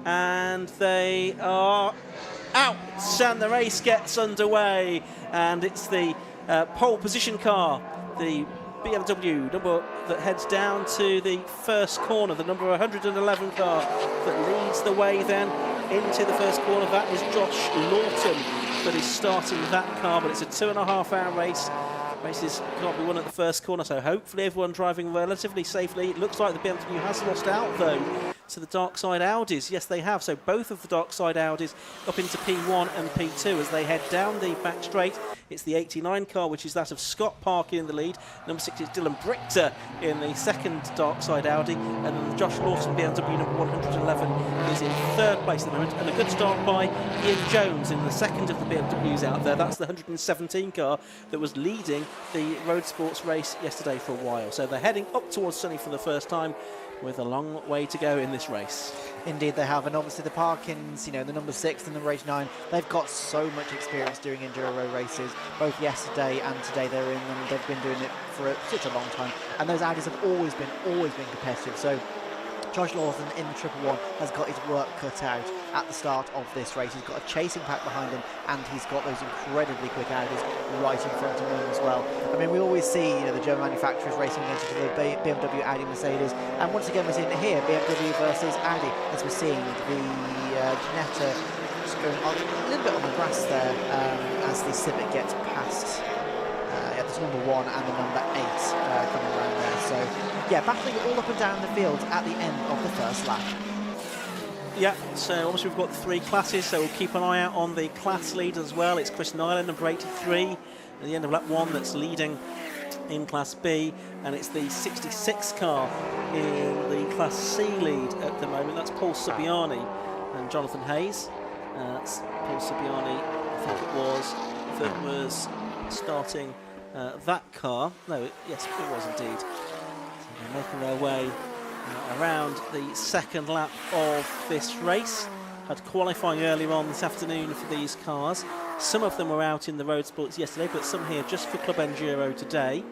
and they are out, and the race gets underway, and it's the pole position car, the BMW number that heads down to the first corner, the number 111 car that leads the way then into the first corner. That is Josh Lawton that is starting that car, but it's a 2.5 hour race. Races can't be won at the first corner, so hopefully everyone driving relatively safely. It looks like the BMW has lost out though to the dark side Audis. Yes, they have. So both of the dark side Audis up into P1 and P2 as they head down the back straight. It's the 89 car, which is that of Scott Parker in the lead. Number 6 is Dylan Brichter in the second dark side Audi, and then the Josh Lawson BMW number 111 is in third place at the moment. And a good start by Ian Jones in the second of the BMWs out there. That's the 117 car that was leading the road sports race yesterday for a while. So they're heading up towards Sunny for the first time, with a long way to go in this race. Indeed they have, and obviously the Parkins, you know, the number 6 and the number 89, they've got so much experience doing enduro races. Both yesterday and today they're in them. They've been doing it for such a long time, and those Audis have always been competitive. So Josh Lawson in the 111 has got his work cut out at the start of this race. He's got a chasing pack behind him, and he's got those incredibly quick Audis right in front of him as well. I mean, we always see, you know, the German manufacturers racing against the BMW, Audi, Mercedes, and once again we're seeing it here, BMW versus Audi, as we're seeing the Ginetta just going on, a little bit on the grass there as the Civic gets past. Yeah, there's number 1 and the number 8 coming around there. So yeah, battling all up and down the field at the end of the first lap. Yeah, so obviously we've got 3 classes, so we'll keep an eye out on the class lead as well. It's Chris Nyland, number 83, at the end of lap 1, that's leading in Class B, and it's the 66 car in the Class C lead at the moment. That's Paul Subiani and Jonathan Hayes. That's Paul Subiani, I think it was, that was starting that car. No, yes, it was indeed. So they're making their way around the second lap of this race. Had qualifying earlier on this afternoon for these cars. Some of them were out in the road sports yesterday, but some here just for Club Enduro today.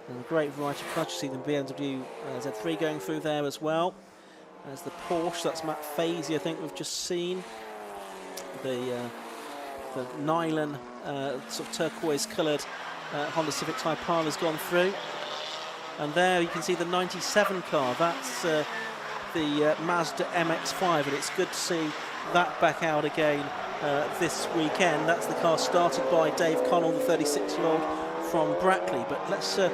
And a great variety of cars. You see the BMW Z3 going through there as well. There's the Porsche, that's Matt Fazy, I think we've just seen. The nylon, sort of turquoise coloured Honda Civic Type R has gone through. And there you can see the 97 car, that's the Mazda MX-5, and it's good to see that back out again this weekend. That's the car started by Dave Connell, the 36-year-old from Brackley. But let's look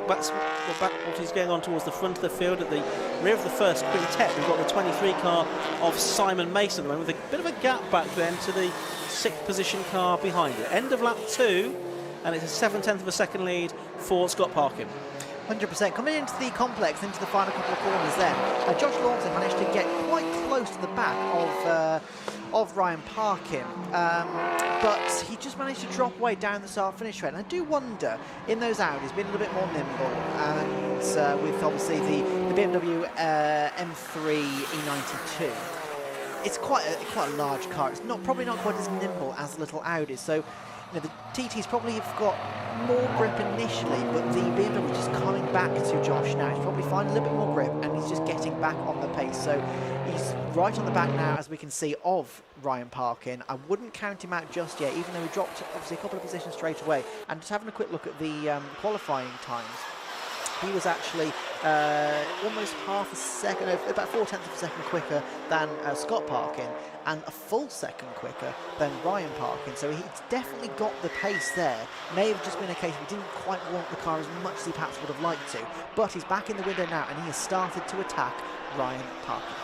back what he's going on towards the front of the field. At the rear of the first quintet, we've got the 23 car of Simon Mason, with a bit of a gap back then to the 6th position car behind it. End of lap 2, and it's a 7/10 of a second lead for Scott Parkin. 100%. Coming into the complex, into the final couple of corners then, Josh Lawson managed to get quite close to the back of Ryan Parkin, but he just managed to drop away down the start-finish straight. And I do wonder, in those Audis, being a little bit more nimble, and with obviously the BMW M3 E92, it's quite a large car. It's probably not quite as nimble as the little Audis. So, you know, the TTs probably have got more grip initially, but the BMW is just coming back to Josh now. He's probably finding a little bit more grip, and he's just getting back on the pace. So he's right on the back now, as we can see, of Ryan Parkin. I wouldn't count him out just yet, even though he dropped obviously a couple of positions straight away. And just having a quick look at the qualifying times, he was actually almost half a second, about 4/10 of a second quicker than Scott Parkin, and a full second quicker than Ryan Parkin. So he's definitely got the pace there. May have just been a case of he didn't quite want the car as much as he perhaps would have liked to, but he's back in the window now, and he has started to attack Ryan Parkin.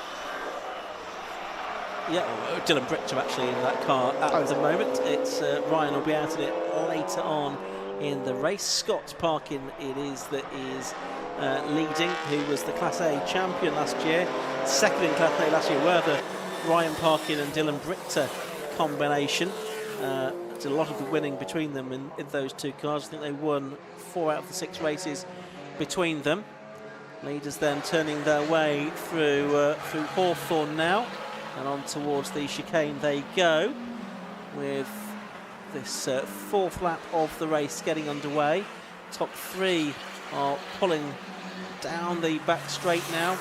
Yeah, Dylan Brichter actually in that car at the moment. It's Ryan will be out in it later on in the race. Scott Parkin it is that is leading, who was the Class A champion last year. Second in Class A last year were the Ryan Parkin and Dylan Brichter combination. It's a lot of the winning between them in those two cars. I think they won 4 out of the 6 races between them. Leaders then turning their way through Hawthorne now, and on towards the chicane they go, with this 4th lap of the race getting underway. Top 3 are pulling down the back straight now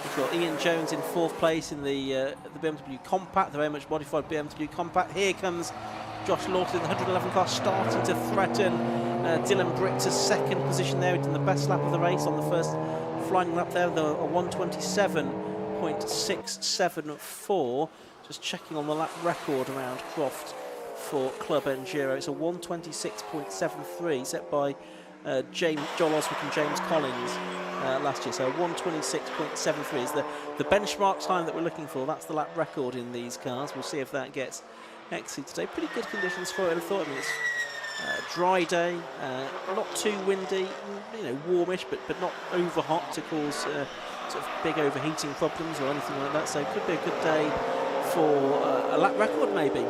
We've got Ian Jones in 4th place in the BMW Compact, the very much modified BMW Compact. Here comes Josh Lawson in the 111 car, starting to threaten Dylan Brichter's 2nd position there. He did the best lap of the race on the first flying lap there, a 1:27.674. Just checking on the lap record around Croft for Club Enduro. It's a 1:26.73 set by Joel Oswick and James Collins last year. So 1:26.73 is the benchmark time that we're looking for. That's the lap record in these cars. We'll see if that gets exceeded today. Pretty good conditions for it, I thought. I mean, it's dry day, not too windy, warmish, but not over hot to cause sort of big overheating problems or anything like that. So it could be a good day for a lap record, maybe.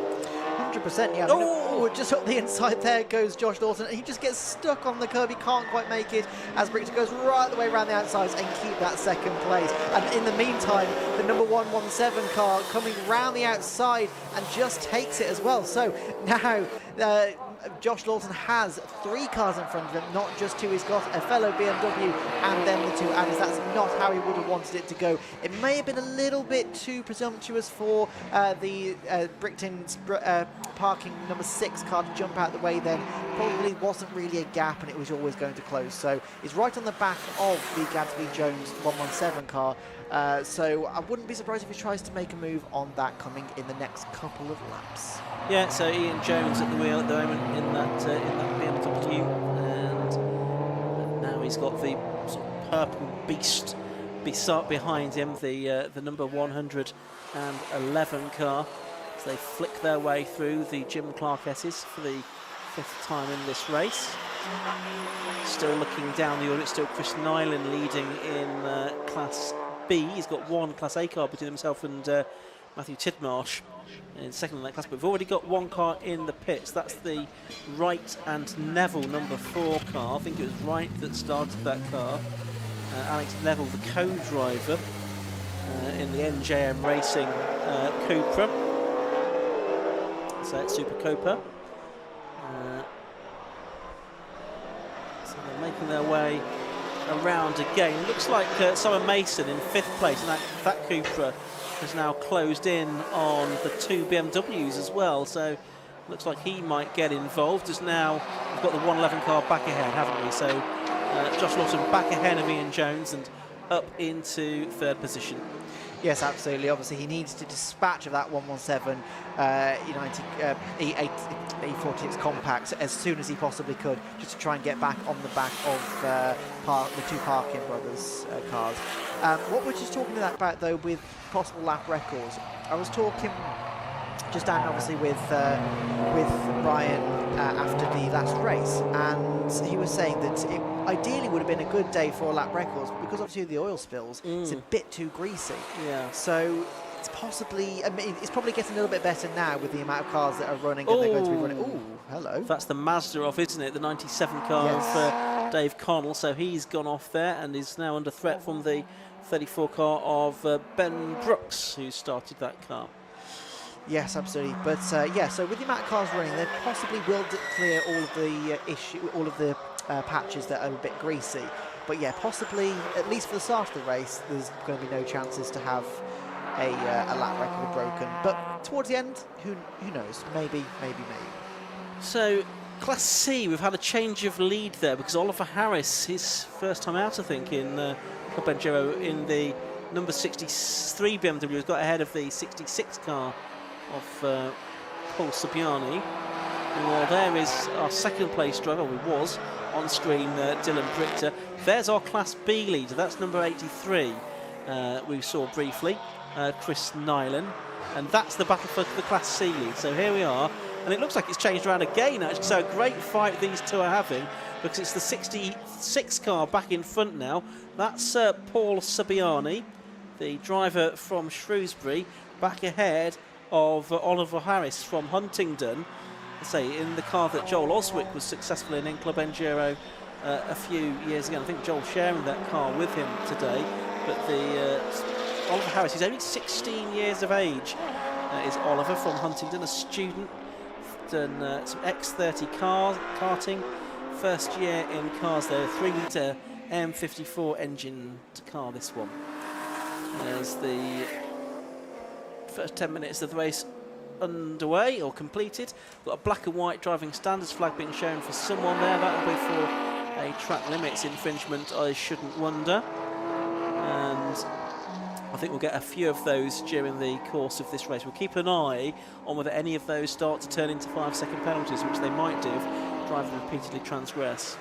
100%, yeah. Oh, just up the inside there goes Josh Lawson, and he just gets stuck on the curb. He can't quite make it as Brichter goes right the way around the outsides and keep that 2nd place. And in the meantime, the number 117 car coming round the outside and just takes it as well. So now Josh Lawson has 3 cars in front of him, not just 2. He's got a fellow BMW and then the 2 Addis. That's not how he would have wanted it to go. It may have been a little bit too presumptuous for the Brichton's parking number 6 car to jump out the way then. Probably wasn't really a gap, and it was always going to close. So he's right on the back of the Gadsby Jones 117 car. So I wouldn't be surprised if he tries to make a move on that coming in the next couple of laps. Yeah, so Ian Jones at the wheel at the moment in that BMW, and now he's got the sort of purple beast behind him, the number 111 car. So they flick their way through the Jim Clark S's for the 5th time in this race. Still looking down the order, it's still Chris Nyland leading in Class B. He's got 1 Class A car between himself and Matthew Tidmarsh in 2nd in that class, but we've already got 1 car in the pits. That's the Wright and Neville number 4 car. I think it was Wright that started that car. Alex Neville, the co-driver in the NJM Racing Cupra. So it's Super Copa. So they're making their way around again. Looks like Simon Mason in 5th place, and that Cupra has now closed in on the 2 BMWs as well, so looks like he might get involved. As now we've got the 111 car back ahead, haven't we? So Josh Lawson back ahead of Ian Jones and up into 3rd position. Yes, absolutely. Obviously, he needs to dispatch of that 117 United E46 Compact as soon as he possibly could, just to try and get back on the back of the 2 Parkin Brothers cars. What we're just talking about, though, with possible lap records, I was talking just down, obviously, with Ryan after the last race, and he was saying that it ideally would have been a good day for lap records, because obviously the oil spills, it's a bit too greasy. Yeah. So it's possibly, I mean, it's probably getting a little bit better now with the amount of cars that are running and they're going to be running. Ooh, hello. That's the Mazda off, isn't it? The 97 car of Dave Connell. So he's gone off there and is now under threat from the 34 car of Ben Brooks, who started that car. Yes, absolutely. But yeah, so with the amount of cars running, they possibly will clear all of the patches that are a bit greasy. But yeah, possibly, at least for the start of the race, there's going to be no chances to have a lap record broken. But towards the end, who knows? Maybe. So Class C, we've had a change of lead there because Oliver Harris, his first time out, I think, in Club Enduro in the number 63 BMW, has got ahead of the 66 car of Paul Sabiani. Well, there is our 2nd place driver, we was on screen, Dylan Brichter. There's our Class B leader, that's number 83, we saw briefly, Chris Nyland, and that's the battle for the Class C lead. So here we are, and it looks like it's changed around again, actually. So a great fight these 2 are having, because it's the 66 car back in front now. That's Paul Sabiani, the driver from Shrewsbury, back ahead of Oliver Harris from Huntingdon, say in the car that Joel Oswick was successful in Club Enduro a few years ago. I think Joel's sharing that car with him today. But the Oliver Harris, he's only 16 years of age, is Oliver from Huntingdon, a student, done some X30 karting, first year in cars there, 3-litre M54 engine car, this one. as the first 10 minutes of the race underway or completed. Got a black and white driving standards flag being shown for someone there. That'll be for a track limits infringement, I shouldn't wonder. And I think we'll get a few of those during the course of this race. We'll keep an eye on whether any of those start to turn into 5-second penalties, which they might do if drivers repeatedly transgress.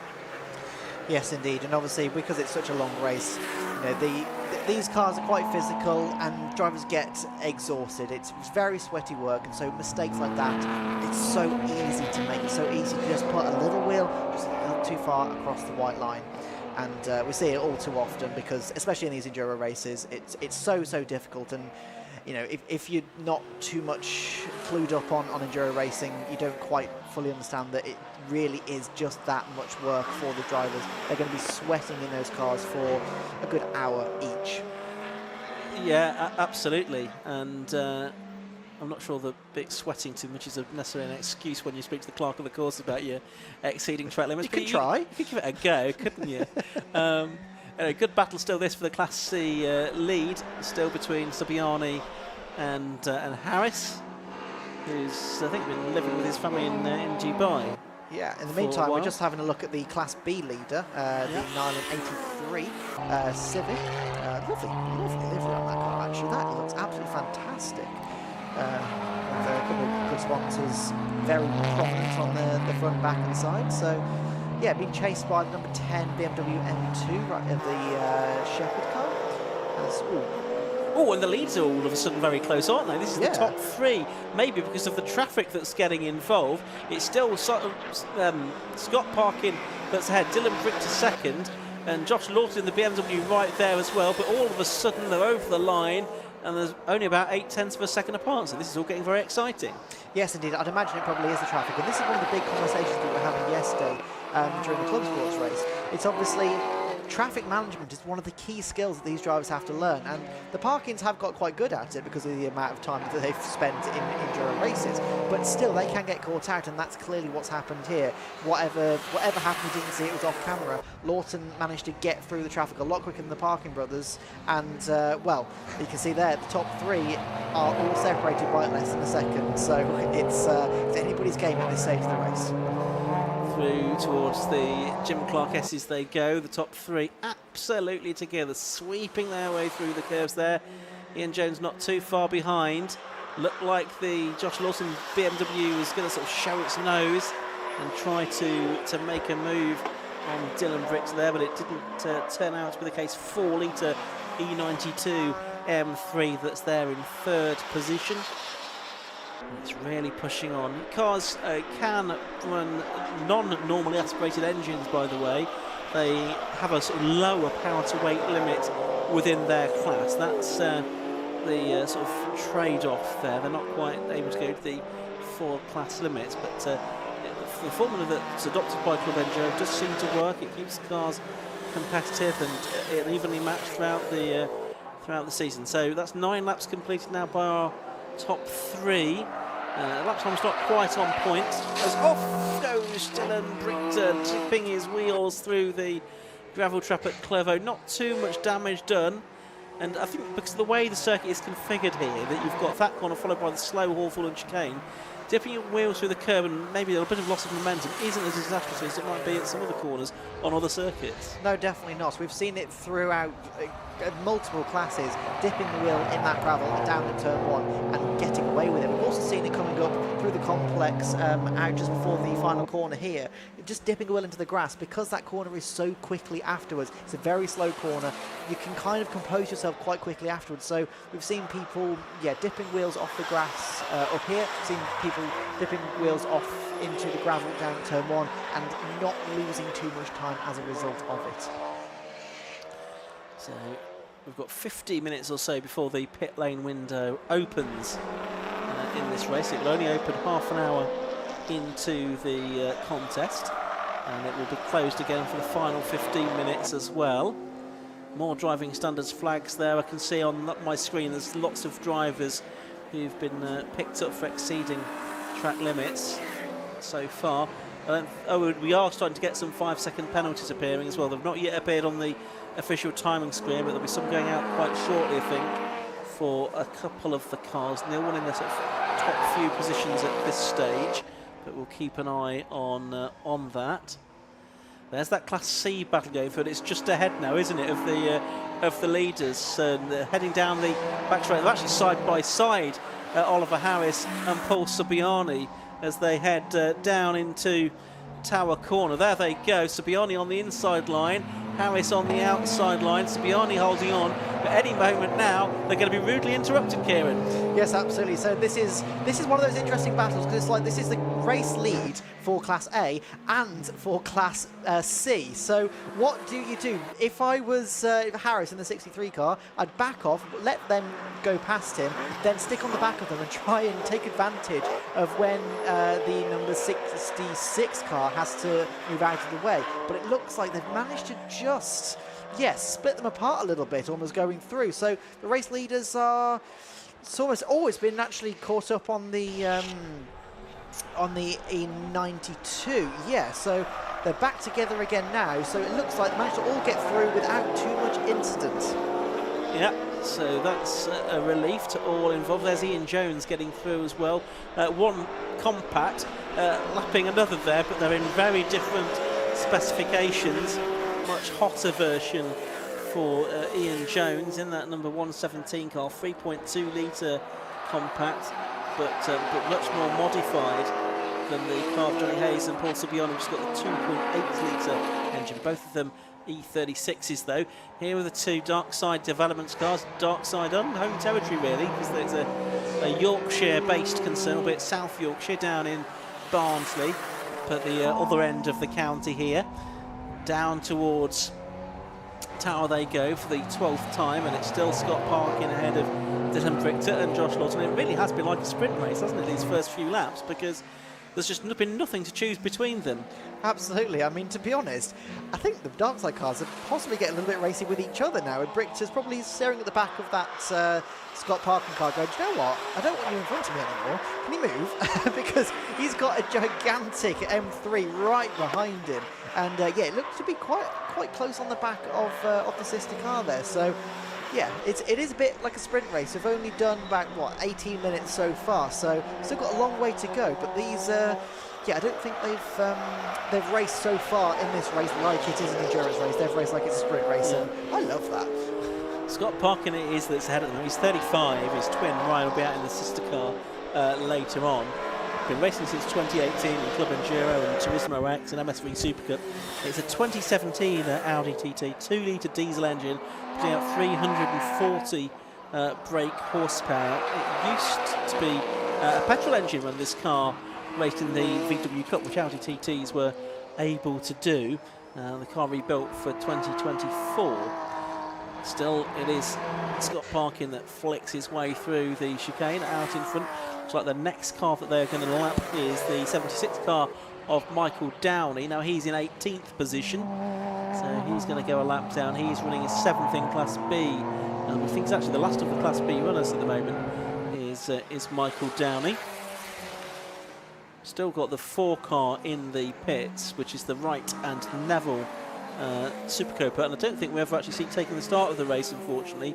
Yes, indeed, and obviously because it's such a long race, you know, these cars are quite physical and drivers get exhausted. It's very sweaty work, and so mistakes like that, it's so easy to make. It's so easy to just put a little wheel just a little too far across the white line. And we see it all too often because, especially in these enduro races, it's so difficult. And you know, if you're not too much clued up on enduro racing, you don't quite fully understand that it really is just that much work for the drivers. They're going to be sweating in those cars for a good hour each. Yeah, absolutely. And I'm not sure that bit sweating too much is necessarily an excuse when you speak to the clerk of the course about your exceeding track limits. You could try. You could give it a go, couldn't you? A good battle still this for the Class C lead, still between Sabiani and Harris, who's, I think, been living with his family in Dubai. Yeah, in the meantime, we're just having a look at the Class B leader, the Nyland 83 Civic. Lovely livery on that car, actually. That looks absolutely fantastic. With a couple of good sponsors, very prominent on the front, back and side. So, yeah, being chased by the number 10 BMW M2, right, of the Shepherd car. Oh, and the leads are all of a sudden very close, aren't they? This is the top three, maybe because of the traffic that's getting involved. It's still Scott Parkin that's ahead, Dylan Brick to second, and Josh Lawton in the BMW right there as well. But all of a sudden they're over the line, and there's only about 0.8 of a second apart. So this is all getting very exciting. Yes, indeed. I'd imagine it probably is the traffic, and this is one of the big conversations that we were having yesterday during the club sports race. It's obviously traffic management is one of the key skills that these drivers have to learn, and the Parkins have got quite good at it because of the amount of time that they've spent in enduro races, but still they can get caught out, and that's clearly what's happened here. Whatever happened, we didn't see, it was off camera. Lawton managed to get through the traffic a lot quicker than the Parkin brothers, and well, you can see there the top three are all separated by less than a second, so it's anybody's game at this stage of the race. Through towards the Jim Clark S's they go, the top three absolutely together, sweeping their way through the curves there. Ian Jones not too far behind. Looked like the Josh Lawson BMW was going to sort of show its nose and try to make a move on Dylan Bricks there, but it didn't turn out to be the case. 4-litre E92 M3 that's there in third position. It's really pushing on. Cars can run non-normally aspirated engines, by the way. They have a sort of lower power to weight limit within their class. That's the sort of trade-off there. They're not quite able to go to the 4 class limits, but the formula that's adopted by Club Enduro does seem to work. It keeps cars competitive and evenly matched throughout the season. So that's 9 laps completed now by our top 3. Lap time's not quite on point. As off goes Dylan Brichter, tipping his wheels through the gravel trap at Clervaux. Not too much damage done. And I think because of the way the circuit is configured here, that you've got that corner followed by the slow Hawthorne and chicane, dipping your wheels through the curb and maybe a bit of loss of momentum isn't as disastrous as it might be at some other corners on other circuits. No, definitely not. We've seen it throughout multiple classes, dipping the wheel in that gravel down to turn 1 and getting away with it. We've also seen it coming up through the complex out just before the final corner here, just dipping a wheel into the grass because that corner is so quickly afterwards. It's a very slow corner. You can kind of compose yourself quite quickly afterwards. So we've seen people, dipping wheels off the grass up here, seen people dipping wheels off into the gravel down at turn 1 and not losing too much time as a result of it. So we've got 15 minutes or so before the pit lane window opens in this race. It will only open half an hour into the contest, and it will be closed again for the final 15 minutes as well. More driving standards flags there. I can see on my screen there's lots of drivers who've been picked up for exceeding track limits so far. We are starting to get some 5-second penalties appearing as well. They've not yet appeared on the official timing screen, but there'll be some going out quite shortly, I think, for a couple of the cars. No one in the sort of top few positions at this stage, but we'll keep an eye on that. There's that Class C battle going for it. It's just ahead now, isn't it, of the leaders, heading down the back straight. They're actually side by side, Oliver Harris and Paul Subiani, as they head down into Tower Corner. There they go. Subiani on the inside line, Harris on the outside line. Subiani holding on, but any moment now they're going to be rudely interrupted, Kieran. Yes, absolutely. So this is one of those interesting battles, because it's like this is the race lead for Class A and for Class C. So what do you do? If I was Harris in the 63 car, I'd back off, let them go past him, then stick on the back of them and try and take advantage of when the number 66 car has to move out of the way. But it looks like they've managed to just, yes, split them apart a little bit, almost going through. So the race leaders are, it's almost always been naturally caught up on the E92. Yeah, so they're back together again now. So it looks like they managed to all get through without too much incident. Yeah, so that's a relief to all involved. There's Ian Jones getting through as well. One compact lapping another there, but they're in very different specifications. Much hotter version for Ian Jones in that number 117 car, 3.2 litre compact, but much more modified than the car of Johnny Hayes and Paul Subiani, which has got the 2.8 litre engine. Both of them E36s though. Here are the two Dark Side Developments cars. Dark Side on home territory really, because there's a Yorkshire-based concern, albeit South Yorkshire, down in Barnsley, but the other end of the county here. Down towards Tower they go for the 12th time, and it's still Scott Parkin ahead of Dylan Brichter and Josh Lawton. It really has been like a sprint race, hasn't it, these first few laps, because there's just been nothing to choose between them. Absolutely. I mean, to be honest, I think the dark side cars are possibly getting a little bit racy with each other now, and Brichter's probably staring at the back of that Scott Parkin car going, do you know what, I don't want you in front of me anymore, can you move? Because he's got a gigantic M3 right behind him, and yeah, it looks to be quite close on the back of the sister car there. So yeah, it is a bit like a sprint race. We've only done about, what, 18 minutes so far, so still got a long way to go. But these, yeah, I don't think they've raced so far in this race like it is an endurance race. They've raced like it's a sprint race, and I love that. Scott Parkin it is that's ahead of them. He's 35. His twin Ryan will be out in the sister car later on. Been racing since 2018 in Club Enduro and Turismo X and MSV Supercup. It's a 2017 Audi TT 2-litre diesel engine, putting out 340 brake horsepower. It used to be a petrol engine when this car raced in the VW Cup, which Audi TTs were able to do. The car rebuilt for 2024. Still, it is Scott Parkin that flicks his way through the chicane out in front. Looks like the next car that they're going to lap is the 76 car of Michael Downey. Now he's in 18th position, so he's going to go a lap down. He's running his 7th in Class B. I think it's actually the last of the Class B runners at the moment is Michael Downey. Still got the 4 car in the pits, which is the Wright and Neville Super Copa, and I don't think we ever actually see taking the start of the race, unfortunately.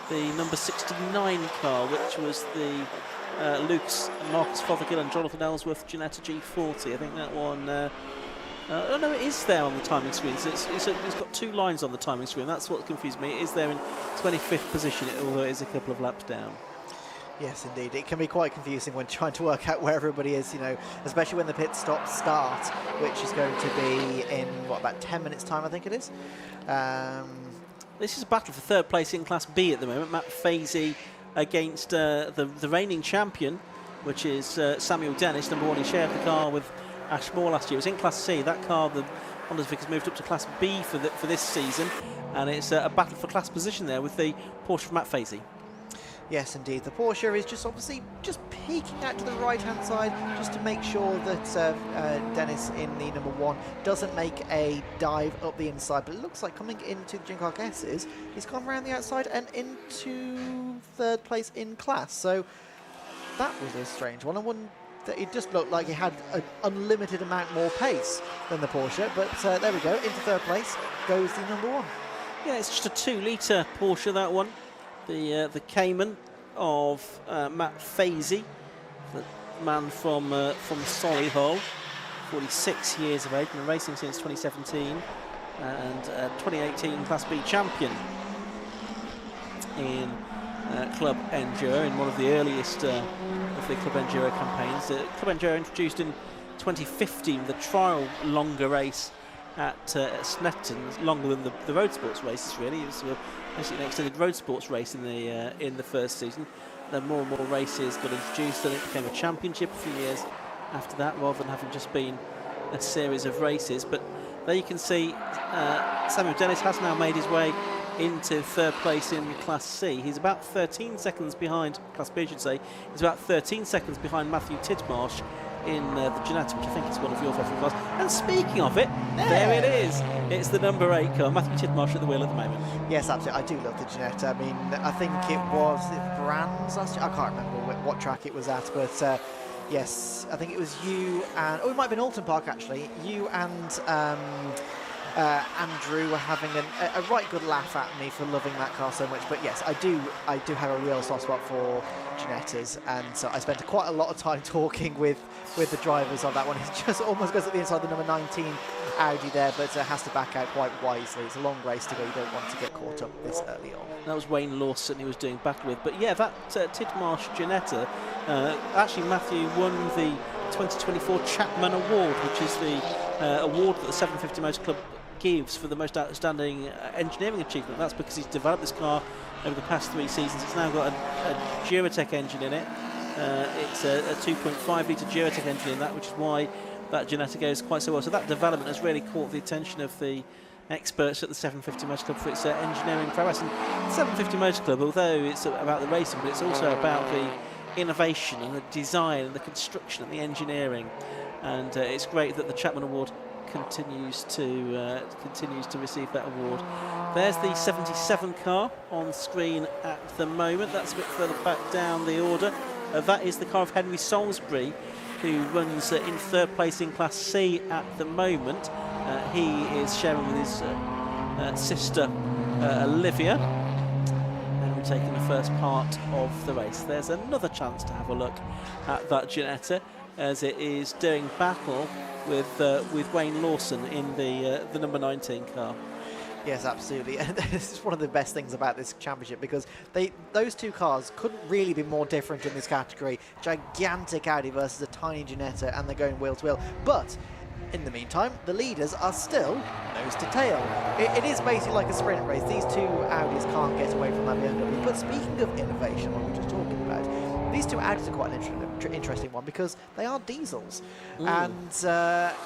The number 69 car, which was the Luke's Marcus Fothergill and Jonathan Ellsworth Ginetta G40. I think that one, oh no, it is there on the timing screen. So it's got 2 lines on the timing screen. That's what confused me. It is there in 25th position, although it is a couple of laps down. Yes, indeed. It can be quite confusing when trying to work out where everybody is, you know, especially when the pit stops start, which is going to be in, what, about 10 minutes' time, I think it is. This is a battle for 3rd place in Class B at the moment. Matt Fazy against the reigning champion, which is Samuel Dennis, number 1. He shared the car with Ash Moore last year. It was in Class C. That car, the Honda Civic, has moved up to Class B for this season, and it's a battle for class position there with the Porsche from Matt Fazy. Yes, indeed. The Porsche is just obviously just peeking out to the right-hand side just to make sure that Dennis in the number 1 doesn't make a dive up the inside. But it looks like coming into the Jim S's, he's gone around the outside and into 3rd place in class. So that was a strange one. I wouldn't. It just looked like he had an unlimited amount more pace than the Porsche. But there we go. Into 3rd place goes the number 1. Yeah, it's just a 2-litre Porsche, that one. The Cayman of Matt Fazy, the man from Solihull, 46 years of age, been racing since 2017, and 2018 Class B champion in Club Enduro, in one of the earliest of the Club Enduro campaigns. Club Enduro introduced in 2015 the trial longer race at Snetton, longer than the road sports races. Really, it was basically an extended road sports race in the first season. Then more and more races got introduced, and it became a championship a few years after that, rather than having just been a series of races. But there you can see Samuel Dennis has now made his way into third place in Class C. He's about 13 seconds behind, Class B I should say, he's about 13 seconds behind Matthew Tidmarsh in the Ginetta, which I think is one of your favourite cars. And speaking of it, there it is. It's the number 8 car, Matthew Tidmarsh at the wheel at the moment. Yes, absolutely. I do love the Ginetta. I mean, I think it was Brands last year. I can't remember what track it was at, but yes, I think it was you and, it might have been Alton Park actually. You and Andrew were having a right good laugh at me for loving that car so much. But yes, I do have a real soft spot for Ginettas, and so I spent quite a lot of time talking with the drivers of that one. It just almost goes at the inside the number 19 Audi there, but has to back out quite wisely. It's a long race to go. You don't want to get caught up this early on. That was Wayne Lawson he was doing battle with. But yeah, that Tidmarsh Ginetta, actually Matthew won the 2024 Chapman Award, which is the award that the 750 Motor Club gives for the most outstanding engineering achievement. That's because he's developed this car over the past 3 seasons. It's now got a Duratec engine in it. It's a 2.5 litre Duratec engine in that, which is why that Ginetta goes quite so well. So that development has really caught the attention of the experts at the 750 Motor Club for its engineering prowess. And the 750 Motor Club, although it's about the racing, but it's also about the innovation and the design and the construction and the engineering. And it's great that the Chapman Award continues to receive that award. There's the 77 car on screen at the moment. That's a bit further back down the order. That is the car of Henry Salisbury, who runs in third place in Class C at the moment. He is sharing with his sister Olivia, and we're taking the first part of the race. There's another chance to have a look at that Ginetta, as it is doing battle with Wayne Lawson in the number 19 car. Yes, absolutely. And this is one of the best things about this championship, because those two cars couldn't really be more different in this category. Gigantic Audi versus a tiny Ginetta, and they're going wheel to wheel. But in the meantime, the leaders are still nose to tail. It is basically like a sprint race. These two Audis can't get away from that BMW. But speaking of innovation, what we were just talking about, these two Audis are quite an interesting one, because they are diesels. And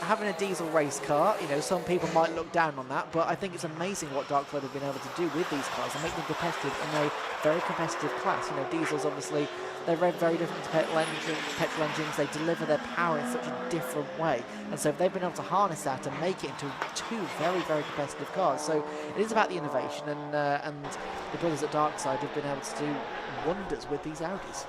having a diesel race car, you know, some people might look down on that, but I think it's amazing what Dark Cloud have been able to do with these cars and make them competitive in a very competitive class. You know, diesels, obviously, they're very different to petrol engines. They deliver their power in such a different way. And so they've been able to harness that and make it into two very competitive cars. So it is about the innovation, and the brothers at Darkside have been able to do wonders with these Audis.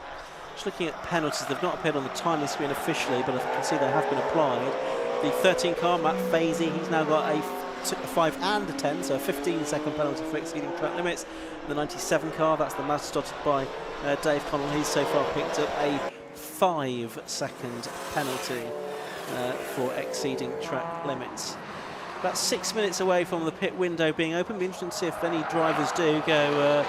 Just looking at penalties, they've not appeared on the timing screen officially, but I can see they have been applied. The 13 car, Matt Fazy, he's now got a 5 and a 10, so a 15-second penalty for exceeding track limits. The 97 car, that's the Mazda dotted by Dave Connell, he's so far picked up a 5-second penalty for exceeding track limits. About 6 minutes away from the pit window being open. Be interesting to see if any drivers do go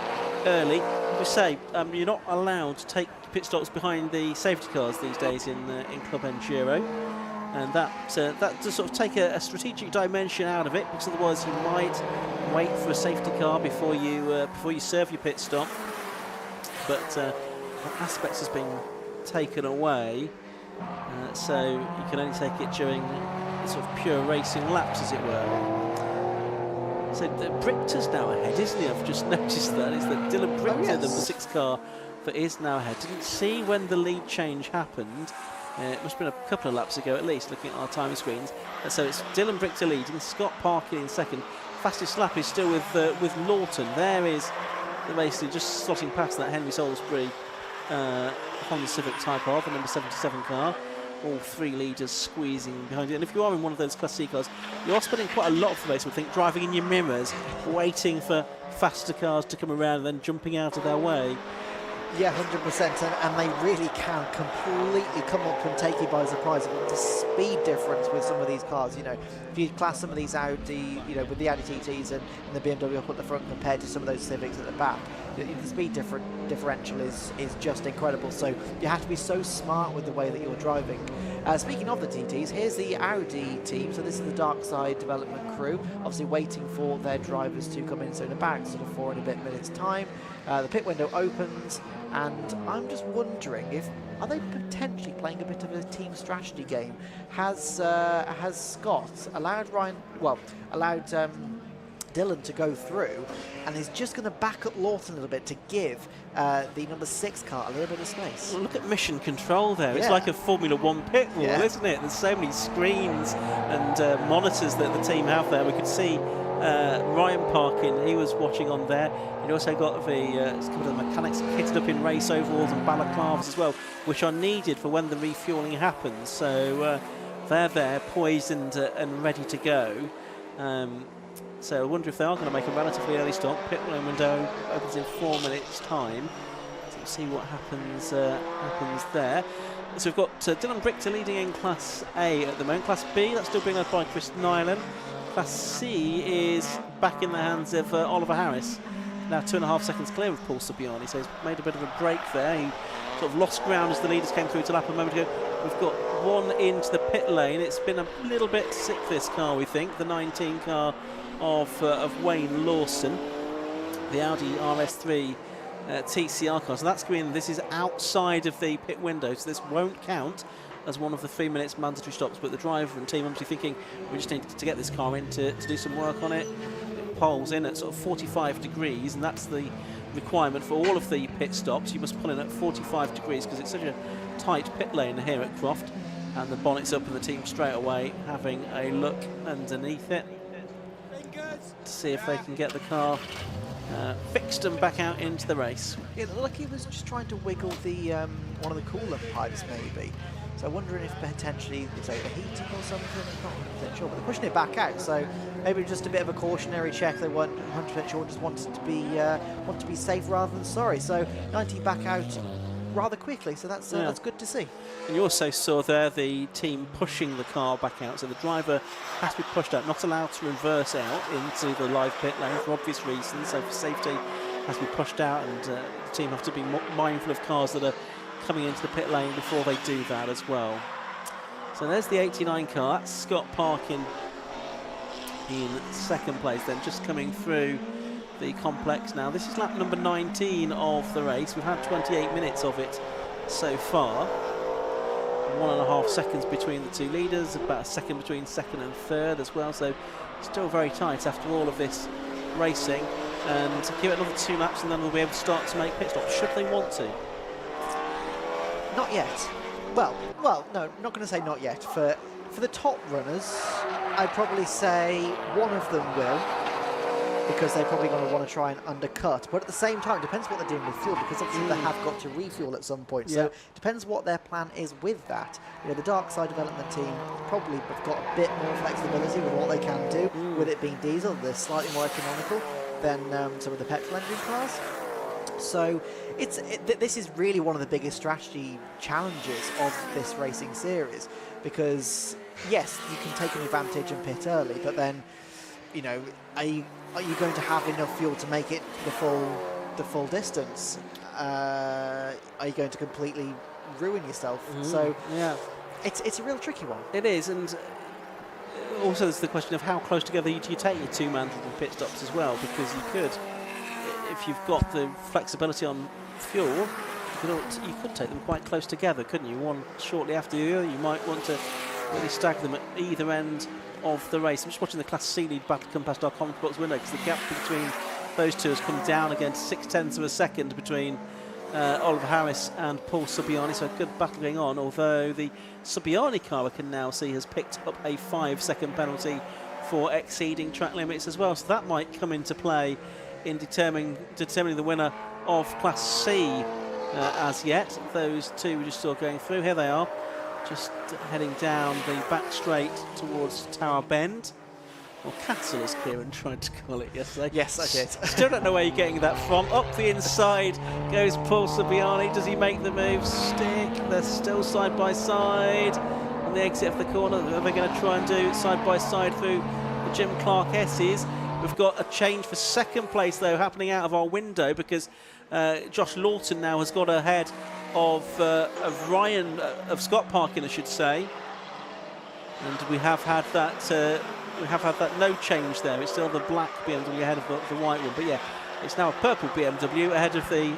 early. We say you're not allowed to take pit stops behind the safety cars these days in Club Enduro, and that does sort of take a strategic dimension out of it, because otherwise you might wait for a safety car before you serve your pit stop. But that aspect has been taken away, so you can only take it during sort of pure racing laps, as it were. So Brichter's now ahead, isn't he? I've just noticed that. It's that Dylan Brichter, the number 6 car, that is now ahead. Didn't see when the lead change happened. It must have been a couple of laps ago at least, looking at our timing screens. So it's Dylan Brichter leading, Scott Parkin in second. Fastest lap is still with Lawton. There is basically just slotting past that Henry Salisbury Honda Civic Type R, the number 77 car. all three leaders squeezing behind you. And if you are in one of those Class C cars, you're spending quite a lot of the race, I think, driving in your mirrors, waiting for faster cars to come around and then jumping out of their way. Yeah, 100%, and they really can completely come up and take you by surprise. The speed difference with some of these cars, you know, if you class some of these Audi, you know, with the Audi TTs and the BMW up at the front compared to some of those Civics at the back, the speed differential is just incredible. So you have to be so smart with the way that you're driving. Speaking of the TTs, here's the Audi team. So this is the Dark Side development crew, obviously waiting for their drivers to come in. So in the back, sort of 4 and a bit minutes time. The pit window opens, and I'm just wondering are they potentially playing a bit of a team strategy game? Has Scott allowed Dylan to go through, and is just going to back up Lawton a little bit to give the number 6 car a little bit of space? Well, look at mission control there. Yeah. It's like a Formula 1 pit wall, Yeah. isn't it? There's so many screens and monitors that the team have there. We could see Ryan Parkin, he was watching on there. He also got a couple of the mechanics kitted up in race overalls and balaclavas as well, which are needed for when the refueling happens. So they're there, poised and ready to go. So I wonder if they are going to make a relatively early stop. Pit window opens in 4 minutes' time. So we'll see what happens there. So we've got Dylan Brichter leading in Class A at the moment. Class B, that's still being led by Chris Nyland. Class C is back in the hands of Oliver Harris. Now 2.5 seconds clear of Paul Subiani, so he's made a bit of a break there. He sort of lost ground as the leaders came through to lap a moment ago. We've got one into the pit lane. It's been a little bit sick, this car, we think. The 19 car of Wayne Lawson, the Audi RS3 TCR car. So that's green. This is outside of the pit window, so this won't count as one of the 3 minutes mandatory stops, but the driver and team obviously thinking we just need to get this car in to do some work on it. It poles in at sort of 45 degrees, and that's the requirement for all of the pit stops. You must pull in at 45 degrees because it's such a tight pit lane here at Croft. And the bonnet's up and the team straight away having a look underneath it to see if they can get the car fixed and back out into the race. It looked like he was just trying to wiggle the one of the coolant pipes maybe. So I'm wondering if potentially it's overheating or something. I'm not 100% sure, but they're pushing it back out. So maybe just a bit of a cautionary check. They weren't 100% sure, just wanted to be safe rather than sorry. So 90 back out rather quickly. So that's good to see. And you also saw there the team pushing the car back out. So the driver has to be pushed out, not allowed to reverse out into the live pit lane for obvious reasons. So for safety, has to be pushed out, and the team have to be mindful of cars that are coming into the pit lane before they do that as well. So there's the 89 car. That's Scott Parkin in second place, then just coming through the complex now. This is lap number 19 of the race. We've had 28 minutes of it so far. 1.5 seconds between the two leaders, about a second between second and third as well, so still very tight after all of this racing. And to give it another 2 laps and then we'll be able to start to make pit stops, should they want to. Not yet. Well, no, not going to say not yet. For the top runners, I'd probably say one of them will, because they're probably going to want to try and undercut. But at the same time, it depends what they're doing with fuel, because obviously they have got to refuel at some point. So it depends what their plan is with that. You know, the Dark Side development team probably have got a bit more flexibility with what they can do. With it being diesel, they're slightly more economical than some of the petrol engine cars. So this is really one of the biggest strategy challenges of this racing series, because yes, you can take an advantage and pit early, but then, you know, are you going to have enough fuel to make it the full distance? Are you going to completely ruin yourself? So yeah, it's a real tricky one. It is, and also there's the question of how close together do you take your 2 mandatory pit stops as well, because you could, if you've got the flexibility on fuel, you could take them quite close together, couldn't you? One shortly after the other. You might want to really stagger them at either end of the race. I'm just watching the Class C lead battle come past our comment box window, because the gap between those two has come down again to 0.6 of a second between Oliver Harris and Paul Subiani, so a good battle going on, although the Subiani car I can now see has picked up a 5-second penalty for exceeding track limits as well, so that might come into play in determining the winner of Class C as yet. Those two are just still going through. Here they are, just heading down the back straight towards Tower Bend. Or Castle, as Kieran tried to call it yesterday. Yes, I did. Still don't know where you're getting that from. Up the inside goes Paul Subiani. Does he make the move? Stick. They're still side by side. On the exit of the corner, are they going to try and do side by side through the Jim Clark S's? We've got a change for second place, though, happening out of our window because Josh Lawton now has got ahead of Ryan, of Scott Parkin, I should say. And we have had that. We have had that no change there. It's still the black BMW ahead of the white one. But yeah, it's now a purple BMW ahead of the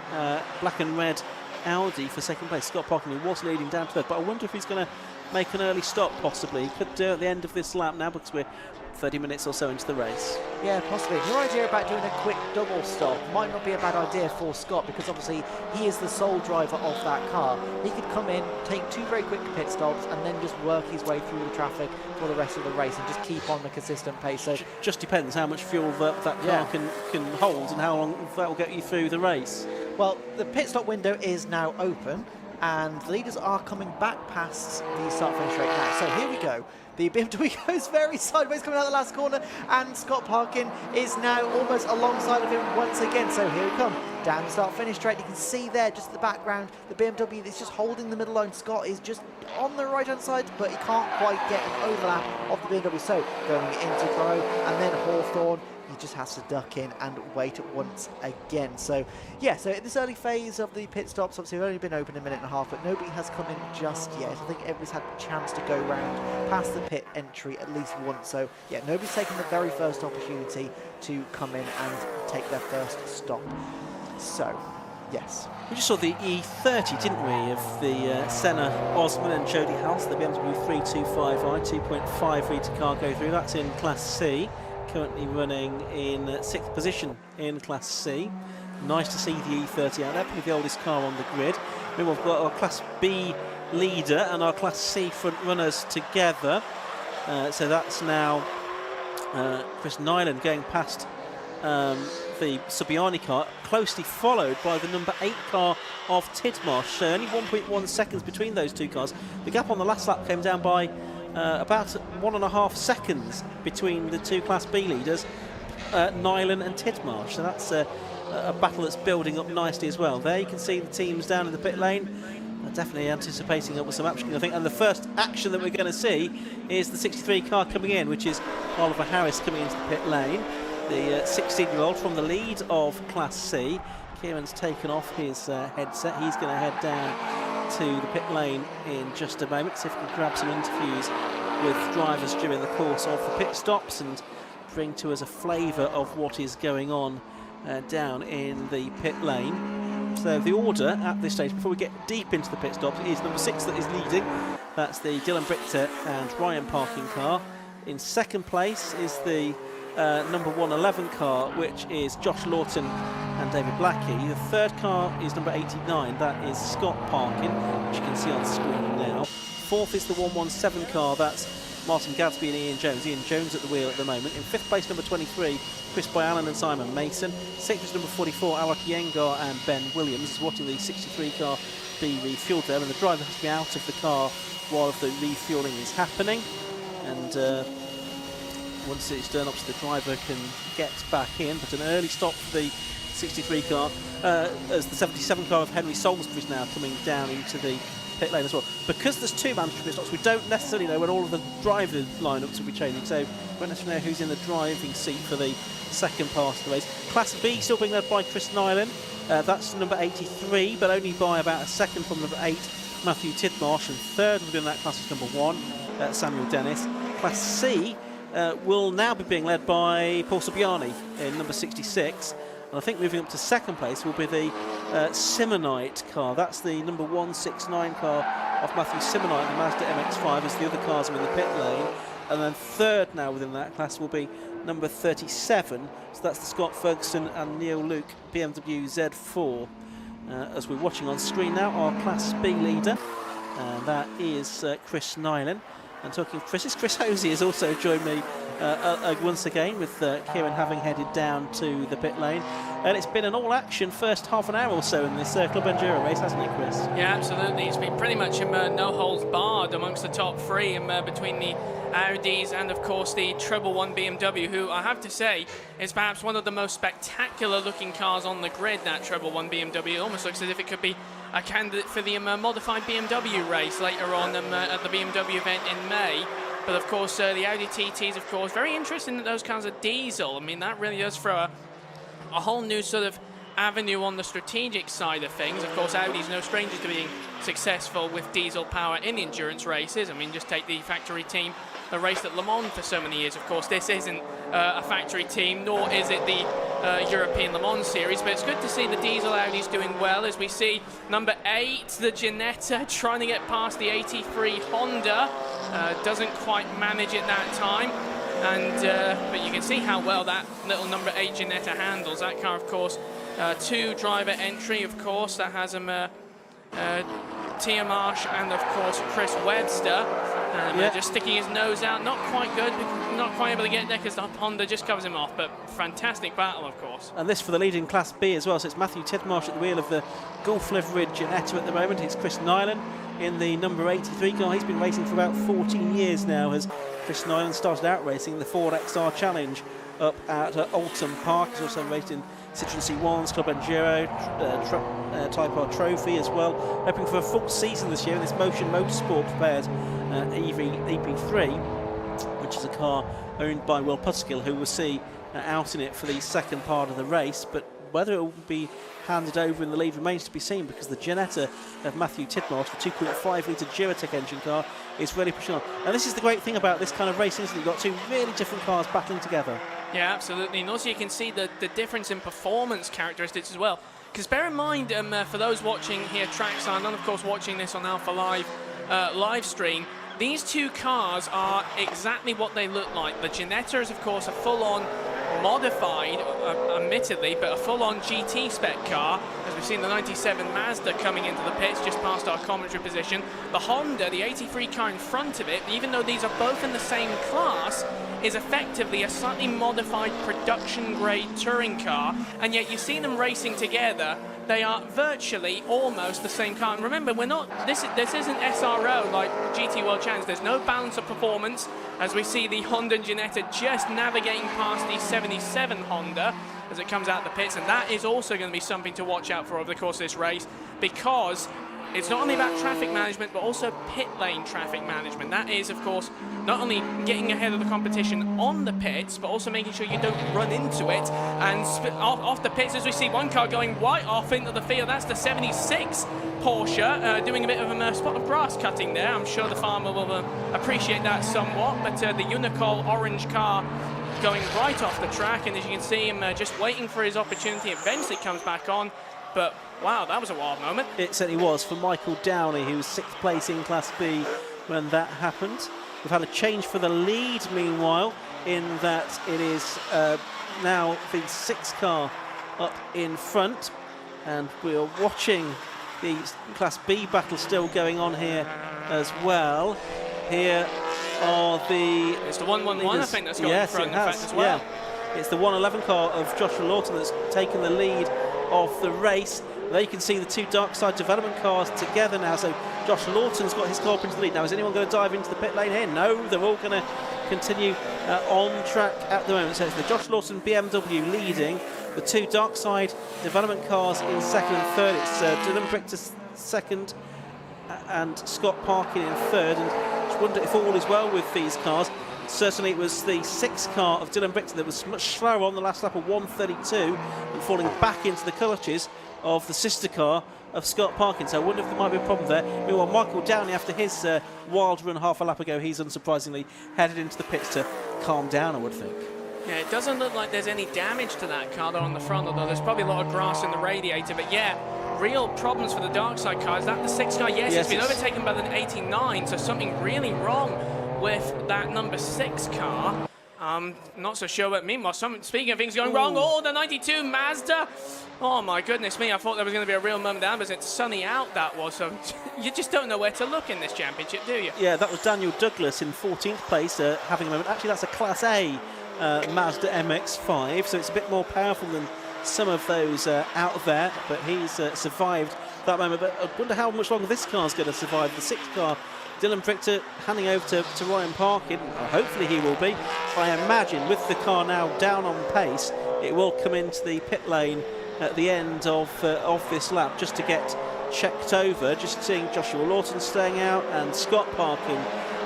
black and red Audi for second place. Scott Parkin, who was leading down to third. But I wonder if he's going to make an early stop, possibly. He could do it at the end of this lap now because we're 30 minutes or so into the race. Yeah, possibly. Your idea about doing a quick double stop might not be a bad idea for Scott because obviously he is the sole driver of that car. He could come in, take 2 very quick pit stops and then just work his way through the traffic for the rest of the race and just keep on the consistent pace. So just depends how much fuel that car can hold and how long that will get you through the race. Well, the pit stop window is now open and the leaders are coming back past the start-finish straight now. So here we go. The BMW goes very sideways coming out the last corner and Scott Parkin is now almost alongside of him once again. So here we come, down the start-finish straight. You can see there just in the background, the BMW is just holding the middle line. Scott is just on the right-hand side, but he can't quite get an overlap of the BMW. So going into Crow and then Hawthorne, he just has to duck in and wait once again. So yeah, so in this early phase of the pit stops, obviously they've only been open a minute and a half, but nobody has come in just yet. I think everybody's had a chance to go round past the pit entry at least once. So yeah, nobody's taken the very first opportunity to come in and take their first stop. So yes. We just saw the E30, didn't we, of the Senna Osman and Jody House, the BMW 325i 2.5 litre car go through. That's in Class C. Currently running in 6th position in Class C. Nice to see the E30 out there, probably the oldest car on the grid. Then we've got our Class B leader and our Class C front runners together. So that's now Chris Nyland going past the Subiani car, closely followed by the number 8 car of Tidmarsh. So only 1.1 seconds between those two cars. The gap on the last lap came down by about 1.5 seconds between the two Class B leaders, Nyland and Tidmarsh. So that's a battle that's building up nicely as well. There you can see the teams down in the pit lane. They're definitely anticipating up with some action, I think. And the first action that we're going to see is the 63 car coming in, which is Oliver Harris coming into the pit lane, the 16-year-old from the lead of Class C. Kieran's taken off his headset. He's going to head down to the pit lane in just a moment, see if we can grab some interviews with drivers during the course of the pit stops and bring to us a flavour of what is going on down in the pit lane. So the order at this stage, before we get deep into the pit stops, is number 6 that is leading. That's the Dylan Brichter and Ryan Parkin car. In second place is the number 111 car, which is Josh Lawton and David Blackie. The third car is number 89, that is Scott Parkin, which you can see on screen now. Fourth is the 117 car, that's Martin Gadsby and Ian Jones. Ian Jones at the wheel at the moment. In fifth place, number 23, Chris Byalan and Simon Mason. Sixth is number 44, Alec Yengar and Ben Williams. Watching the 63 car be refueled there, and the driver has to be out of the car while the refueling is happening. And once it's done, obviously the driver can get back in, but an early stop for the 63 car, as the 77 car of Henry Salisbury is now coming down into the pit lane as well. Because there's 2 mandatory pit stops, we don't necessarily know when all of the driver lineups will be changing, so we won't necessarily know who's in the driving seat for the second part of the race. Class B still being led by Chris Nyland, that's number 83, but only by about a second from number 8, Matthew Tidmarsh, and third within that class is number 1, Samuel Dennis. Class C will now be being led by Paul Subiani in number 66. And I think moving up to second place will be the Simonite car. That's the number 169 car of Matthew Simonite, the Mazda MX-5, as the other cars are in the pit lane. And then third now within that class will be number 37. So that's the Scott Ferguson and Neil Luke BMW Z4. As we're watching on screen now, our Class B leader, and that is Chris Nyland. And talking of Chris, Chris Hosey has also joined me once again, with Kieran having headed down to the pit lane. And it's been an all-action first half an hour or so in this Club Enduro race, hasn't it, Chris? Yeah, absolutely. It's been pretty much no holds barred amongst the top three between the Audis and, of course, the Treble 1 BMW, who I have to say is perhaps one of the most spectacular-looking cars on the grid, that Treble 1 BMW. It almost looks as if it could be a candidate for the modified BMW race later on at the BMW event in May. But, of course, the Audi TTs, of course, very interesting that those cars are diesel. I mean, that really does throw a whole new sort of avenue on the strategic side of things. Of course, Audi's no stranger to being successful with diesel power in endurance races. I mean, just take the factory team that raced at Le Mans for so many years. Of course, this isn't a factory team, nor is it the European Le Mans series, but it's good to see the diesel Audis doing well, as we see number 8, the Ginetta, trying to get past the 83 Honda. Doesn't quite manage it that time. And but you can see how well that little number 8 Ginetta handles. That car, of course, 2-driver entry, of course. That has Tia Marsh and, of course, Chris Webster. Just sticking his nose out. Not quite good, not quite able to get there because the Honda just covers him off. But fantastic battle, of course. And this for the lead in Class B as well. So it's Matthew Tidmarsh at the wheel of the Gulf liveried Ginetta at the moment. It's Chris Nyland in the number 83 car. He's been racing for about 14 years now, as Chris Nyland started out racing the Ford XR Challenge up at Oulton Park. He's also raced in Citroen C1's Club Enduro, Type R Trophy as well. Hoping for a full season this year in this Motion Motorsport prepared EP3, which is a car owned by Will Putskill, who will see out in it for the second part of the race. But whether it will be handed over in the lead remains to be seen, because the Ginetta of Matthew Tidmarsh, the 2.5 litre Duratec engine car, is really pushing on. And this is the great thing about this kind of racing, isn't it? You've got two really different cars battling together. Yeah, absolutely. And also you can see the difference in performance characteristics as well. Because bear in mind, for those watching here trackside, and of course watching this on Alpha Live live stream, these two cars are exactly what they look like. The Ginetta is, of course, a full-on modified, admittedly, but a full-on GT spec car, as we've seen the 97 Mazda coming into the pits just past our commentary position. The Honda, the 83 car in front of it, even though these are both in the same class, is effectively a slightly modified production-grade touring car, and yet you see them racing together. They are virtually almost the same car. And remember, we're not. This isn't SRO like GT World Challenge. There's no balance of performance, as we see the Honda Ginetta just navigating past the 77 Honda as it comes out the pits, and that is also going to be something to watch out for over the course of this race, because it's not only about traffic management, but also pit lane traffic management. That is, of course, not only getting ahead of the competition on the pits, but also making sure you don't run into it. And off the pits, as we see one car going right off into the field, that's the 76 Porsche, doing a bit of a spot of grass cutting there. I'm sure the farmer will appreciate that somewhat. But the Unicol orange car going right off the track, and as you can see him just waiting for his opportunity, eventually comes back on. But wow, that was a wild moment. It certainly was for Michael Downey, who was 6th place in Class B when that happened. We've had a change for the lead, meanwhile, in that it is now the 6th car up in front, and we're watching the Class B battle still going on here as well. Here are the... It's the 111, I think, that's got in front, in fact, as well. Yeah. It's the 111 car of Joshua Lawton that's taken the lead of the race. There you can see the two Dark Side development cars together now. So Josh Lawton's got his car up into the lead. Now, is anyone going to dive into the pit lane here? No, they're all going to continue on track at the moment. So it's the Josh Lawton BMW leading, the two Dark Side development cars in second and third. It's Dylan Brichter second and Scott Parkin in third. And I just wonder if all is well with these cars. Certainly it was the 6th car of Dylan Brichter that was much slower on the last lap of 1:32 and falling back into the clutches of the sister car of Scott Parkin. So I wonder if there might be a problem there. Meanwhile, Michael Downey, after his wild run half a lap ago, he's unsurprisingly headed into the pits to calm down, I would think. Yeah, it doesn't look like there's any damage to that car though on the front, although there's probably a lot of grass in the radiator. But yeah, real problems for the Dark Side car. Is that the 6th car? Yes, it's been overtaken by the 89, so something really wrong with that number 6 car. I'm not so sure, but meanwhile, speaking of things going wrong, oh, the 92 Mazda. Oh my goodness me, I thought there was going to be a real moment down, but it's sunny out that was, so you just don't know where to look in this championship, do you? Yeah, that was Daniel Douglas in 14th place, having a moment. Actually, that's a Class A Mazda MX-5, so it's a bit more powerful than some of those out there, but he's survived that moment. But I wonder how much longer this car's going to survive. The 6th car, Dylan Prichter, handing over to Ryan Parkin. Hopefully he will be. I imagine with the car now down on pace, it will come into the pit lane at the end of this lap just to get checked over. Just seeing Joshua Lawton staying out and Scott Parkin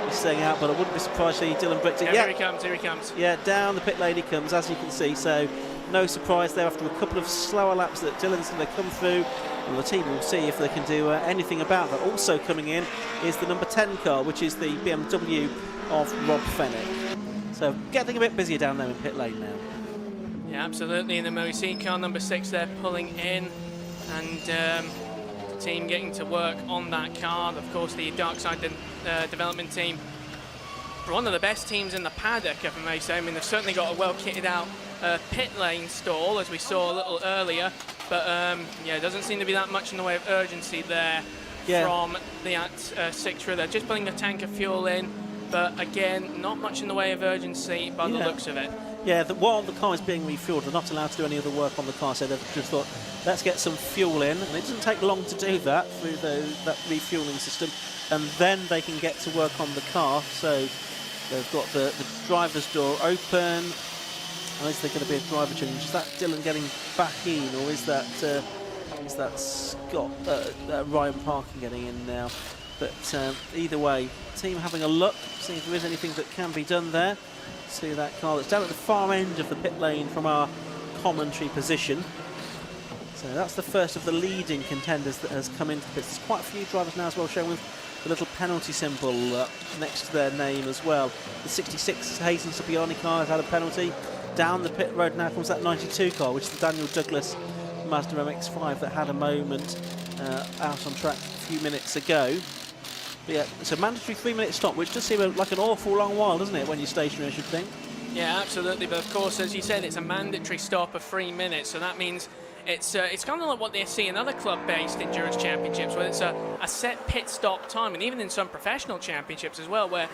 is staying out, but I wouldn't be surprised to see Dylan Prichter. Here he comes. Yeah, down the pit lane he comes, as you can see. So no surprise there after a couple of slower laps that Dylan's going to come through. And the team will see if they can do anything about that. Also coming in is the number 10 car, which is the BMW of Rob Fennick. So getting a bit busier down there in pit lane now. Yeah, absolutely. And then we see car number 6 there pulling in, and the team getting to work on that car. Of course, the Darkside development team, one of the best teams in the paddock, if I may say. I mean, they've certainly got a well kitted out pit lane stall, as we saw a little earlier. But yeah, it doesn't seem to be that much in the way of urgency there from the 6 crew. They're just putting a tank of fuel in, but again, not much in the way of urgency by the looks of it. Yeah, while the car is being refueled, they're not allowed to do any other work on the car, so they've just thought, let's get some fuel in. And it doesn't take long to do that through that refueling system, and then they can get to work on the car. So they've got the driver's door open. Is there going to be a driver change? Is that Dylan getting back in, or is that Scott Ryan Parkin getting in now? But either way, team having a look, see if there is anything that can be done there. See that car that's down at the far end of the pit lane from our commentary position. So that's the first of the leading contenders that has come into the pits. There's quite a few drivers now as well, showing with the little penalty symbol next to their name as well. The 66 Hayden Supiani car has had a penalty. Down the pit road now comes that 92 car, which is the Daniel Douglas Mazda MX-5 that had a moment out on track a few minutes ago. But yeah, it's a mandatory 3-minute stop, which does seem like an awful long while, doesn't it, when you're stationary, I should think? Yeah, absolutely. But of course, as you said, it's a mandatory stop of 3 minutes, so that means it's kind of like what they see in other club-based endurance championships, where it's a set pit stop time, and even in some professional championships as well, where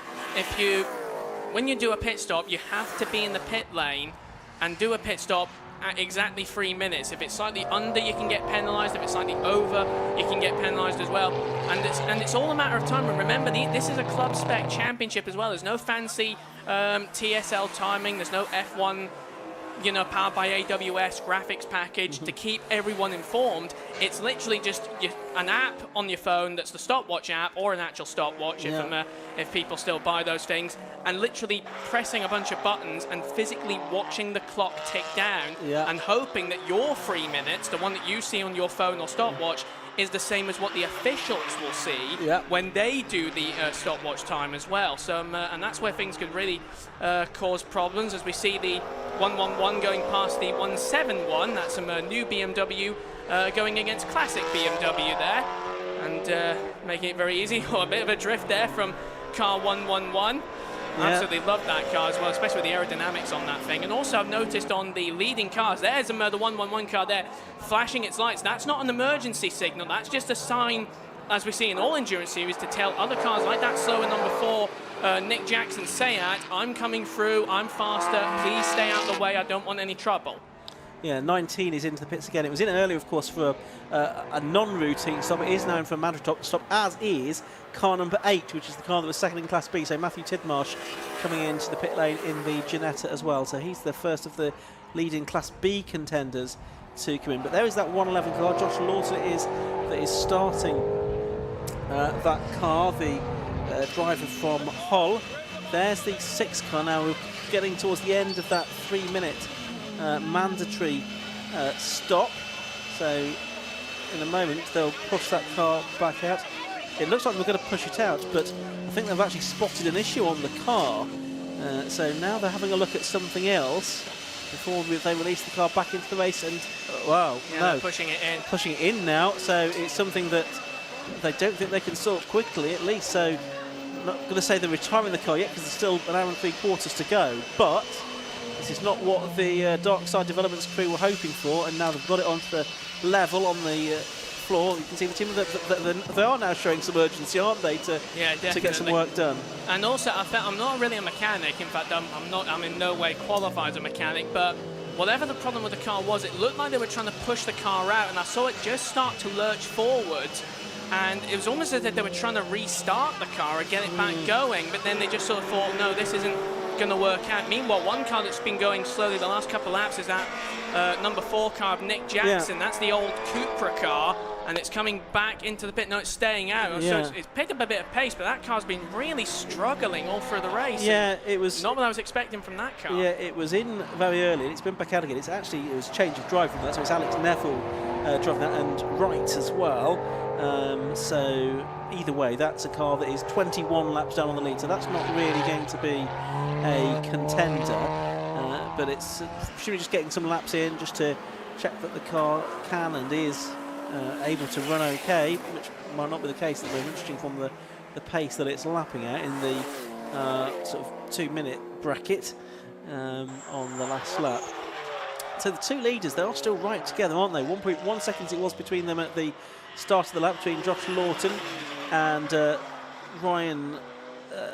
when you do a pit stop, you have to be in the pit lane and do a pit stop at exactly 3 minutes. If it's slightly under, you can get penalised. If it's slightly over, you can get penalised as well. And it's all a matter of time. And remember, this is a club spec championship as well. There's no fancy TSL timing. There's no F1, powered by AWS graphics package to keep everyone informed. It's literally just an app on your phone that's the stopwatch app, or an actual stopwatch if people still buy those things, and literally pressing a bunch of buttons and physically watching the clock tick down and hoping that your 3 minutes, the one that you see on your phone or stopwatch, is the same as what the officials will see when they do the stopwatch time as well. So, and that's where things could really cause problems, as we see the 111 going past the 171. That's some new BMW going against classic BMW there, and making it very easy. Or a bit of a drift there from car 111. Absolutely love that car as well, especially with the aerodynamics on that thing. And also I've noticed on the leading cars, there's the 111 car there flashing its lights. That's not an emergency signal, that's just a sign, as we see in all endurance series, to tell other cars like that slower number 4 Nick Jackson Seat, I'm coming through, I'm faster, please stay out of the way, I don't want any trouble. Yeah, 19 is into the pits again. It was in earlier, of course, for a non-routine stop. It is now in for a mandatory stop, as is car number 8, which is the car that was second in Class B. So Matthew Tidmarsh coming into the pit lane in the Ginetta as well. So he's the first of the leading Class B contenders to come in. But there is that 111 car. Josh Lawton that is starting that car, the driver from Hull. There's the 6 car now. We're getting towards the end of that 3-minute mandatory stop. So in a moment they'll push that car back out. It looks like we're going to push it out, but I think they've actually spotted an issue on the car. So now they're having a look at something else before they release the car back into the race. And they're pushing it in now. So it's something that they don't think they can sort quickly, at least. So not going to say they're retiring the car yet because there's still an hour and 3/4 to go, but this is not what the Dark Side Developments crew were hoping for, and now they've got it onto the level on the floor. You can see the team that they are now showing some urgency, aren't they, to get some work done. And also, I'm not really a mechanic. In fact, I'm in no way qualified as a mechanic, but whatever the problem with the car was, it looked like they were trying to push the car out, and I saw it just start to lurch forward, and it was almost as if they were trying to restart the car and get it back going, but then they just sort of thought, no, this isn't going to work out. Meanwhile, one car that's been going slowly the last couple of laps is that number 4 car of Nick Jackson. That's the old Cupra car, and it's coming back into the pit. No, it's staying out. So it's picked up a bit of pace, but that car's been really struggling all through the race. Yeah, it was not what I was expecting from that car. Yeah, it was in very early. It's been back out again. It was a change of drive from that. So it's Alex Neville driving that, and Wright as well. So either way, that's a car that is 21 laps down on the lead. So that's not really going to be a contender. But it's should be just getting some laps in just to check that the car can and is able to run okay, which might not be the case at the moment, judging from the pace that it's lapping at in the sort of 2-minute bracket on the last lap. So the two leaders, they are still right together, aren't they? 1.1 seconds it was between them at the start of the lap, between Josh Lawton and Ryan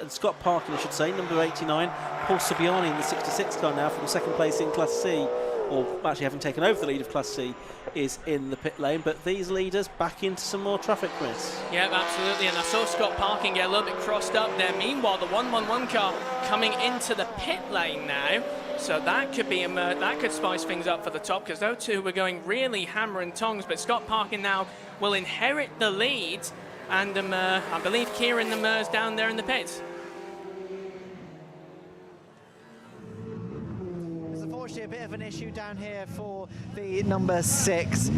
Scott Parkin, I should say, number 89. Paul Sibiani in the 66 car now from second place in Class C, or actually having taken over the lead of Class C, is in the pit lane. But these leaders back into some more traffic, Chris. Yeah, absolutely. And I saw Scott Parkin get a little bit crossed up there. Meanwhile, the 111 car coming into the pit lane now. So that could be that could spice things up for the top, because those two were going really hammer and tongs. But Scott Parkin now will inherit the lead, and I believe Kieran is down there in the pits. Unfortunately, a bit of an issue down here for the number 6.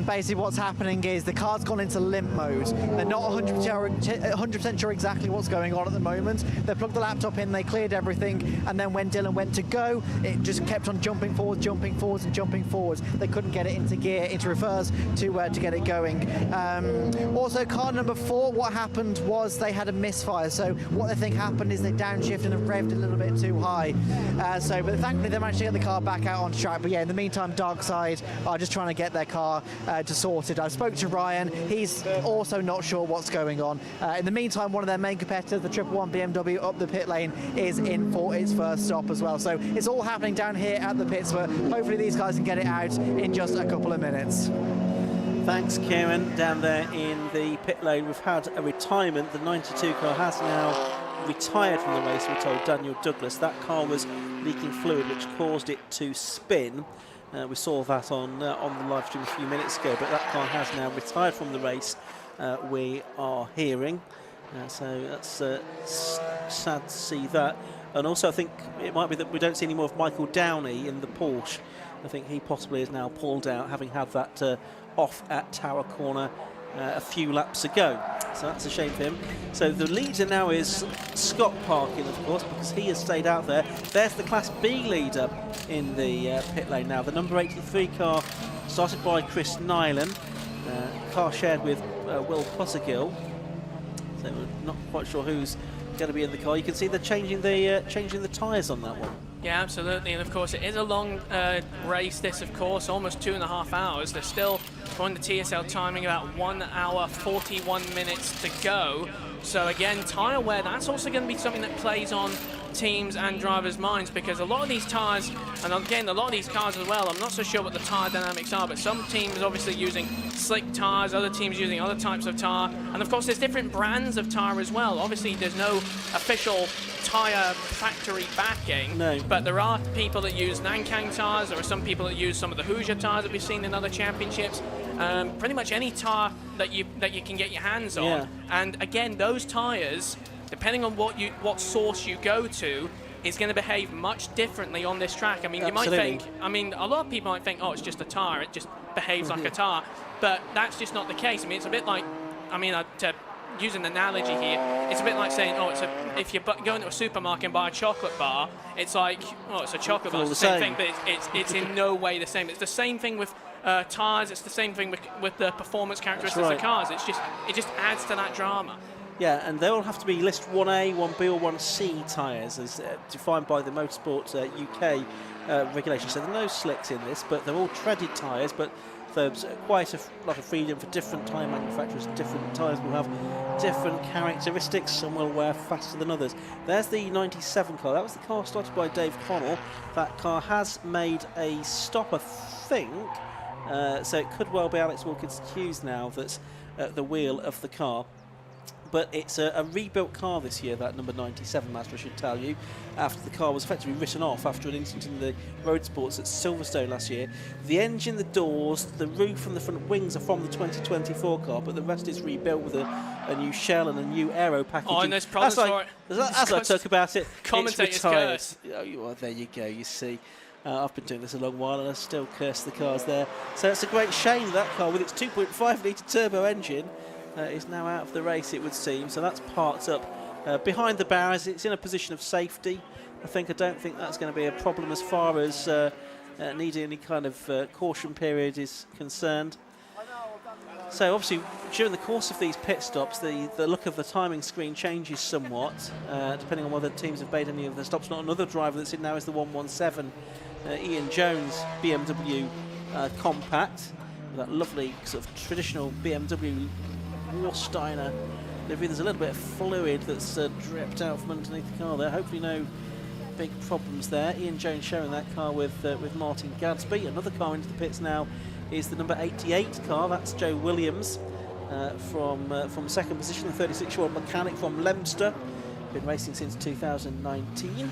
Basically, what's happening is the car's gone into limp mode. They're not 100% sure exactly what's going on at the moment. They plugged the laptop in, they cleared everything, and then when Dylan went to go, it just kept on jumping forwards, and jumping forwards. They couldn't get it into gear, into reverse to get it going. Also, car number 4, what happened was they had a misfire. So what they think happened is they downshifted and revved a little bit too high. But thankfully, they managed to get the car back out on track. But yeah, in the meantime, Darkside are just trying to get their car to sorted. I spoke to Ryan. He's also not sure what's going on. In the meantime, one of their main competitors, the 111 BMW up the pit lane, is in for its first stop as well. So it's all happening down here at the pits, but hopefully these guys can get it out in just a couple of minutes. Thanks, Kieran. Down there in the pit lane, we've had a retirement. The 92 car has now retired from the race, we're told, Daniel Douglas. That car was leaking fluid, which caused it to spin. We saw that on the live stream a few minutes ago, but that car has now retired from the race, we are hearing. So that's sad to see that. And also I think it might be that we don't see any more of Michael Downey in the Porsche. I think he possibly is now pulled out, having had that off at Tower Corner a few laps ago. So that's a shame for him. So the leader now is Scott Parkin, of course, because he has stayed out there. There's the Class B leader in the pit lane now. The number 83 car, started by Chris Nyland, car shared with Will Pottergill. So we're not quite sure who's going to be in the car. You can see they're changing the tyres on that one. Yeah, absolutely, and of course it is a long race, this of course, almost 2.5 hours. They're still on the TSL timing, about 1 hour 41 minutes to go. So again, tyre wear, that's also going to be something that plays on teams and drivers' minds, because a lot of these tyres, and again a lot of these cars as well, I'm not so sure what the tyre dynamics are, but some teams obviously using slick tyres, other teams using other types of tyre, and of course there's different brands of tyre as well. Obviously there's no official tyre factory backing, but there are people that use Nankang tyres, there are some people that use some of the Hoosier tyres that we've seen in other championships. Pretty much any tyre that you can get your hands on, and again those tyres, depending on what source you go to, is going to behave much differently on this track. I mean, you might think, a lot of people might think, oh, it's just a tyre, it just behaves like a tyre, but that's just not the case. I mean, it's a bit like, to use an analogy here, it's a bit like saying, oh, if you go into a supermarket and buy a chocolate bar, it's like, oh, it's a chocolate bar, it's the same thing, but it's in no way the same. It's the same thing with tyres, it's the same thing with the performance characteristics of cars. It just adds to that drama. Yeah, and they will have to be list 1A, 1B or 1C tyres as defined by the Motorsport UK regulations. So there are no slicks in this, but they're all treaded tyres, but there's quite a lot of freedom for different tyre manufacturers. Different tyres will have different characteristics. Some will wear faster than others. There's the 97 car. That was the car started by Dave Connell. That car has made a stop, I think. So it could well be Alex Wilkins-Hughes now that's at the wheel of the car. But it's a rebuilt car this year, that number 97, Master, I should tell you, after the car was effectively written off after an incident in the road sports at Silverstone last year. The engine, the doors, the roof and the front wings are from the 2024 car, but the rest is rebuilt with a new shell and a new aero packaging. Oh, and there's problems for it. As I talk about it, Commentator's it's retired. curse. Oh, well, there you go, you see. I've been doing this a long while and I still curse the cars there. So it's a great shame that car with its 2.5 litre turbo engine is now out of the race, it would seem. So that's parked up behind the barriers. It's in a position of safety. I don't think that's going to be a problem as far as needing any kind of caution period is concerned. So obviously during the course of these pit stops, the look of the timing screen changes somewhat, depending on whether teams have made any of the stops. Not another driver that's in now is the 117 Ian Jones BMW Compact, with that lovely sort of traditional BMW Warsteiner livery. There's a little bit of fluid that's dripped out from underneath the car there. Hopefully no big problems there. Ian Jones sharing that car with Martin Gadsby. Another car into the pits now is the number 88 car. That's Joe Williams from second position, the 36-year-old mechanic from Leominster. Been racing since 2019.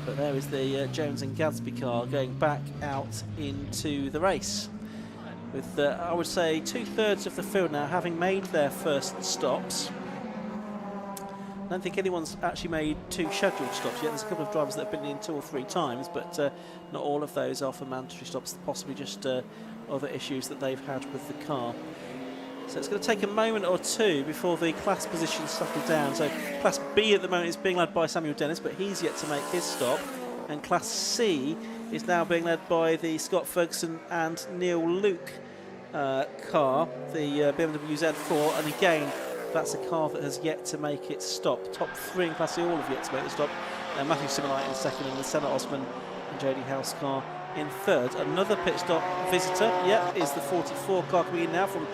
But there is the Jones and Gadsby car going back out into the race, with I would say 2/3 of the field now having made their first stops. I don't think anyone's actually made 2 scheduled stops yet. There's a couple of drivers that have been in 2 or 3 times, but not all of those are for mandatory stops, possibly just other issues that they've had with the car. So it's going to take a moment or two before the class positions settle down. So Class B at the moment is being led by Samuel Dennis, but he's yet to make his stop. And Class C is now being led by the Scott Ferguson and Neil Luke car, the BMW Z4. And again, that's a car that has yet to make its stop. Top 3 in Class C all have yet to make the stop. Matthew Simonite in second, and the Senna Osman and Jody House car in third. Another pit stop visitor, is the 44 car coming in now from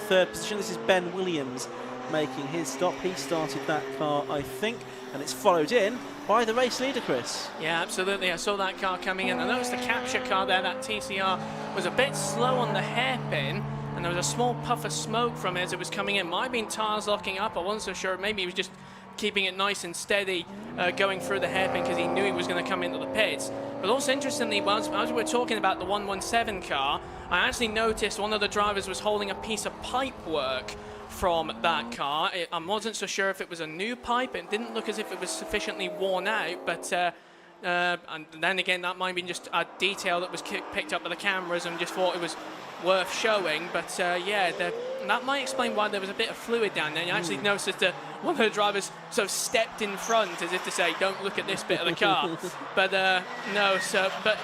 third position. This is Ben Williams making his stop. He started that car, I think, and it's followed in by the race leader, Chris. Yeah, absolutely. I saw that car coming in. I noticed the capture car there, that TCR, was a bit slow on the hairpin, and there was a small puff of smoke from it as it was coming in. Might have been tyres locking up. I wasn't so sure. Maybe he was just keeping it nice and steady going through the hairpin because he knew he was going to come into the pits. But also interestingly, as we were talking about the 117 car, I actually noticed one of the drivers was holding a piece of pipe work from that car. I wasn't so sure if it was a new pipe. It didn't look as if it was sufficiently worn out, but and then again, that might have been just a detail that was picked up by the cameras and just thought it was worth showing. But that might explain why there was a bit of fluid down there. You actually noticed that one of the drivers sort of stepped in front as if to say, don't look at this bit of the car. But but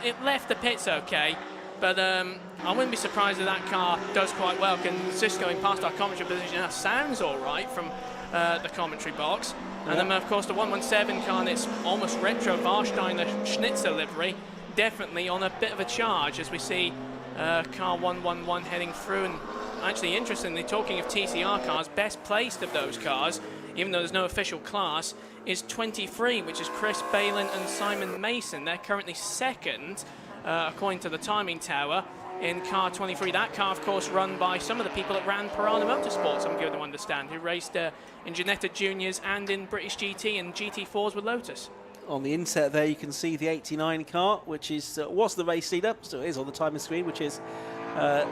it left the pits okay. But I wouldn't be surprised if that car does quite well. Just going past our commentary position, that sounds all right from the commentary box. And then, of course, the 117 car, and it's almost retro Warstein, the Schnitzer livery, definitely on a bit of a charge as we see car 111 heading through. And actually, interestingly, talking of TCR cars, best placed of those cars, even though there's no official class, is 23, which is Chris Balin and Simon Mason. They're currently second, according to the timing tower, in car 23. That car, of course, run by some of the people that ran Piranha Motorsports, I'm given to understand, who raced in Ginetta Juniors and in British GT and GT4s with Lotus. On the inset there, you can see the 89 car, which is was the race leader, still is on the timing screen, which is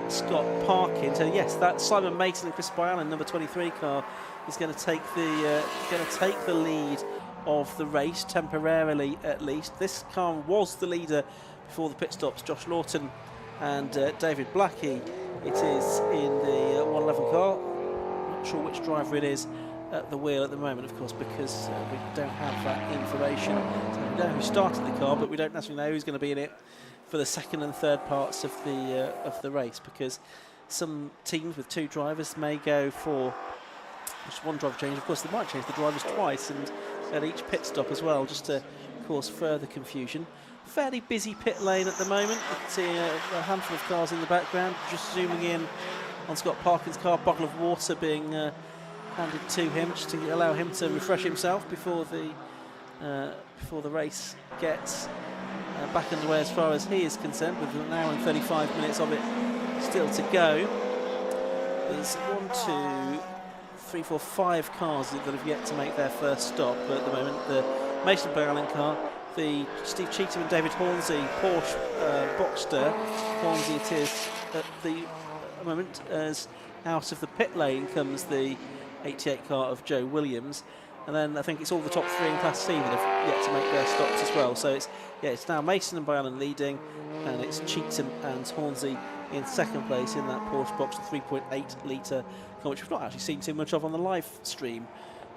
Scott Parkin. So yes, that Simon Mason and Chris Byallen, number 23 car, is going to take the lead of the race temporarily, at least. This car was the leader before the pit stops. Josh Lawton and David Blackie. It is in the 111 car. Not sure which driver it is at the wheel at the moment, of course, because we don't have that information. So we know who started the car, but we don't necessarily know who's going to be in it for the second and third parts of the race, because some teams with 2 drivers may go for just one driver change. Of course, they might change the drivers twice and at each pit stop as well, just to cause further confusion. Fairly busy pit lane at the moment. You can see a handful of cars in the background. Just zooming in on Scott Parkin's car, a bottle of water being handed to him just to allow him to refresh himself before the race gets back underway as far as he is concerned, with an hour and 35 minutes of it still to go. There's 1, 2, 3, 4, 5 cars that have yet to make their first stop at the moment. The Mason Barrelling car, the Steve Cheetham and David Hornsey Porsche Boxster. Hornsey it is at the moment, as out of the pit lane comes the 88 car of Joe Williams. And then I think it's all the top 3 in Class C that have yet to make their stops as well. So it's now Mason and Byallen leading, and it's Cheetham and Hornsey in second place in that Porsche Boxster 3.8 litre car, which we've not actually seen too much of on the live stream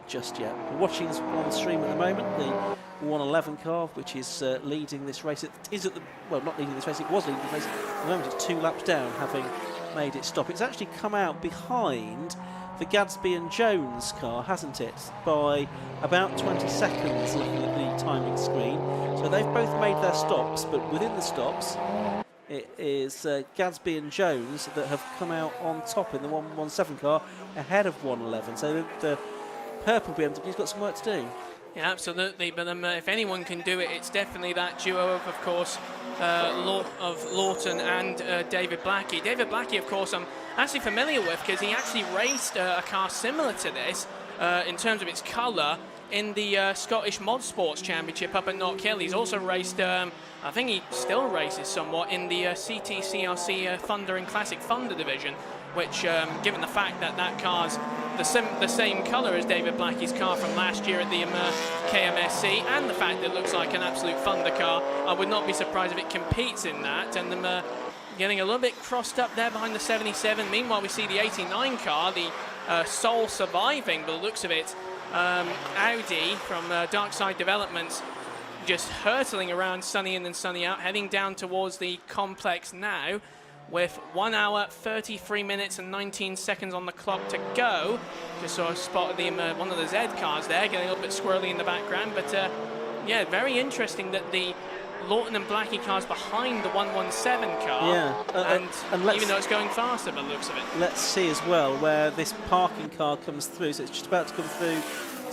just yet. We're watching this on stream at the moment, the 111 car, which is leading this race. It is not leading this race, it was leading the race. At the moment it's 2 laps down, having made it stop. It's actually come out behind the Gadsby and Jones car, hasn't it, by about 20 seconds looking at the timing screen. So they've both made their stops, but within the stops it is Gadsby and Jones that have come out on top in the 117 car ahead of 111. So the purple BMW's got some work to do. Yeah, absolutely. But if anyone can do it, it's definitely that duo of course, of Lawton and David Blackie. David Blackie, of course, I'm actually familiar with because he actually raced a car similar to this in terms of its colour in the Scottish Mod Sports Championship up at Knockhill. He's also raced, I think he still races somewhat in the CTCRC Thunder and Classic Thunder division, which, given the fact that that car's the same colour as David Blackie's car from last year at the KMSC, and the fact that it looks like an absolute Thunder car, I would not be surprised if it competes in that. And them getting a little bit crossed up there behind the 77. Meanwhile, we see the 89 car, the sole surviving, by the looks of it, Audi from Dark Side Developments, just hurtling around sunny in and sunny out, heading down towards the complex now, with 1 hour, 33 minutes and 19 seconds on the clock to go. Just saw a spot of the one of the Z cars there, getting a little bit squirrely in the background. But yeah, very interesting that the Lawton and Blackie cars behind the 117 car. Yeah, and even though it's going faster by the looks of it. Let's see as well where this parking car comes through. So it's just about to come through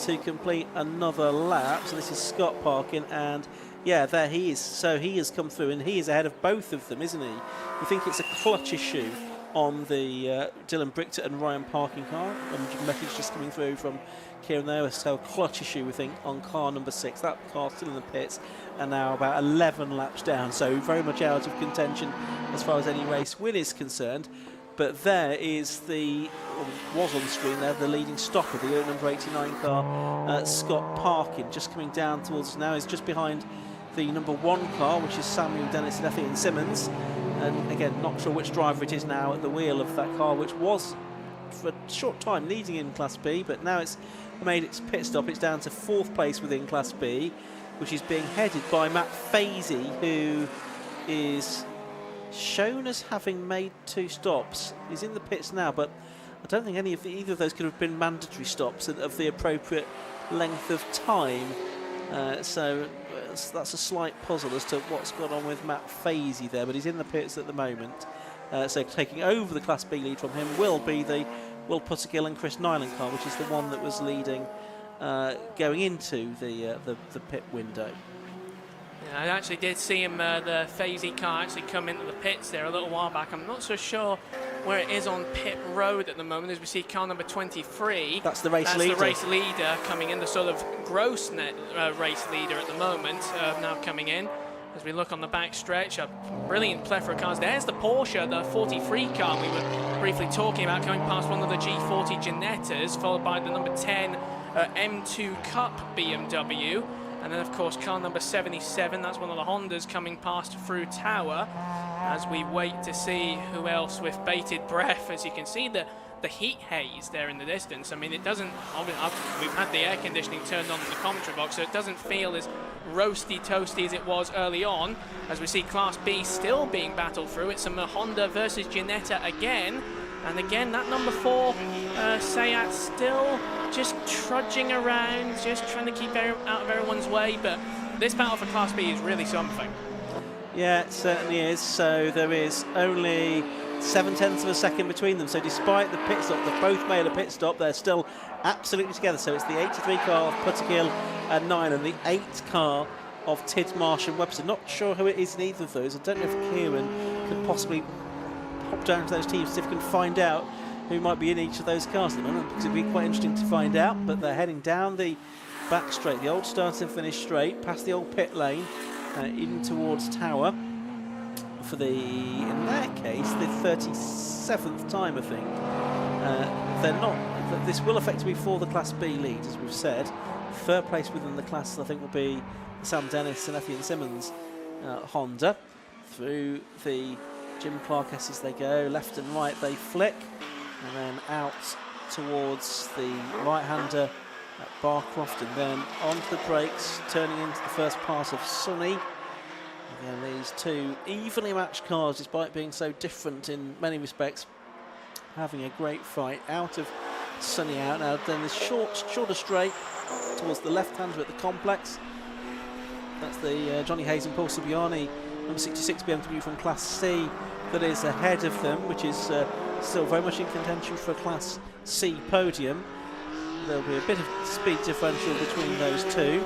to complete another lap. So this is Scott Parkin, and yeah, there he is. So he has come through, and he is ahead of both of them, isn't he? You think it's a clutch issue on the Dylan Brichter and Ryan Parkin car? A message just coming through from Kieran there. So a clutch issue, we think, on car number 6. That car still in the pits, and now about 11 laps down. So very much out of contention as far as any race win is concerned. But there is was on the screen there, the leading stopper, the number 89 car, Scott Parkin, just coming down towards us now. He's just behind the number 1 car, which is Samuel Dennis and Ethan Simmons. And again, not sure which driver it is now at the wheel of that car, which was for a short time leading in Class B, but now it's made its pit stop. It's down to 4th place within Class B, which is being headed by Matt Fazy, who is shown as having made 2 stops. He's in the pits now, but I don't think either of those could have been mandatory stops of the appropriate length of time. So that's a slight puzzle as to what's gone on with Matt Fazy there, but he's in the pits at the moment. So taking over the Class B lead from him will be the Will Puttergill and Chris Nyland car, which is the one that was leading going into the pit window. Yeah, I actually did see him, the Fazy car actually come into the pits there a little while back. I'm not so sure where it is on pit road at the moment, as we see car number 23. That's the race leader. That's the race leader coming in, the sort of gross net race leader at the moment, now coming in. As we look on the back stretch, a brilliant plethora of cars. There's the Porsche, the 43 car we were briefly talking about, coming past one of the G40 Ginettas, followed by the number 10 M2 Cup BMW. And then, of course, car number 77, that's one of the Hondas coming past through Tower, as we wait to see who else with bated breath. As you can see, the heat haze there in the distance. I mean, it doesn't, we've had the air conditioning turned on in the commentary box, so it doesn't feel as roasty toasty as it was early on. As we see Class B still being battled through, it's a Honda versus Ginetta again, And again, that number 4, Sayat, still just trudging around, just trying to keep out of everyone's way. But this battle for Class B is really something. Yeah, it certainly is. So there is only 0.7 of a second between them. So despite the pit stop, they both made a pit stop, they're still absolutely together. So it's the 83 car of Puttergill and Nyland, and the 8 car of Tidmarsh and Webster. Not sure who it is in either of those. I don't know if Kieran could possibly hop down to those teams, see if we can find out who might be in each of those cars at the moment, because it'd be quite interesting to find out. But they're heading down the back straight, the old start and finish straight, past the old pit lane, in towards Tower for the, in their case, the 37th time, I think. They're not, this will effectively for the Class B lead, as we've said. Third place within the class, I think, will be Sam Dennis and Effian Simmons Honda. Through the Jim Clark S as they go, left and right they flick, and then out towards the right-hander at Barcroft, and then onto the brakes, turning into the first part of Sunny. Again, these two evenly matched cars, despite being so different in many respects, having a great fight out of Sunny out. Now then the shorter straight towards the left-hander at the complex. That's the Johnny Hayes and Paul Subiani, number 66 BMW from Class C, that is ahead of them, which is still very much in contention for a Class C podium. There'll be a bit of speed differential between those two,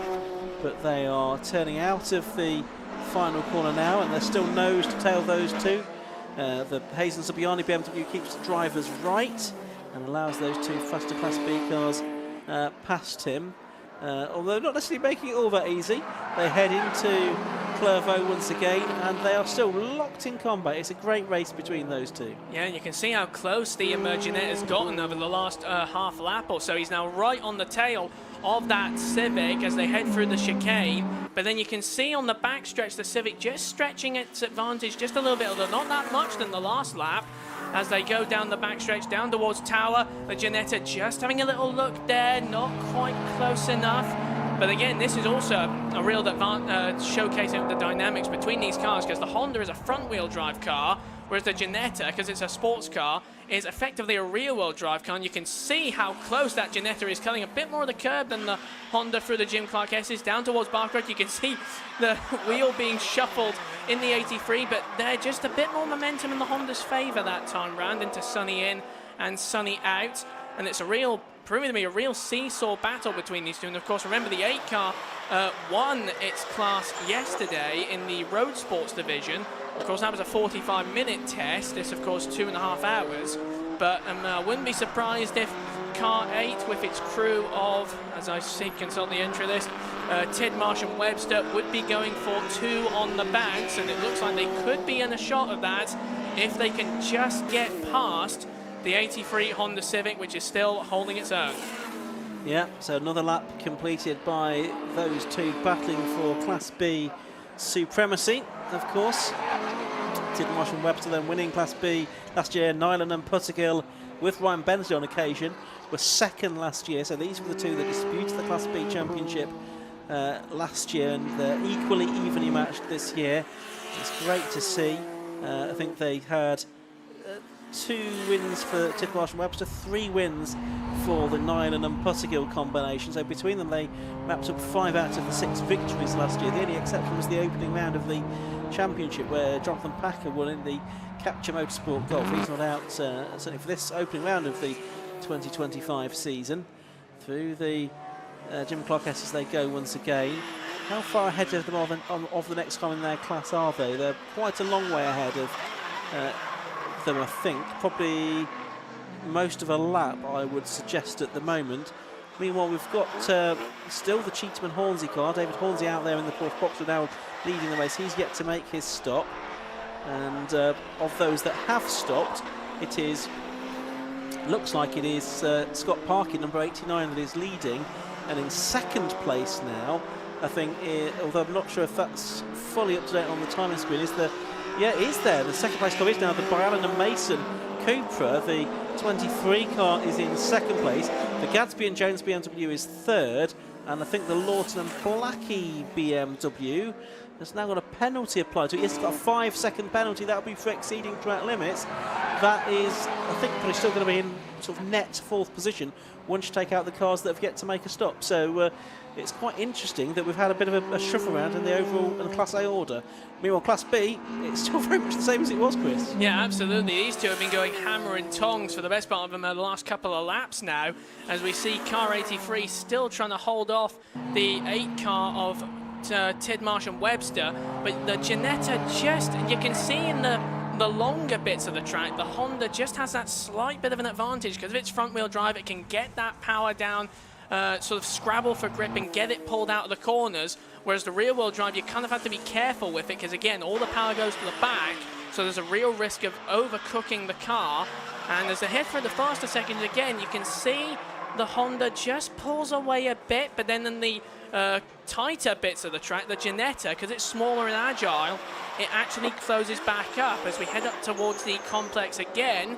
but they are turning out of the final corner now, and they're still nose to tail those two. The Hayes and Subiani BMW keeps the drivers right and allows those two faster Class B cars past him. Although not necessarily making it all that easy. They head into Clervaux once again, and they are still locked in combat. It's a great race between those two. Yeah, and you can see how close the Jeanette has gotten over the last half lap or so. He's now right on the tail of that Civic as they head through the chicane. But then you can see on the backstretch the Civic just stretching its advantage just a little bit, although not that much than the last lap. As they go down the backstretch, down towards Tower, the Ginetta just having a little look there, not quite close enough. But again, this is also a real showcasing the dynamics between these cars, because the Honda is a front-wheel drive car, whereas the Ginetta, because it's a sports car, is effectively a rear-wheel drive car. And you can see how close that Ginetta is cutting a bit more of the curb than the Honda through the Jim Clark S's down towards Barcroft. You can see the wheel being shuffled in the 83, but they're just a bit more momentum in the Honda's favour that time round, into Sunny in and Sunny out. And it's proving to be a real seesaw battle between these two. And of course, remember the 8 car won its class yesterday in the road sports division. Of course, that was a 45-minute test. This, of course, 2.5 hours. But wouldn't be surprised if car 8, with its crew of, as I consult the entry list, Tidmarsh and Webster, would be going for 2 on the banks. And it looks like they could be in a shot of that if they can just get past the 83 Honda Civic, which is still holding its own. Yeah, so another lap completed by those two battling for Class B supremacy, of course. Tidmarsh and Webster then winning Class B last year. Nyland and Puttergill, with Ryan Bensley on occasion, were second last year. So these were the two that disputed the Class B championship last year, and they're equally evenly matched this year. It's great to see. I think they had 2 wins for Tidmarsh and Webster, 3 wins for the Nyland and Puttergill combination. So between them, they wrapped up 5 out of the 6 victories last year. The only exception was the opening round of the championship, where Jonathan Packer won in the Capture Motorsport Golf. He's not out certainly for this opening round of the 2025 season. Through the Jim Clark S as they go once again. How far ahead of them of the next car in their class are they? They're quite a long way ahead of them, I think. Probably most of a lap, I would suggest, at the moment. Meanwhile, we've got still the Cheatham Hornsey car. David Hornsey out there in the 4th box, now leading the race. He's yet to make his stop. And of those that have stopped, looks like it is Scott Parkin, number 89, that is leading. And in 2nd place now, I think, although I'm not sure if that's fully up to date on the timing screen, is the... Yeah, it is there. The 2nd place car is now the Byallen and Mason Cupra. The 23 car is in 2nd place. The Gadsby and Jones BMW is 3rd. And I think the Lawton and Blackie BMW has now got a penalty applied to it. Yes, it's got a 5-second penalty. That'll be for exceeding track limits. that is, I think, probably still going to be in sort of net fourth position once you take out the cars that have yet to make a stop. So it's quite interesting that we've had a bit of a shuffle around in the overall and Class A order. Meanwhile, Class B, it's still very much the same as it was, Chris. Yeah, absolutely. These two have been going hammer and tongs for the best part of them the last couple of laps now, as we see car 83 still trying to hold off the 8 car of Tidmarsh and Webster, but the Ginetta just, you can see in the longer bits of the track, the Honda just has that slight bit of an advantage because of its front wheel drive. It can get that power down, sort of scrabble for grip and get it pulled out of the corners, whereas the rear wheel drive, you kind of have to be careful with it because, again, all the power goes to the back, so there's a real risk of overcooking the car. And as they head for the faster seconds again, you can see the Honda just pulls away a bit, but then in the tighter bits of the track, the Ginetta, because it's smaller and agile, it actually closes back up as we head up towards the complex again.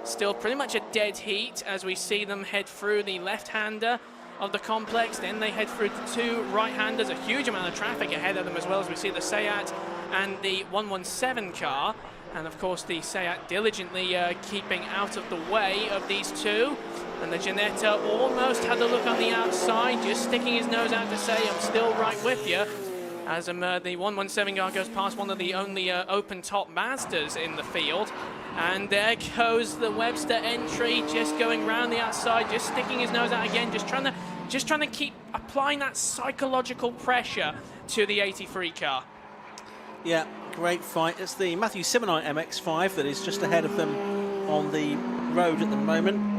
Still pretty much a dead heat as we see them head through the left-hander of the complex. Then they head through the 2 right-handers, a huge amount of traffic ahead of them as well, as we see the Seat and the 117 car. And of course the Seat diligently keeping out of the way of these two. And the Ginetta almost had a look on the outside, just sticking his nose out to say, I'm still right with you. As the 117 car goes past one of the only open-top Mazdas in the field. And there goes the Webster entry, just going round the outside, just sticking his nose out again, just trying to keep applying that psychological pressure to the 83 car. Yeah, great fight. It's the Matthew Simonite MX-5 that is just ahead of them on the road at the moment.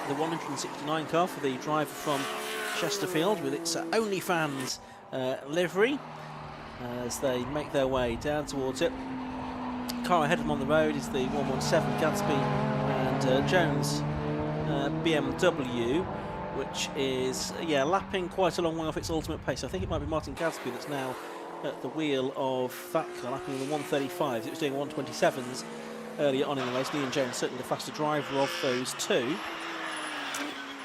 The 169 car for the driver from Chesterfield with its OnlyFans livery as they make their way down towards it. Car ahead of them on the road is the 117 Gadsby and Jones BMW, which is lapping quite a long way off its ultimate pace. I think it might be Martin Gadsby that's now at the wheel of that car, lapping the 135s. It was doing 127s earlier on in the race. Ian Jones certainly the faster driver of those two.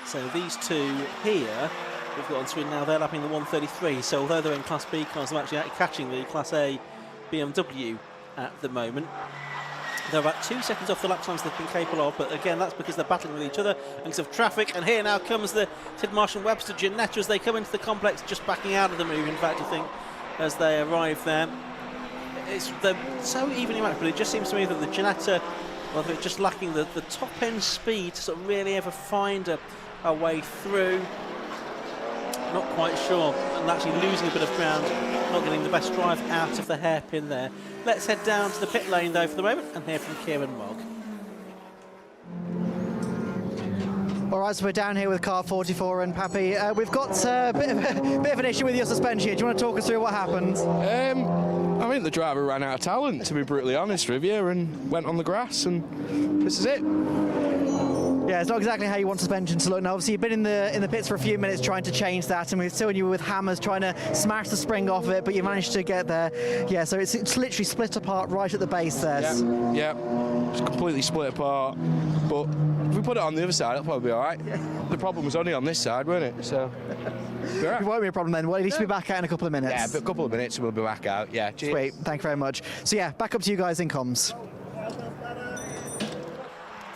So these two here we've got on screen now, they're lapping the 133. So although they're in Class B cars, they're actually catching the Class A BMW at the moment. They're about 2 seconds off the lap times they've been capable of, but again, that's because they're battling with each other because of traffic. And here now comes the Tidmarsh and Webster Ginetta as they come into the complex, just backing out of the move, in fact, I think, as they arrive there. They're so evenly matched, but it just seems to me that the Ginetta, well, they're just lacking the top-end speed to sort of really ever find a way through. Not quite sure, and actually losing a bit of ground, not getting the best drive out of the hairpin there. Let's head down to the pit lane though for the moment and hear from Kieran Mogg. All right, so we're down here with car 44 and Pappy. We've got a bit of an issue with your suspension here. Do you want to talk us through what happened? I think the driver ran out of talent, to be brutally honest with you, and went on the grass, and this is it. Yeah, it's not exactly how you want suspension to look. Now, obviously, you've been in the pits for a few minutes trying to change that, and we've seen you with hammers trying to smash the spring off it, but you managed to get there. Yeah, so it's literally split apart right at the base there. Yeah, it's completely split apart. But if we put it on the other side, it'll probably be all right. Yeah. The problem was only on this side, wasn't it? So it won't be a problem then. We'll at least be back out in a couple of minutes. Yeah, but a couple of minutes and we'll be back out. Yeah, cheers. Sweet, thank you very much. So yeah, back up to you guys in comms.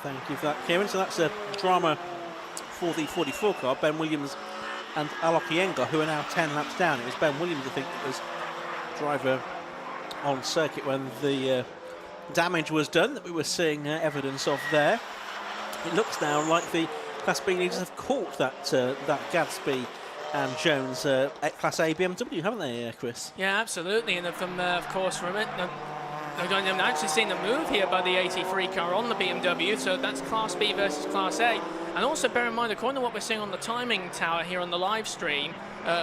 Thank you for that, Kieran. So that's a drama for the 44 car, Ben Williams and Alok Iyengar, who are now 10 laps down. It was Ben Williams, I think, that was driver on circuit when the damage was done that we were seeing evidence of there. It looks now like the Class B leaders have caught that Gadsby and Jones Class A BMW, haven't they, Chris? Yeah, absolutely. And from, of course, from it, I've actually seen the move here by the 83 car on the BMW, so that's Class B versus Class A. And also bear in mind, according to what we're seeing on the timing tower here on the live stream,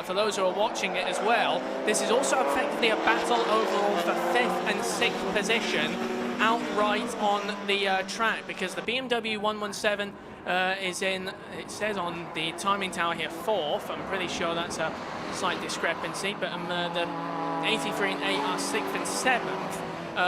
for those who are watching it as well, this is also effectively a battle overall for 5th and 6th position outright on the track, because the BMW 117 is in, it says on the timing tower here, 4th. I'm pretty sure that's a slight discrepancy, but the 83 and 8 are 6th and 7th.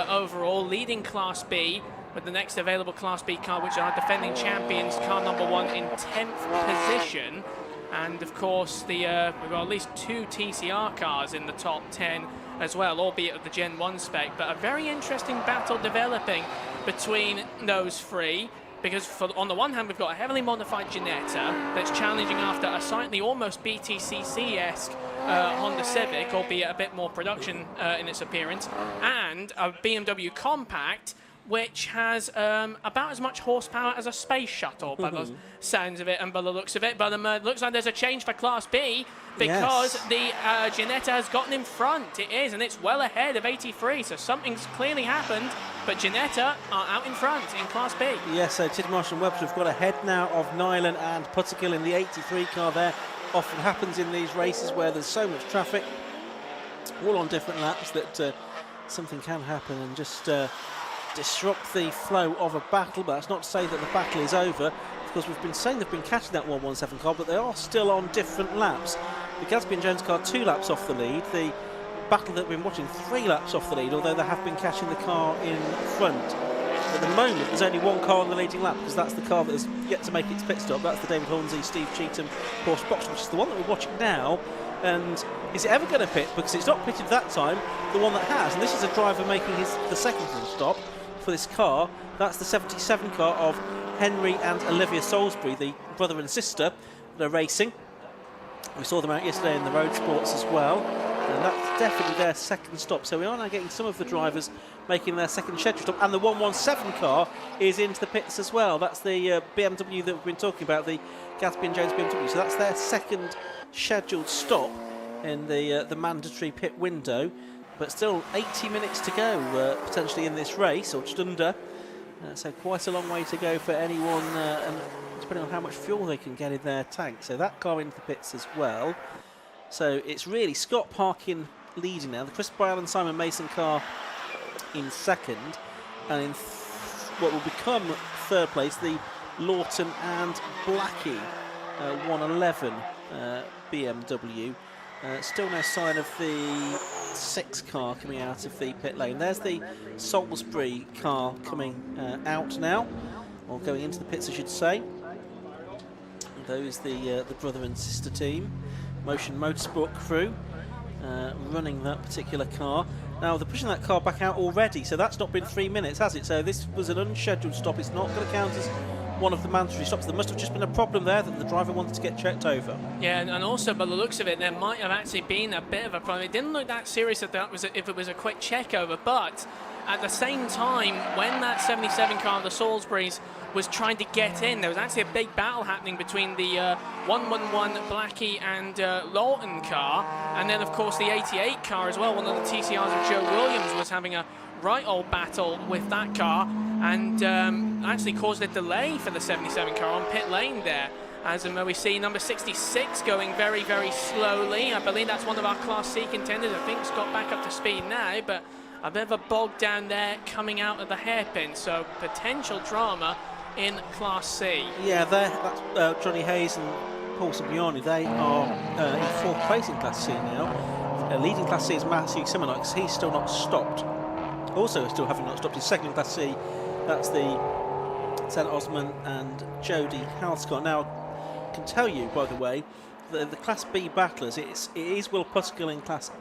Overall, leading Class B, with the next available Class B car, which are defending champions, car number 1 in 10th position. And of course, we've got at least 2 TCR cars in the top 10 as well, albeit of the Gen 1 spec. But a very interesting battle developing between those three. Because on the one hand, we've got a heavily modified Ginetta that's challenging after a slightly almost BTCC-esque Honda Civic, albeit a bit more production in its appearance, and a BMW Compact, which has about as much horsepower as a space shuttle by the sounds of it and by the looks of it. But it looks like there's a change for Class B because the Ginetta has gotten in front. It is, and it's well ahead of 83, so something's clearly happened. But Ginetta are out in front in Class B. Yes, so Tidmarsh and Webster have got ahead now of Nyland and Puttergill in the 83 car there. Often happens in these races where there's so much traffic, all on different laps, that something can happen and just disrupt the flow of a battle. But that's not to say that the battle is over, because we've been saying they've been catching that 117 car, but they are still on different laps. The Gadsby and Jones car 2 laps off the lead. The battle that we've been watching 3 laps off the lead, although they have been catching the car in front. At the moment, there's only one car on the leading lap, because that's the car that has yet to make its pit stop. That's the David Hornsey, Steve Cheetham Porsche box, which is the one that we're watching now. And is it ever going to pit? Because it's not pitted that time, the one that has. And this is a driver making the second stop for this car. That's the 77 car of Henry and Olivia Salisbury, the brother and sister. They're racing. We saw them out yesterday in the road sports as well. And that's definitely their second stop. So we are now getting some of the drivers making their second scheduled stop. And the 117 car is into the pits as well. That's the BMW that we've been talking about, the Gadsby and Jones BMW. So that's their second scheduled stop in the mandatory pit window. But still 80 minutes to go potentially in this race, or just under. So quite a long way to go for anyone, and depending on how much fuel they can get in their tank. So that car into the pits as well. So it's really Scott Parkin leading now. The Chris Boyle and Simon Mason car in second. And in what will become third place, the Lawton and Blackie 111 BMW. Still no sign of the 6 car coming out of the pit lane. There's the Salisbury car coming out now, or going into the pits, I should say. Those the brother and sister team, Motion Motorsport crew, running that particular car. Now they're pushing that car back out already, so that's not been 3 minutes, has it? So this was an unscheduled stop. It's not going to count as one of the mandatory stops. There must have just been a problem there that the driver wanted to get checked over. Yeah, and also by the looks of it, there might have actually been a bit of a problem. It didn't look that serious if it was a quick check over, but at the same time, when that 77 car, the Salisbury's, was trying to get in, there was actually a big battle happening between the 111 Blackie and Lawton car, and then of course the 88 car as well. One of the TCRs of Joe Williams was having a right old battle with that car, and actually caused a delay for the 77 car on pit lane there. As we see number 66 going very, very slowly. I believe that's one of our Class C contenders. I think it's got back up to speed now, but a bit of a bog down there coming out of the hairpin. So potential drama in Class C. Yeah, that's Johnny Hayes and Paul Simeoni. They are in 4th place in Class C now. Leading Class C is Matthew Simonox. He's still not stopped. Also still having not stopped his second in Class C. That's the St Osman and Jody Halscott. Now, I can tell you, by the way, the Class B battlers, it is Will Puttergill in Class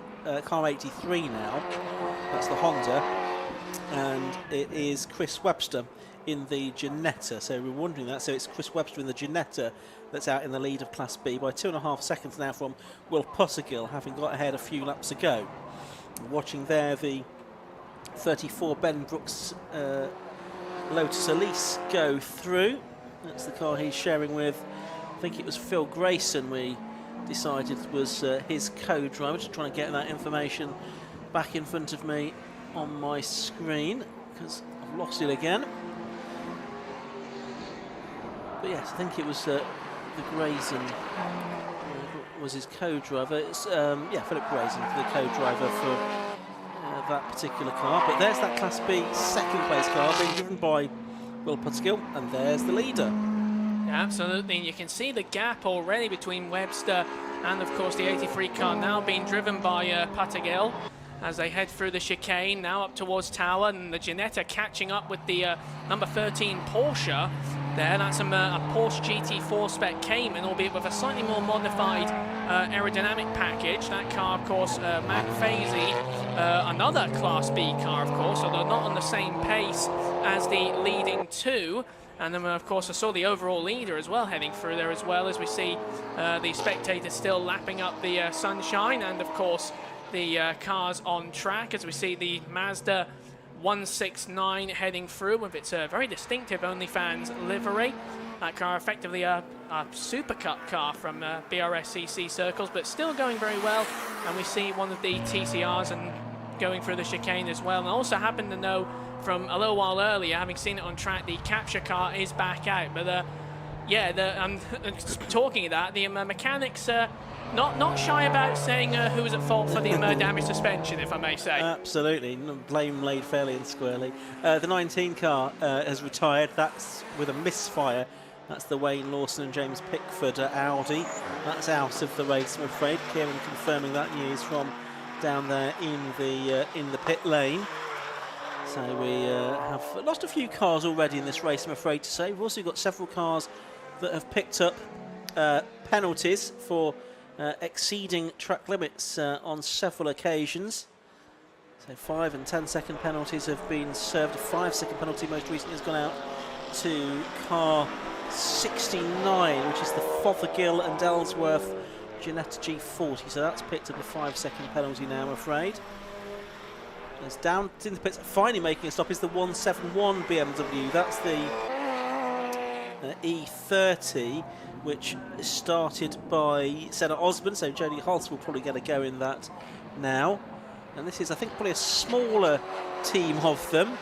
car 83 now. That's the Honda. And it is Chris Webster in the Ginetta. So we're wondering that. So it's Chris Webster in the Ginetta that's out in the lead of Class B by 2.5 seconds now from Will Puttergill, having got ahead a few laps ago. Watching there the 34 Ben Brooks Lotus Elise go through. That's the car he's sharing with, I think it was Phil Grayson, we decided was his co-driver. Just trying to get that information back in front of me on my screen, because I've lost it again. But yes, I think it was the Grayson was his co-driver. It's yeah, Philip Grayson, the co-driver for that particular car. But there's that Class B second place car being driven by Will Puttergill, and there's the leader. Yeah, absolutely, and you can see the gap already between Webster and of course the 83 car now being driven by Puttergill as they head through the chicane now up towards Tower, and the Ginetta catching up with the number 13 Porsche there. That's a Porsche GT4 spec Cayman, albeit with a slightly more modified aerodynamic package. That car, of course, Matt Fazy, another Class B car, of course, although not on the same pace as the leading two. And then, of course, I saw the overall leader as well heading through there, as well as we see the spectators still lapping up the sunshine, and, of course, the cars on track, as we see the Mazda 169 heading through with its very distinctive OnlyFans livery. That car effectively a Super Cup car from BRSCC circles, but still going very well. And we see one of the TCRs and going through the chicane as well. And I also happen to know from a little while earlier, having seen it on track, the capture car is back out. But yeah, talking of that, the mechanics not shy about saying who was at fault for the damaged suspension, if I may say. Absolutely, blame laid fairly and squarely. The 19 car has retired. That's with a misfire. That's the Wayne Lawson and James Pickford Audi. That's out of the race, I'm afraid. Kieran confirming that news from down there in the pit lane. So we have lost a few cars already in this race, I'm afraid to say. We've also got several cars that have picked up penalties for exceeding track limits on several occasions. So 5 and 10 second penalties have been served. A 5-second penalty most recently has gone out to car 69, which is the Fothergill and Ellsworth Ginetta G40. So that's picked up a 5-second penalty now, I'm afraid. It's down in the pits. Finally making a stop is the 171 BMW. That's the E30, which is started by Senna Osborne. So Jodie Holtz will probably get a go in that now. And this is, I think, probably a smaller team of them.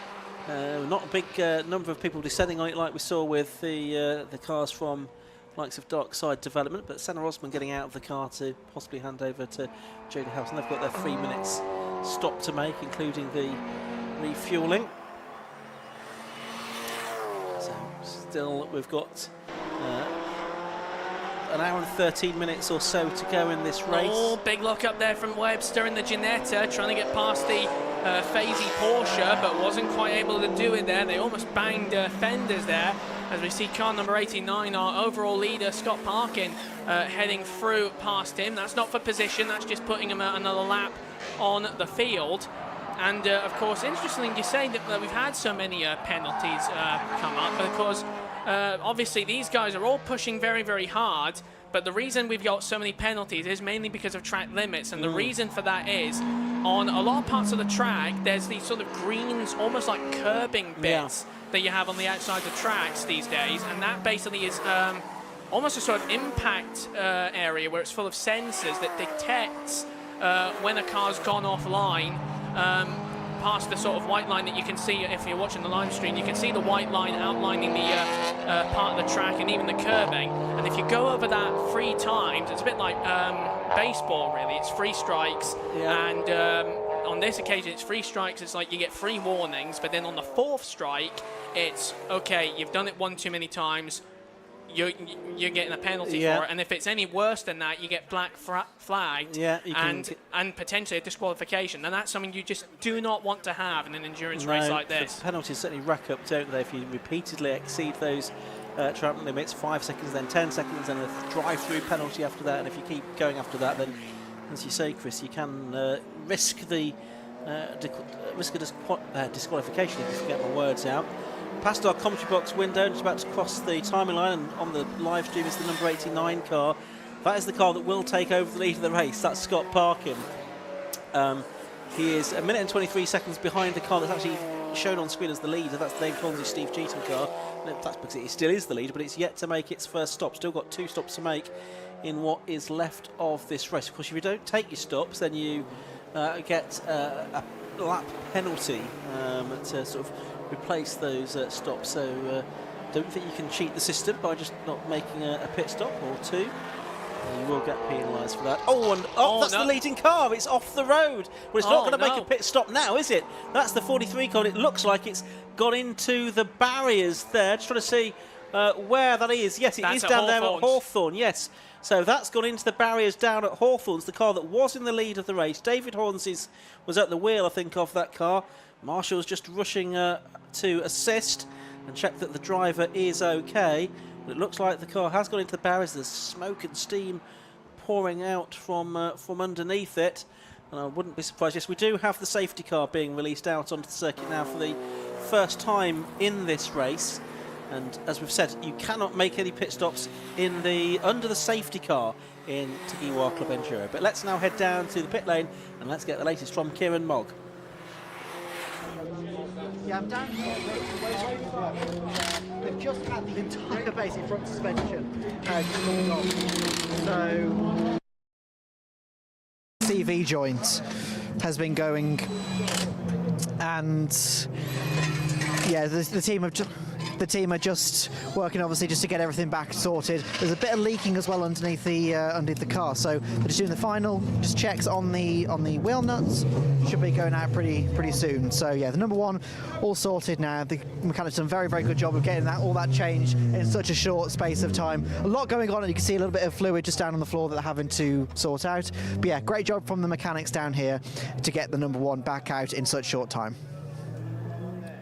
Not a big number of people descending on it like we saw with the cars from likes of Dark Side Development, but Senna Osborne getting out of the car to possibly hand over to Jodie Holtz. And they've got their 3 minutes stop to make, including the refueling. So still we've got an hour and 13 minutes or so to go in this race. Oh, big lock up there from Webster in the Ginetta, trying to get past the Fazy Porsche, but wasn't quite able to do it there. They almost banged fenders there, as we see car number 89, our overall leader, Scott Parkin, heading through past him. That's not for position, that's just putting him another lap on the field. And of course, interestingly, you say that we've had so many penalties come up, because obviously these guys are all pushing very, very hard, but the reason we've got so many penalties is mainly because of track limits. And the reason for that is, on a lot of parts of the track, there's these sort of greens, almost like curbing bits that you have on the outside of the tracks these days, and that basically is almost a sort of impact area where it's full of sensors that detects when a car's gone offline, past the sort of white line that you can see if you're watching the live stream. You can see the white line outlining the part of the track and even the curbing. And if you go over that 3 times, it's a bit like baseball, really. It's 3 strikes, and on this occasion it's 3 strikes. It's like you get 3 warnings, but then on the 4th strike, it's okay, you've done it 1 too many times. You're getting a penalty for it, and if it's any worse than that, you get black flagged and potentially a disqualification. And that's something you just do not want to have in an endurance race like this. The penalties certainly rack up, don't they, if you repeatedly exceed those track limits. 5 seconds, then 10 seconds, and a drive-through penalty after that. And if you keep going after that, then, as you say, Chris, you can risk a disqualification, if you get my words out. Past our commentary box window, just about to cross the timing line, and on the live stream is the number 89 car. That is the car that will take over the lead of the race. That's Scott Parkin. He is 1 minute and 23 seconds behind the car that's actually shown on screen as the leader. That's Dave Collins' Steve Cheatham car. That's because it still is the leader, but it's yet to make its first stop. Still got 2 stops to make in what is left of this race. Of course, if you don't take your stops, then you get a lap penalty to sort of replace those stops. So don't think you can cheat the system by just not making a pit stop or 2. You will get penalised for that. That's the leading car. It's off the road. Well, it's not going to make a pit stop now, is it? That's the 43 car. It looks like it's got into the barriers there. Just trying to see where that is. Yes, it is down there at Hawthorne. Yes. So that's gone into the barriers down at Hawthorne's, the car that was in the lead of the race. David Horns was at the wheel, I think, of that car. Marshall's just rushing to assist. and check that the driver is okay. But it looks like the car has gone into the barriers. There's smoke and steam pouring out from underneath it. And I wouldn't be surprised. Yes, we do have the safety car being released out onto the circuit now for the first time in this race. And as we've said, you cannot make any pit stops under the safety car in Tegiwa Club Enduro. But let's now head down to the pit lane and let's get the latest from Kieran Mogg. Yeah, I'm down here. They've just had the entire basic front suspension pulled off. So CV joint has been going, and yeah, the team are just working, obviously, just to get everything back sorted. There's a bit of leaking as well underneath the car, so they're just doing the final just checks on the wheel nuts. Should be going out pretty soon. So yeah, the number one all sorted now. The mechanics done a very good job of getting all that changed in such a short space of time. A lot going on, and you can see a little bit of fluid just down on the floor that they're having to sort out. But yeah, great job from the mechanics down here to get the number one back out in such short time.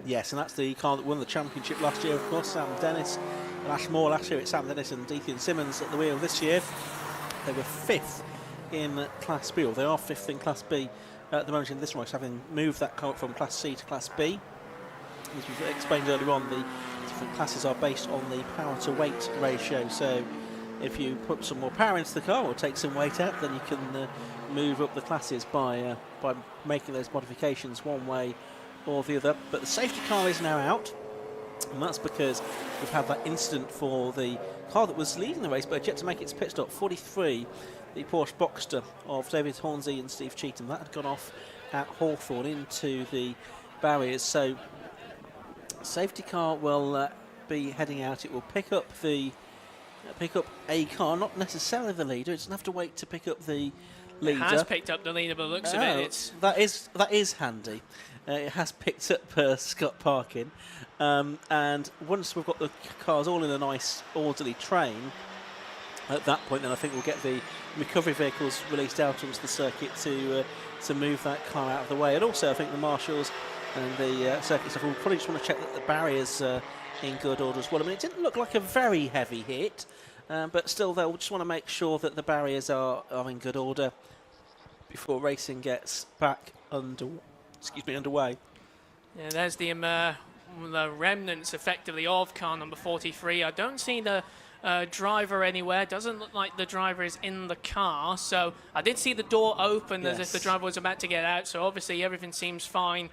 Yes, and that's the car that won the championship last year, of course. Sam Dennis and Ash Moore last year. It's Sam Dennis and Ethan Simmons at the wheel this year. They were 5th in Class B, or they are 5th in Class B at the moment in this race, having moved that car from Class C to Class B. As we've explained earlier on, the different classes are based on the power to weight ratio. So if you put some more power into the car or take some weight out, then you can move up the classes by making those modifications one way or the other. But the safety car is now out, and that's because we've had that incident for the car that was leading the race but had yet to make its pit stop, 43, the Porsche Boxster of David Hornsey and Steve Cheetham. That had gone off at Hawthorne into the barriers. So safety car will be heading out. It will pick up a car, not necessarily the leader. It doesn't have to wait to pick up the leader. It has picked up the leader, but looks of it, that is handy. It has picked up Scott Parkin, and once we've got the cars all in a nice orderly train, at that point then I think we'll get the recovery vehicles released out onto the circuit to move that car out of the way. And also I think the marshals and the circuit staff will probably just want to check that the barriers are in good order as well. I mean, it didn't look like a very heavy hit, but still they'll just want to make sure that the barriers are in good order before racing gets back underway. Yeah, there's the remnants, effectively, of car number 43. I don't see the driver anywhere. Doesn't look like the driver is in the car. So I did see the door open as if the driver was about to get out. So obviously everything seems fine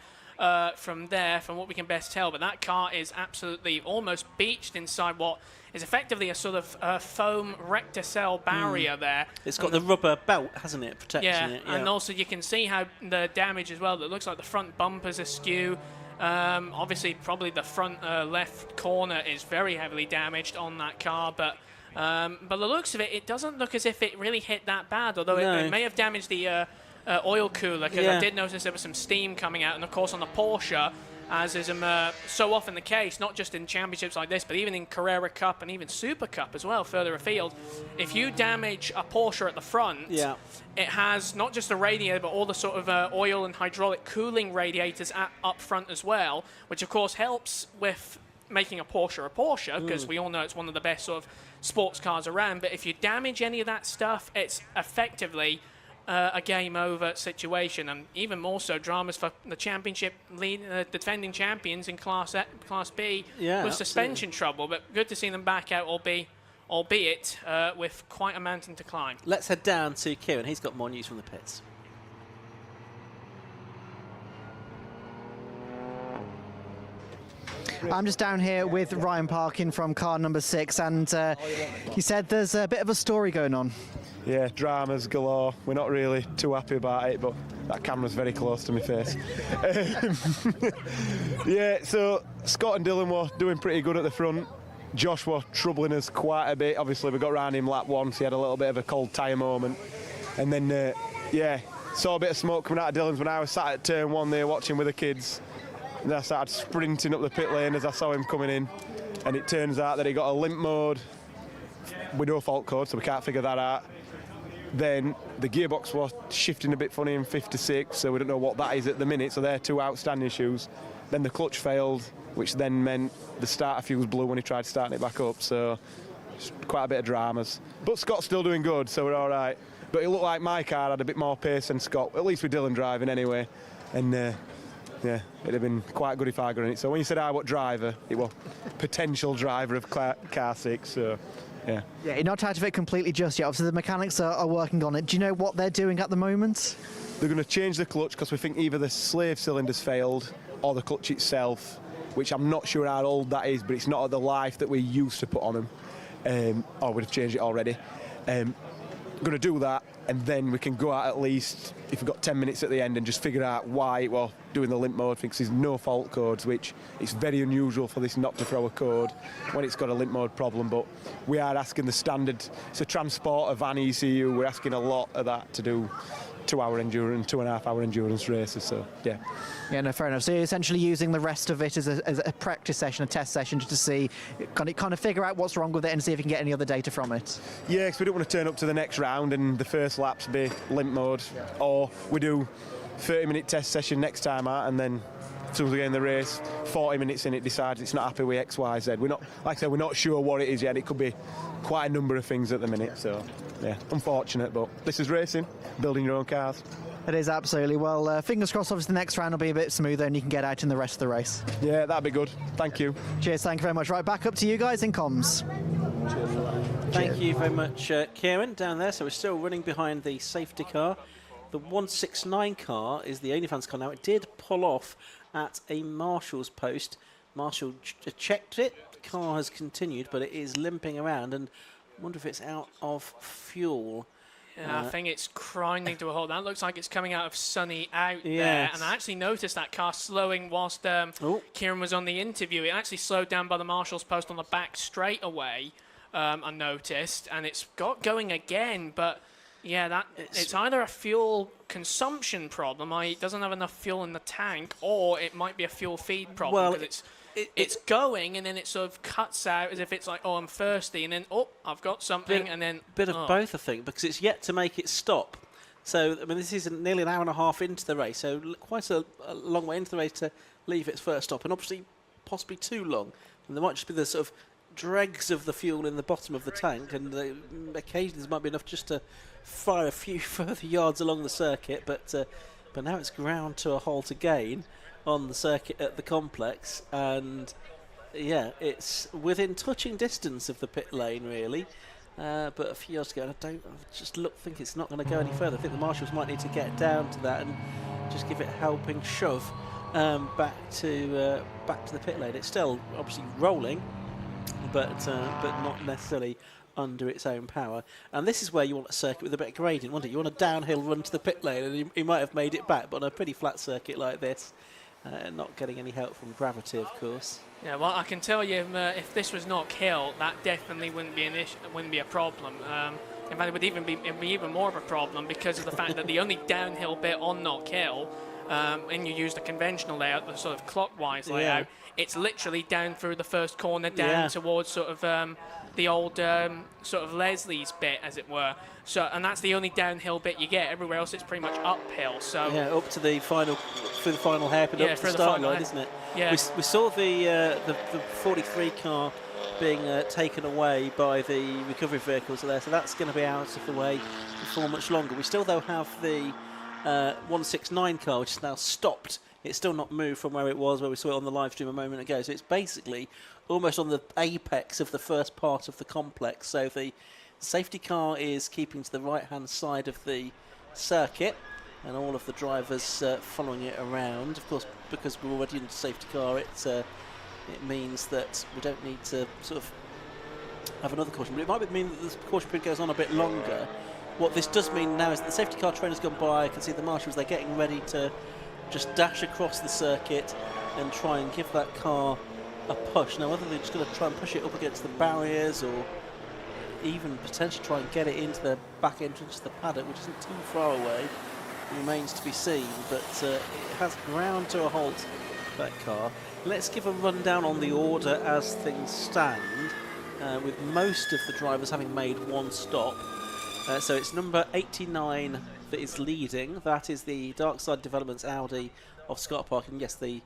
from there, from what we can best tell. But that car is absolutely almost beached inside what is effectively a sort of foam rector-cell barrier there. It's got the rubber belt, hasn't it, protecting it? Yeah, and also you can see how the damage as well. It looks like the front bumper's askew. Obviously, probably the front left corner is very heavily damaged on that car, but the looks of it, it doesn't look as if it really hit that bad, although it may have damaged the oil cooler, because I did notice there was some steam coming out, and of course on the Porsche, as is so often the case, not just in championships like this, but even in Carrera Cup and even Super Cup as well, further afield, if you damage a Porsche at the front, it has not just the radiator, but all the sort of oil and hydraulic cooling radiators up front as well, which of course helps with making a Porsche, because we all know it's one of the best sort of sports cars around. But if you damage any of that stuff, it's effectively a game over situation, and even more so dramas for the championship defending champions in Class B with suspension trouble. But good to see them back out, albeit with quite a mountain to climb. Let's head down to Kieran. He's got more news from the pits. I'm just down here with Ryan Parkin from car number 6, and he said there's a bit of a story going on. Yeah, dramas galore. We're not really too happy about it, but that camera's very close to my face. Yeah, so Scott and Dylan were doing pretty good at the front. Josh was troubling us quite a bit. Obviously, we got round him lap 1, so he had a little bit of a cold tyre moment. And then, saw a bit of smoke coming out of Dylan's when I was sat at turn 1 there watching with the kids. And I started sprinting up the pit lane as I saw him coming in. And it turns out that he got a limp mode with no fault code, so we can't figure that out. Then the gearbox was shifting a bit funny in 56, so we don't know what that is at the minute, so they're 2 outstanding issues. Then the clutch failed, which then meant the starter fuse blew when he tried starting it back up. So it's quite a bit of dramas. But Scott's still doing good, so we're all right. But it looked like my car had a bit more pace than Scott, at least with Dylan driving anyway. And yeah, it'd have been quite good if I got in it. So when you said what driver, it was potential driver of car 6. So yeah. Yeah, you're not out of it completely just yet. Obviously, the mechanics are working on it. Do you know what they're doing at the moment? They're going to change the clutch because we think either the slave cylinder's failed or the clutch itself, which I'm not sure how old that is, but it's not at the life that we used to put on them. Or we'd have changed it already. Going to do that, and then we can go out at least, if we've got 10 minutes at the end, and just figure out why it was doing the limp mode thing, because there's no fault codes, which it's very unusual for this not to throw a code when it's got a limp mode problem. But we are asking the standard, it's a transporter van ECU, we're asking a lot of that to do 2-hour endurance, 2.5-hour endurance races. So yeah. Yeah, no, fair enough. So you're essentially using the rest of it as a practice session, a test session, just to see, kind of figure out what's wrong with it and see if you can get any other data from it. Yeah, because we don't want to turn up to the next round and the first laps be limp mode, or we do 30-minute test session next time out, and then as soon as we get in the race, 40 minutes in, it decides it's not happy with X, Y, Z. We're not, like I said, we're not sure what it is yet. It could be quite a number of things at the minute. So yeah, unfortunate, but this is racing, building your own cars. It is, absolutely. Well, fingers crossed, obviously, the next round will be a bit smoother and you can get out in the rest of the race. Yeah, that'd be good. Thank you. Cheers, thank you very much. Right, back up to you guys in comms. Thank you very much, Kieran, down there. So we're still running behind the safety car. The 169 car is the only fans car now. It did pull off at a marshal's post. Marshall checked it. The car has continued, but it is limping around, and I wonder if it's out of fuel. Yeah, I think it's grinding to a halt. That looks like it's coming out of sunny out there. Yes. And I actually noticed that car slowing whilst Kieran was on the interview. It actually slowed down by the marshal's post on the back straight away, I noticed. And it's got going again, but yeah, it's either a fuel consumption problem, i.e. it doesn't have enough fuel in the tank, or it might be a fuel feed problem. Well, because it's going, and then it sort of cuts out as if it's like, oh, I'm thirsty, and then, oh, I've got something, and then... Bit of both, I think, because it's yet to make it stop. So, I mean, this is nearly an hour and a half into the race, so quite a long way into the race to leave its first stop, and obviously possibly too long. And there might just be the sort of dregs of the fuel in the bottom of the tank, and occasionally there might be enough just to fire a few further yards along the circuit, but now it's ground to a halt again on the circuit at the complex, and yeah, it's within touching distance of the pit lane really, but a few yards ago, I think it's not going to go any further. I think the marshals might need to get down to that and just give it a helping shove back to the pit lane. It's still obviously rolling, but not necessarily under its own power. And this is where you want a circuit with a bit of gradient, wouldn't it? You want a downhill run to the pit lane, and you might have made it back, but on a pretty flat circuit like this, not getting any help from gravity, of course. Yeah, well, I can tell you, if this was Knock Hill, that definitely wouldn't be an issue, wouldn't be a problem. In fact, it'd be even more of a problem because of the fact that the only downhill bit on Knock Hill, and you use the conventional layout, the sort of clockwise layout, it's literally down through the first corner, down towards sort of the old sort of Leslie's bit, as it were. So, and that's the only downhill bit you get. Everywhere else, it's pretty much uphill. So yeah, up to the final, through the final hairpin, up to the start line, isn't it? Yeah. We saw the 43 car being taken away by the recovery vehicles there, so that's going to be out of the way for much longer. We still, though, have the 169 car, which is now stopped. It's still not moved from where it was, where we saw it on the live stream a moment ago. So it's basically almost on the apex of the first part of the complex. So the safety car is keeping to the right-hand side of the circuit, and all of the drivers following it around. Of course, because we're already in the safety car, it means that we don't need to sort of have another caution. But it might mean that the caution period goes on a bit longer. What this does mean now is that the safety car trainer's gone by. I can see the marshals, they're getting ready to just dash across the circuit and try and give that car a push. Now, whether they're just going to try and push it up against the barriers or even potentially try and get it into the back entrance to the paddock, which isn't too far away, remains to be seen. But it has ground to a halt, that car. Let's give a rundown on the order as things stand, with most of the drivers having made one stop. So it's number 89 that is leading. That is the Darkside Developments Audi of Scott Park. And yes, the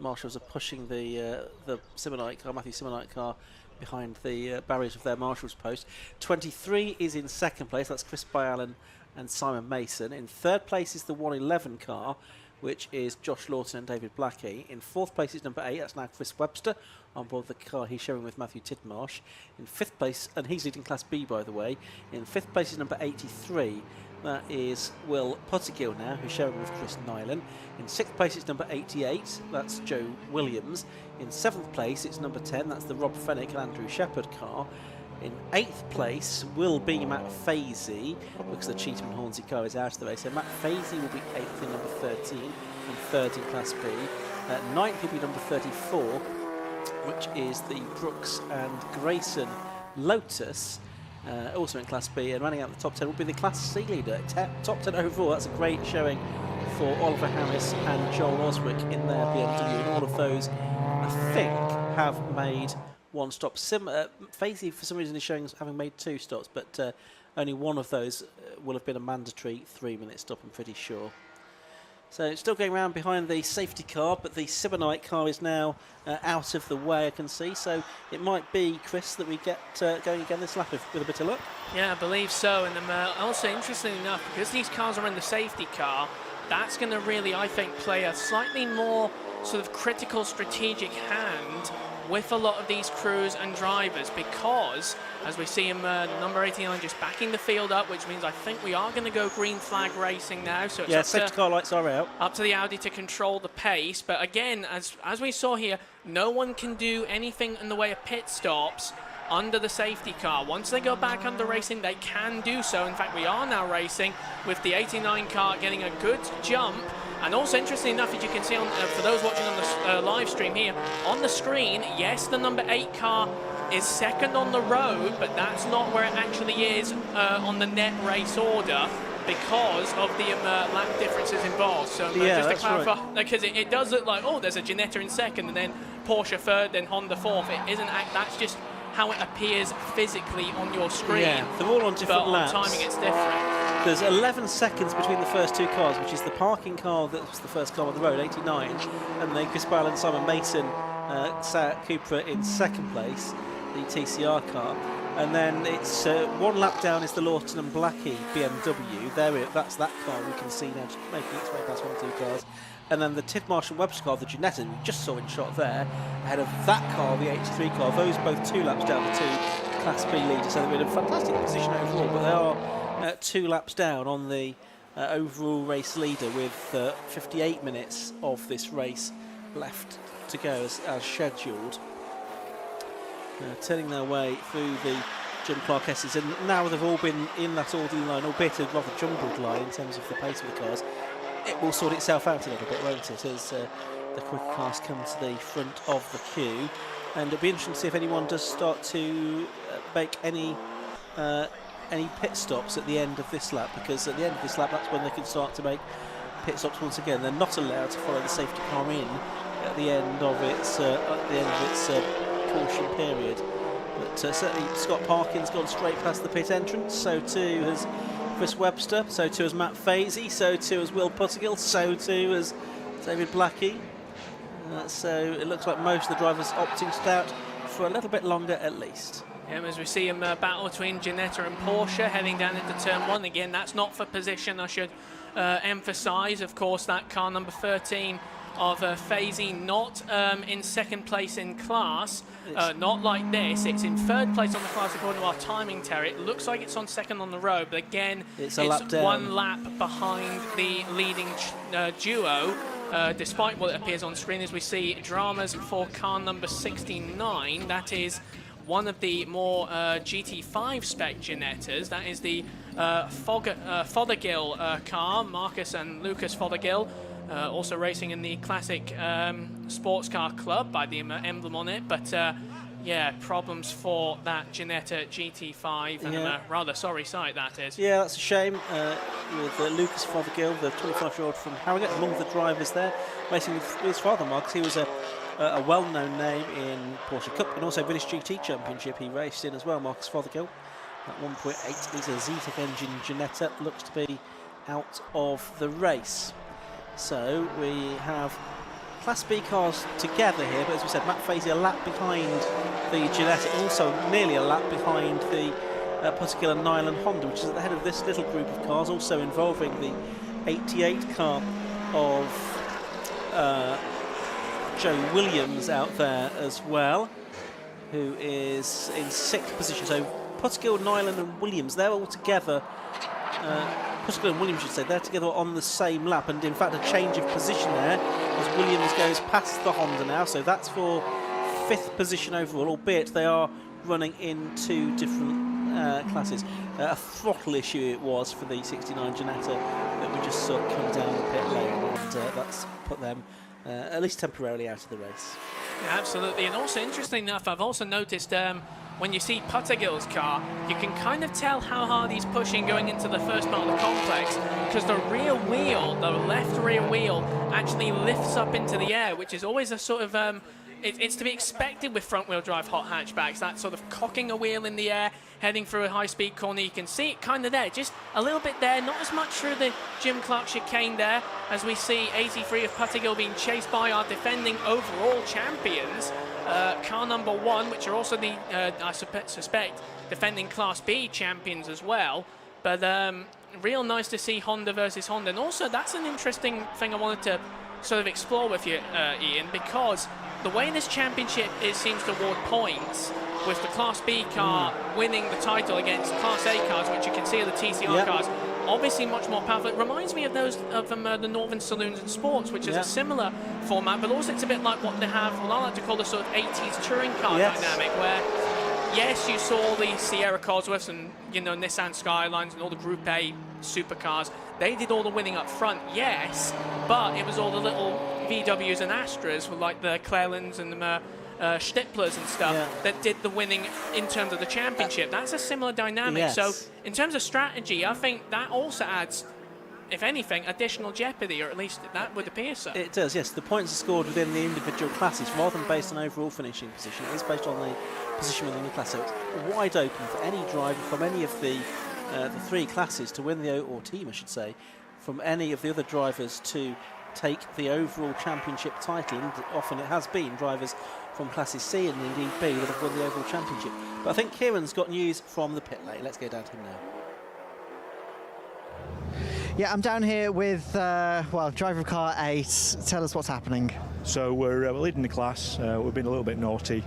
Marshals are pushing the Simonite car, Matthew Simonite car, behind the barriers of their Marshals post. 23 is in second place, that's Chris Byallen and Simon Mason. In third place is the 111 car, which is Josh Lawton and David Blackie. In fourth place is number 8, that's now Chris Webster, on board the car he's sharing with Matthew Tidmarsh. In fifth place, and he's leading Class B by the way, in fifth place is number 83, that is Will Pottergill now, who's sharing with Chris Nyland. In sixth place is number 88, that's Joe Williams. In seventh place it's number 10, that's the Rob Fennick and Andrew Shepherd car. In eighth place will be Matt Fazy, because the Cheatham and Hornsey car is out of the race. So Matt Fazy will be eighth in number 13 and third in Class B. Ninth will be number 34, which is the Brooks and Grayson Lotus, also in Class B. And running out the top 10 will be the Class C leader. Top 10 overall, that's a great showing for Oliver Harris and Joel Oswick in their BMW. And all of those, I think, have made one stop. Fazy, for some reason, is showing having made 2 stops, but only one of those will have been a mandatory 3-minute stop, I'm pretty sure. So it's still going around behind the safety car, but the Simonite car is now out of the way, I can see. So it might be, Chris, that we get going again this lap with a bit of luck. Yeah, I believe so. And also, interestingly enough, because these cars are in the safety car, that's going to really, I think, play a slightly more sort of critical strategic hand with a lot of these crews and drivers, because as we see him number 89 just backing the field up, which means I think we are going to go green flag racing now. So it's safety car lights are out. Up to the Audi to control the pace. But again, as we saw here, no one can do anything in the way of pit stops under the safety car. Once they go back under racing, they can do so. In fact, we are now racing with the 89 car getting a good jump. And also, interestingly enough, as you can see on, for those watching on the live stream here, on the screen, yes, the number 8 car is second on the road, but that's not where it actually is on the net race order, because of the lap differences involved. So just to clarify, because it does look like, oh, there's a Ginetta in second, and then Porsche third, then Honda fourth. It isn't. That's just how it appears physically on your screen. Yeah, they're all on different laps. On timing, it's different. There's 11 seconds between the first 2 cars, which is the parking car that was the first car on the road, 89, and then Chris Bale and Simon Mason, Seat Cupra in second place, the TCR car. And then it's 1 lap down is the Lawton and Blackie BMW. That's that car we can see now, just making its way past 1 or 2 cars. And then the Tidmarsh and Webster car, the Ginetta, we just saw in shot there, ahead of that car, the 83 car. Those both 2 laps down the 2 Class B leaders, so they're in a fantastic position overall, but they are 2 laps down on the overall race leader with 58 minutes of this race left to go as scheduled. Turning their way through the Jim Clark S's, and now they've all been in that orderly line, albeit a rather jumbled line in terms of the pace of the cars. It will sort itself out a little bit, won't it, as the quick cars come to the front of the queue. And it'll be interesting to see if anyone does start to make any pit stops at the end of this lap, because at the end of this lap, that's when they can start to make pit stops once again. They're not allowed to follow the safety car in at the end of its caution period. But certainly Scott Parkin's gone straight past the pit entrance, so too has Chris Webster, so too has Matt Fazy, so too has Will Pottergill, so too has David Blackie. So it looks like most of the drivers opting to stay out for a little bit longer at least. As we see him battle between Ginetta and Porsche heading down into turn 1. Again, that's not for position, I should emphasise. Of course, that car number 13 of Fazy not in second place in class, not like this. It's in third place on the class according to our timing, Terry. It looks like it's on second on the road, but again, it's 1 lap behind the leading duo. Despite what it appears on screen, as we see dramas for car number 69, that is one of the more GT5 spec Ginettas. That is the Fothergill car, Marcus and Lucas Fothergill, also racing in the classic sports car club by the emblem on it. But yeah, problems for that Ginetta GT5, and a rather sorry sight that is. Yeah, that's a shame. With Lucas Fothergill, the 25-year-old from Harrogate, among the drivers there, racing with his father, Marcus. He was a well-known name in Porsche Cup and also British GT Championship he raced in as well, Marcus Fothergill. At 1.8 litre Zetec engine Ginetta looks to be out of the race. So we have Class B cars together here, but as we said, Matt Fazy a lap behind the Genetic, also nearly a lap behind the particular Nyland Honda, which is at the head of this little group of cars, also involving the 88 car of Joe Williams out there as well, who is in 6th position. So Puttigill, Nyland and Williams, they're all together. Puttigill and Williams should say, they're together on the same lap, and in fact a change of position there as Williams goes past the Honda now, so that's for 5th position overall, albeit they are running in 2 different classes. A throttle issue it was for the 69 Ginetta that we just saw come down the pit lane, and that's put them at least temporarily out of the race. Yeah, absolutely, and also interesting enough, I've also noticed when you see Puttigill's car, you can kind of tell how hard he's pushing going into the first part of the complex, because the rear wheel, the left rear wheel, actually lifts up into the air, which is always a sort of it's to be expected with front-wheel drive hot hatchbacks, that sort of cocking a wheel in the air, heading through a high-speed corner. You can see it kind of there, just a little bit there, not as much through the Jim Clark chicane there, as we see 83 of Puttigill being chased by our defending overall champions, car number 1, which are also the, I suspect, defending Class B champions as well. But real nice to see Honda versus Honda. And also, that's an interesting thing I wanted to sort of explore with you, Ian, because the way this championship seems to award points, with the Class B car winning the title against Class A cars, which you can see are the TCR cars, obviously much more powerful. It reminds me of those of the Northern Saloons and Sports, which is a similar format, but also it's a bit like what they have, what I like to call the sort of 80s touring car dynamic, where yes, you saw the Sierra Cosworths and, you know, Nissan Skylines and all the Group A supercars. They did all the winning up front, yes, but it was all the little VWs and Astras, with like the Clelands and the Stipplers and stuff that did the winning in terms of the championship. That's a similar dynamic. So in terms of strategy, I think that also adds, if anything, additional jeopardy, or at least that would appear so. It does, yes. The points are scored within the individual classes rather than based on overall finishing position. It is based on the position within the class. So it's wide open for any driver from any of the 3 classes to win the, or team I should say, from any of the other drivers to take the overall championship title, and often it has been drivers from classes C and indeed B that have won the overall championship. But I think Kieran's got news from the pit lane. Let's go down to him now. Yeah, I'm down here with, well, driver of car 8. Tell us what's happening. So we're leading the class. We've been a little bit naughty,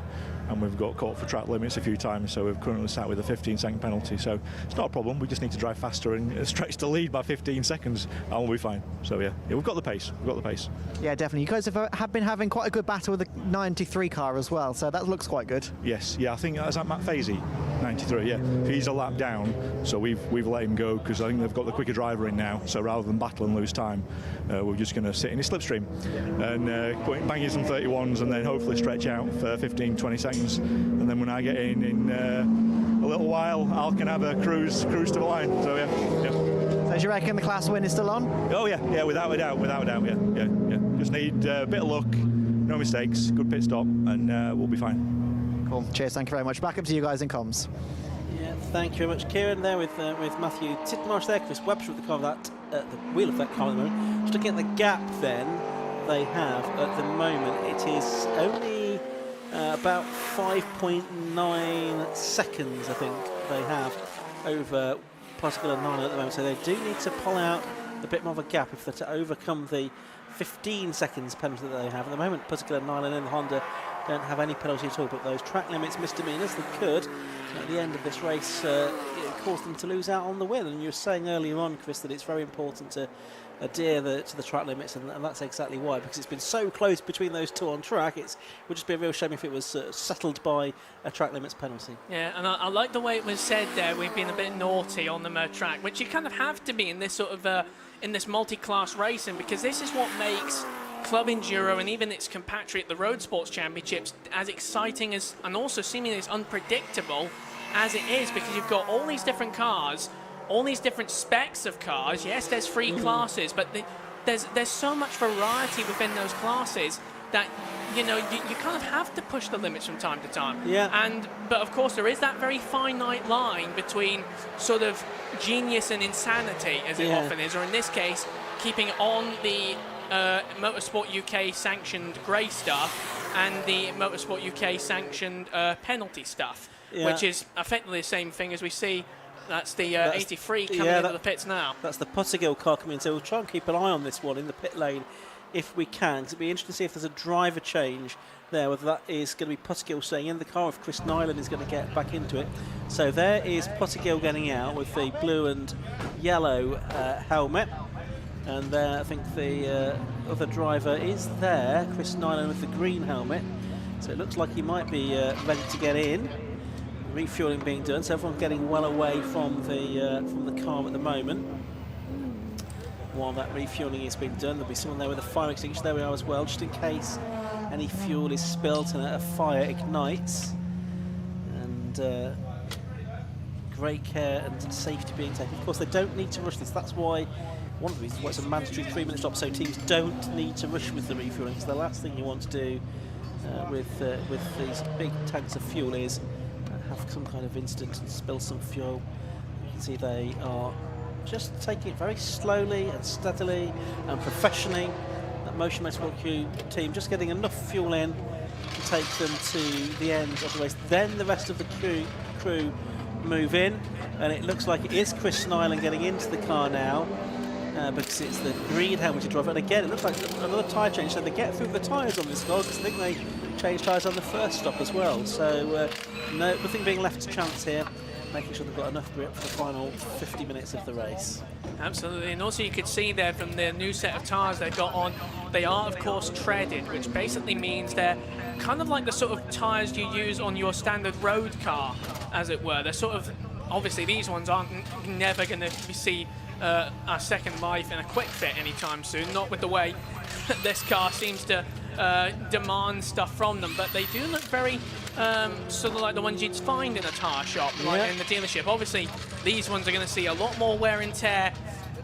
and we've got caught for track limits a few times, so we've currently sat with a 15-second penalty. So it's not a problem. We just need to drive faster and stretch the lead by 15 seconds, and we'll be fine. So yeah, we've got the pace. We've got the pace. Yeah, definitely. You guys have been having quite a good battle with the 93 car as well, so that looks quite good. Yes, yeah. I think that's Matt Fazy, 93. Yeah, he's a lap down, so we've let him go because I think they've got the quicker driver in now. So rather than battle and lose time, we're just going to sit in his slipstream and bang in some 31s, and then hopefully stretch out for 15-20 seconds. And then when I get in a little while, I can have a cruise to the line. So yeah. So do you reckon the class win is still on? Oh yeah, without a doubt, yeah. Just need a bit of luck, no mistakes, good pit stop, and we'll be fine. Cool. Cheers. Thank you very much. Back up to you guys in comms. Yeah, thank you very much, Kieran. There with Matthew Titmarsh there, Chris Webster at the car of that, the wheel of that car at the moment. Just looking at the gap, then they have at the moment. It is only about 5.9 seconds, I think they have over Puttigill and Nyland at the moment. So they do need to pull out a bit more of a gap if they're to overcome the 15 seconds penalty that they have at the moment. Puttigill and Nyland and Honda don't have any penalty at all, but those track limits misdemeanors that could at the end of this race cause them to lose out on the win. And you were saying earlier on, Chris, that it's very important to adhere to the track limits, and that's exactly why, because it's been so close between those 2 on track. It would just be a real shame if it was settled by a track limits penalty. Yeah, and I like the way it was said there. We've been a bit naughty on the track, which you kind of have to be in this sort of in this multi-class racing, because this is what makes Club Enduro and even its compatriot, the Road Sports Championships, as exciting as, and also seemingly as unpredictable as it is, because you've got all these different cars, all these different specs of cars. Yes, there's 3 classes, but there's so much variety within those classes that, you know, you kind of have to push the limits from time to time. Yeah. But of course there is that very finite line between sort of genius and insanity, as it often is, or in this case, keeping on the Motorsport UK sanctioned grey stuff and the Motorsport UK sanctioned penalty stuff, which is effectively the same thing as we see. That's the 83 coming into the pits now. That's the Pottergill car coming in, so we'll try and keep an eye on this one in the pit lane if we can. It'd be interesting to see if there's a driver change there, whether that is going to be Pottergill staying in the car, if Chris Nyland is going to get back into it. So there is Pottergill getting out with the blue and yellow helmet. And there, I think the other driver is there, Chris Nyland with the green helmet. So it looks like he might be ready to get in. Refueling being done, so everyone's getting well away from the car at the moment. While that refueling is being done, there'll be someone there with a fire extinguisher. There we are as well, just in case any fuel is spilt and a fire ignites. And great care and safety being taken. Of course, they don't need to rush this. That's why one of the reasons why it's a mandatory 3-minute stop, so teams don't need to rush with the refueling. Because the last thing you want to do with these big tanks of fuel is have some kind of incident and spill some fuel. You can see they are just taking it very slowly and steadily and professionally. That Motion Motorsport Q team just getting enough fuel in to take them to the end of the race. Then the rest of the crew move in, and it looks like it is Chris Nyland getting into the car now because it's the green helmeted driver. And again, it looks like another tyre change, so they get through the tyres on this car because I think they changed tyres on the first stop as well. So nothing being left to chance here, making sure they've got enough grip for the final 50 minutes of the race. Absolutely, and also you could see there from the new set of tyres they've got on, they are of course treaded, which basically means they're kind of like the sort of tyres you use on your standard road car, as it were. They're sort of, obviously these ones aren't never going to see a second life in a quick fit anytime soon, not with the way this car seems to demand stuff from them, but they do look very sort of like the ones you'd find in a tyre shop, like in the dealership. Obviously, these ones are going to see a lot more wear and tear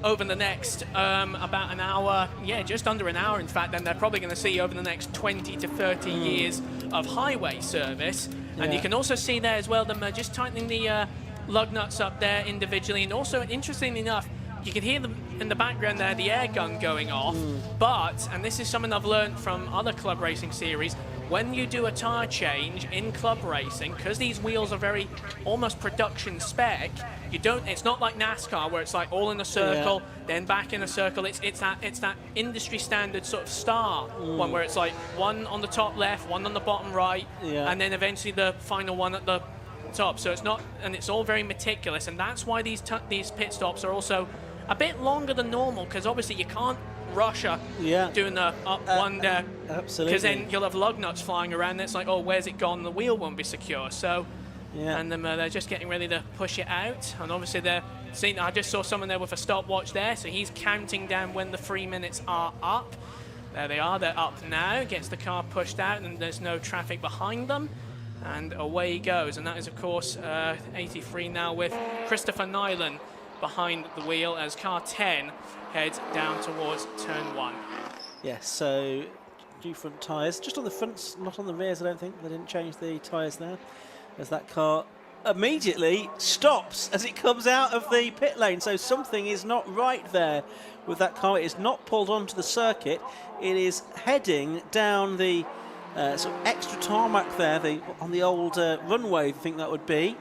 over the next about an hour, just under an hour in fact, then they're probably going to see over the next 20 to 30 years of highway service. And you can also see there as well them just tightening the lug nuts up there individually, and also interestingly enough, you can hear them in the background there, the air gun going off. But, and this is something I've learned from other club racing series, when you do a tyre change in club racing, because these wheels are very almost production spec, you don't, it's not like NASCAR where it's like all in a circle, then back in a circle. It's that industry standard sort of star one where it's like one on the top left, one on the bottom right, and then eventually the final one at the top. So it's not, and it's all very meticulous, and that's why these pit stops are also a bit longer than normal, because obviously you can't rush doing the up one there, absolutely, because then you'll have lug nuts flying around and it's like, oh, where's it gone? The wheel won't be secure. So and then they're just getting ready to push it out, and obviously they're seeing, I just saw someone there with a stopwatch there, so he's counting down when the 3 minutes are up. There they are, they're up now, gets the car pushed out and there's no traffic behind them, and away he goes. And that is of course 83 now with Christopher Nyland behind the wheel as car 10 heads down towards turn 1. Yes, so new front tyres, just on the fronts, not on the rears. I don't think they didn't change the tyres there, as that car immediately stops as it comes out of the pit lane. So something is not right there with that car. It is not pulled onto the circuit. It is heading down the sort of extra tarmac there, on the old runway, I think that would be.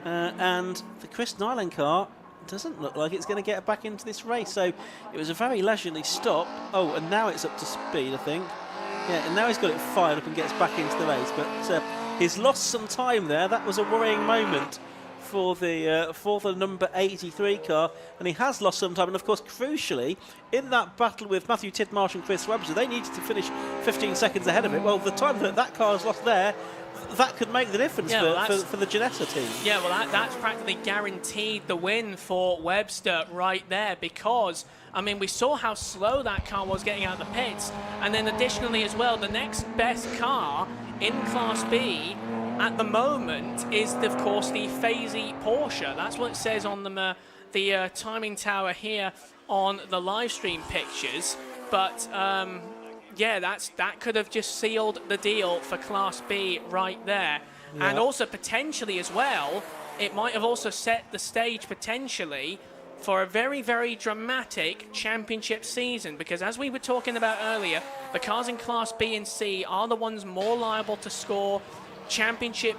And the Chris Nyland car doesn't look like it's going to get back into this race. So it was a very leisurely stop. Oh, and now it's up to speed, I think. Yeah, and now he's got it fired up and gets back into the race. But he's lost some time there. That was a worrying moment for the number 83 car, and he has lost some time. And of course, crucially, in that battle with Matthew Tidmarsh and Chris Webster, they needed to finish 15 seconds ahead of it. Well, the time that car has lost there, that could make the difference for the Ginetta team. Yeah, well, that's practically guaranteed the win for Webster right there, because, I mean, we saw how slow that car was getting out of the pits, and then additionally as well, the next best car in Class B at the moment is, of course, the Fazy Porsche. That's what it says on the timing tower here on the live stream pictures. But yeah, that could have just sealed the deal for Class B right there. And also potentially as well, it might have also set the stage potentially for a very, very dramatic championship season, because as we were talking about earlier, the cars in Class B and C are the ones more liable to score championship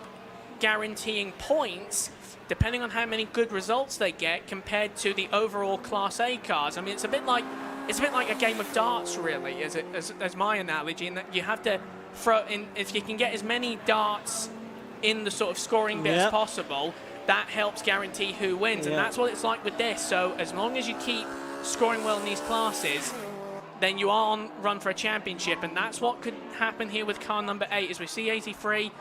guaranteeing points depending on how many good results they get compared to the overall Class A cars. I mean, it's a bit like a game of darts, really, as my analogy, in that you have to throw in, if you can get as many darts in the sort of scoring bit as possible, that helps guarantee who wins, and that's what it's like with this. So as long as you keep scoring well in these classes, then you are on run for a championship, and that's what could happen here with car number 8, as we see 83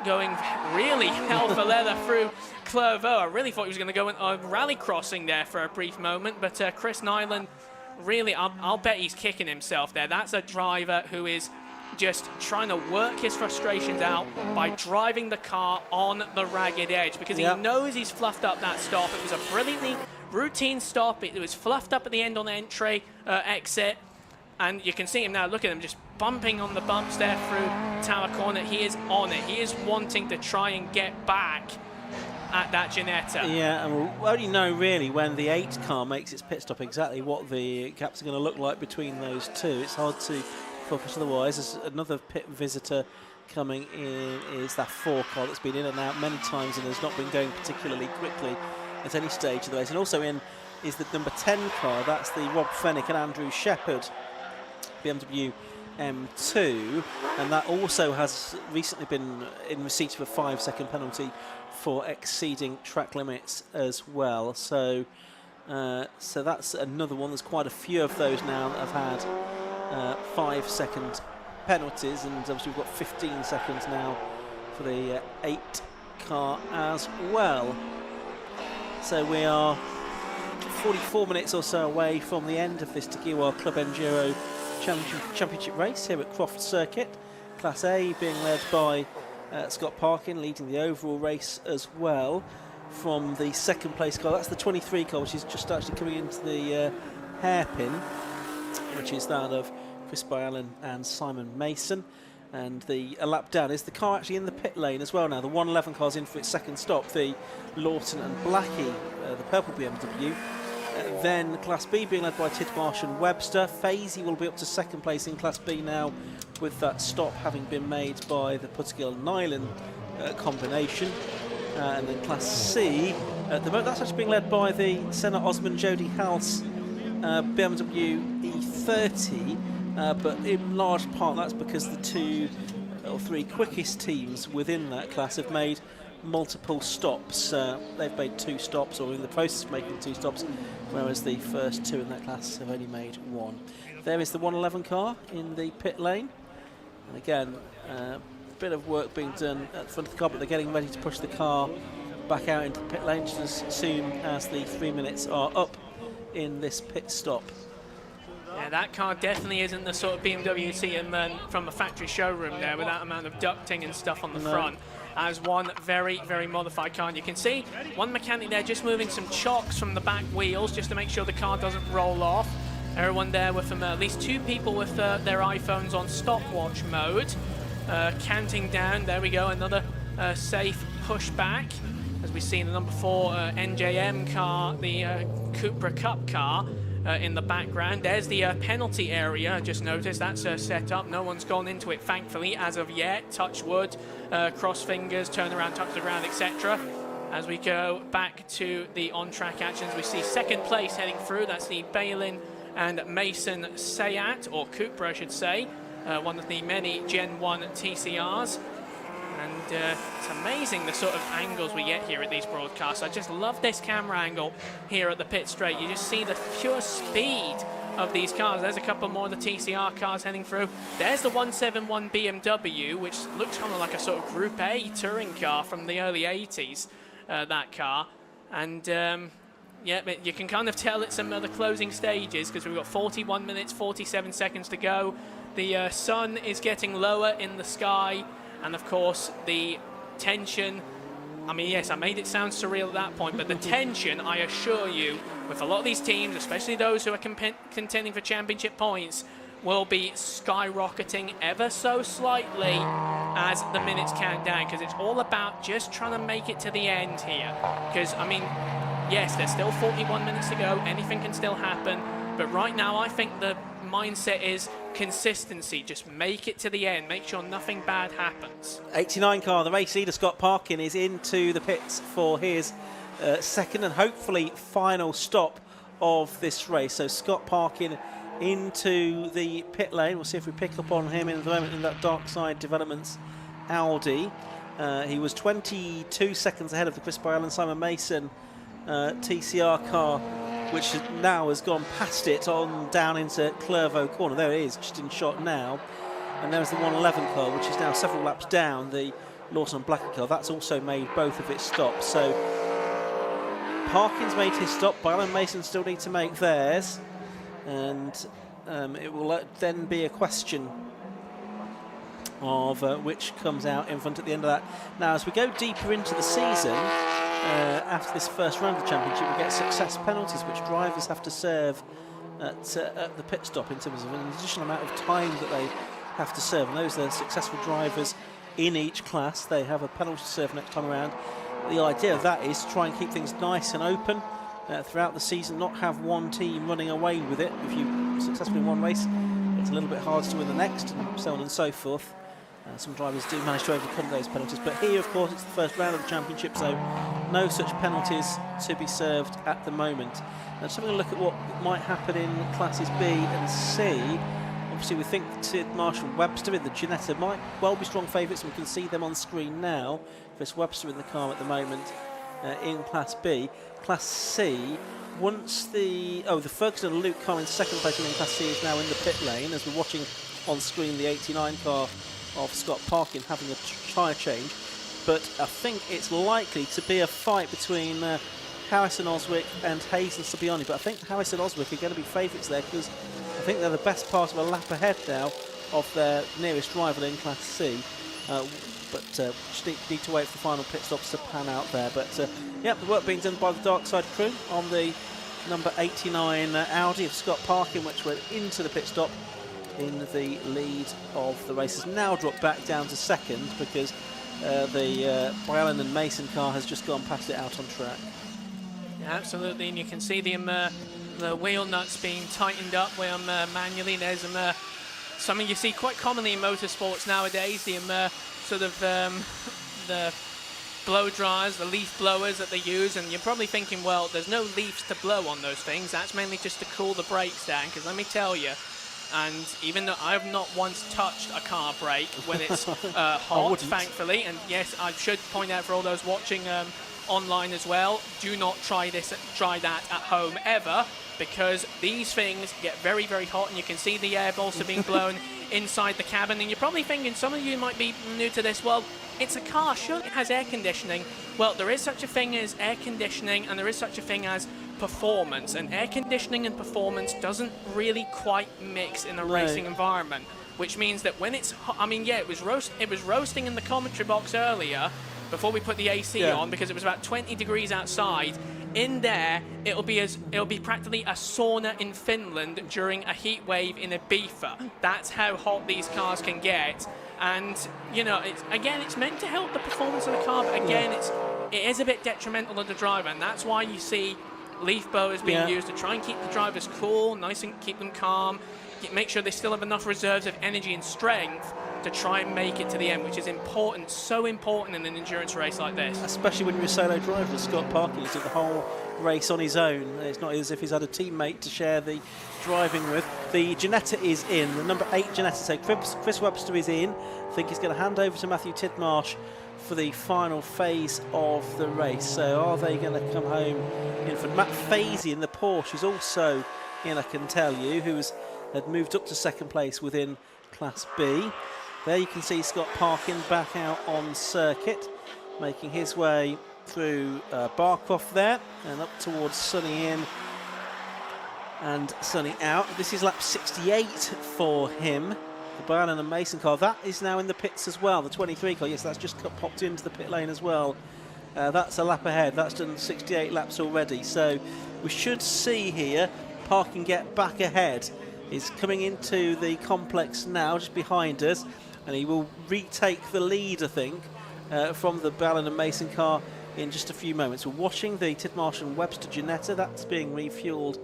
going really hell for leather through Clervaux. I really thought he was going to go in a rally crossing there for a brief moment, but Chris Nyland, really, I'll bet he's kicking himself there. That's a driver who is just trying to work his frustrations out by driving the car on the ragged edge, because he knows he's fluffed up that stop. It was a brilliantly routine stop. It was fluffed up at the end on the exit, and you can see him now. Look at him just bumping on the bumps there through Tower Corner. He is on it. He is wanting to try and get back at that Ginetta. Yeah, and we'll only know really when the 8 car makes its pit stop exactly what the gaps are going to look like between those two. It's hard to focus otherwise. There's another pit visitor coming in, is that 4 car that's been in and out many times and has not been going particularly quickly at any stage of the race. And also in is the number 10 car, that's the Rob Fennick and Andrew Shepherd BMW M2, and that also has recently been in receipt of a 5-second penalty for exceeding track limits as well. So so that's another one. There's quite a few of those now that have had 5-second penalties, and obviously we've got 15 seconds now for the 8 car as well. So we are 44 minutes or so away from the end of this Tegiwa Club Enduro Championship race here at Croft Circuit. Class A being led by Scott Parkin, leading the overall race as well from the 2nd place car. That's the 23 car, which is just actually coming into the hairpin, which is that of Chris Byallen and Simon Mason. And a lap down is the car actually in the pit lane as well now. The 111 car's in for its 2nd stop, the Lawton and Blackie, the purple BMW. Then Class B being led by Tidmarsh and Webster. Fazy will be up to 2nd place in Class B now, with that stop having been made by the Puttigill Nyland combination. And then Class C, at the moment, that's actually being led by the Senna Osman Jody House BMW E30, but in large part that's because the 2 or 3 quickest teams within that class have made multiple stops. They've made 2 stops, or in the process of making 2 stops, whereas the first 2 in that class have only made 1. There is the 111 car in the pit lane, and again a bit of work being done at the front of the car, but they're getting ready to push the car back out into the pit lane just as soon as the 3 minutes are up in this pit stop. Yeah, that car definitely isn't the sort of BMW you see from a factory showroom there, with that amount of ducting and stuff on the front. As one very, very modified car. And you can see one mechanic there just moving some chocks from the back wheels just to make sure the car doesn't roll off. Everyone there with at least 2 people with their iPhones on stopwatch mode, counting down. There we go, another safe pushback, as we see the number 4 NJM car, the Cupra Cup car, in the background. There's the penalty area. Just noticed that's set up. No one's gone into it, thankfully, as of yet. Touch wood, cross fingers, turn around, touch the ground, etc. As we go back to the on-track actions, we see 2nd place heading through. That's the Balin and Mason Sayat, or Cupra, I should say, one of the many Gen 1 TCRs. And it's amazing the sort of angles we get here at these broadcasts. I just love this camera angle here at the pit straight. You just see the pure speed of these cars. There's a couple more of the TCR cars heading through. There's the 171 BMW, which looks kind of like a sort of Group A touring car from the early 80s, that car. And yeah, but you can kind of tell it's some of the closing stages, because we've got 41 minutes, 47 seconds to go. The sun is getting lower in the sky. And of course, the tension, I mean, yes, I made it sound surreal at that point, but the tension, I assure you, with a lot of these teams, especially those who are contending for championship points, will be skyrocketing ever so slightly as the minutes count down, because it's all about just trying to make it to the end here. Because, I mean, yes, there's still 41 minutes to go. Anything can still happen. But right now, I think the mindset is consistency. Just make it to the end. Make sure nothing bad happens. 89 car, the race leader Scott Parkin is into the pits for his second and hopefully final stop of this race. So Scott Parkin into the pit lane. We'll see if we pick up on him in the moment in that Dark Side Developments Audi. He was 22 seconds ahead of the Chris Byrne and Simon Mason TCR car, which now has gone past it on down into Clervaux Corner. There it is, just in shot now. And there's the 111 car, which is now several laps down the Lawson Blackett car. That's also made both of its stops. So Parkin's made his stop. Byrne and Mason still need to make theirs. And it will then be a question of which comes out in front at the end of that. Now, as we go deeper into the season, after this first round of the championship, we get success penalties, which drivers have to serve at the pit stop in terms of an additional amount of time that they have to serve. And those are successful drivers in each class. They have a penalty to serve next time around. The idea of that is to try and keep things nice and open throughout the season, not have one team running away with it. If you successfully win one race, it's a little bit harder to win the next, and so on and so forth. Some drivers do manage to overcome those penalties, but here, of course, it's the first round of the championship, so no such penalties to be served at the moment. Now, just having a look at what might happen in classes B and C. Obviously, we think Sid Marshall Webster in the Ginetta might well be strong favourites, and we can see them on screen now. Chris Webster in the car at the moment in Class B. Class C, once the Ferguson and Luke Collins second place in Class C is now in the pit lane, as we're watching on screen the 89 car of Scott Parkin having a tyre change. But I think it's likely to be a fight between Harrison Oswick and Hayes and Subiani. But I think Harris and Oswick are going to be favourites there, because I think they're the best part of a lap ahead now of their nearest rival in Class C. But just need to wait for the final pit stops to pan out there. But yeah, the work being done by the Dark Side crew on the number 89 Audi of Scott Parkin, which went into the pit stop in the lead of the race. Has now dropped back down to second because the Brylan and Mason car has just gone past it out on track. Yeah, absolutely, and you can see the wheel nuts being tightened up manually. There's something you see quite commonly in motorsports nowadays, the blow dryers, the leaf blowers that they use, and you're probably thinking, well, there's no leaves to blow on those things. That's mainly just to cool the brakes down, because let me tell you, and even though I've not once touched a car brake when it's hot, thankfully, and yes, I should point out for all those watching online as well, do not try that at home ever, because these things get very, very hot, and you can see the air also being blown inside the cabin. And you're probably thinking, some of you might be new to this, well, it's a car, sure, it has air conditioning. Well, there is such a thing as air conditioning, and there is such a thing as performance, and air conditioning and performance doesn't really quite mix in a racing environment, which means that when it's hot, I mean, yeah, it was roasting in the commentary box earlier before we put the AC on, because it was about 20 degrees outside. In there, it'll be practically a sauna in Finland during a heat wave in Ibiza. That's how hot these cars can get. And you know, it's meant to help the performance of the car, but again, it is a bit detrimental to the driver, and that's why you see leaf blowers being used to try and keep the drivers cool, nice, and keep them calm, make sure they still have enough reserves of energy and strength to try and make it to the end, which is important, so important in an endurance race like this. Especially when you're a solo driver. Scott Parkin has done the whole race on his own. It's not as if he's had a teammate to share the driving with. The Ginetta is in, the number 8 Ginetta. So Chris Webster is in. I think he's going to hand over to Matthew Tidmarsh for the final phase of the race. So are they going to come home in for Matt Fazy in the Porsche, who's also in, I can tell you, had moved up to second place within Class B. There you can see Scott Parkin back out on circuit, making his way through Barcroft there and up towards Sunny in and Sunny out. This is lap 68 for him. The Byrne and Mason car, that is now in the pits as well. The 23 car, yes, that's just popped into the pit lane as well. That's a lap ahead. That's done 68 laps already. So we should see here Parkin get back ahead. He's coming into the complex now, just behind us, and he will retake the lead, I think, from the Ballon and Mason car in just a few moments. We're watching the Tidmarsh and Webster Ginetta. That's being refueled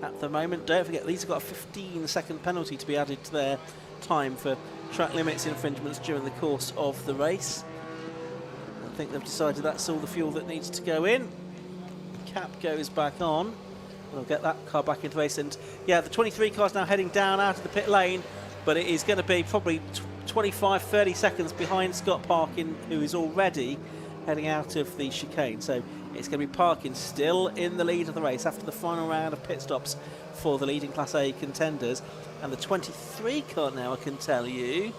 at the moment. Don't forget, these have got a 15-second penalty to be added to their time for track limits infringements during the course of the race. I think they've decided that's all the fuel that needs to go in. Cap goes back on. We'll get that car back into race. And yeah, the 23 car's now heading down out of the pit lane, but it is going to be probably 25, 30 seconds behind Scott Parkin, who is already heading out of the chicane. So it's going to be Parkin still in the lead of the race after the final round of pit stops for the leading Class A contenders. And the 23 car now, I can tell you,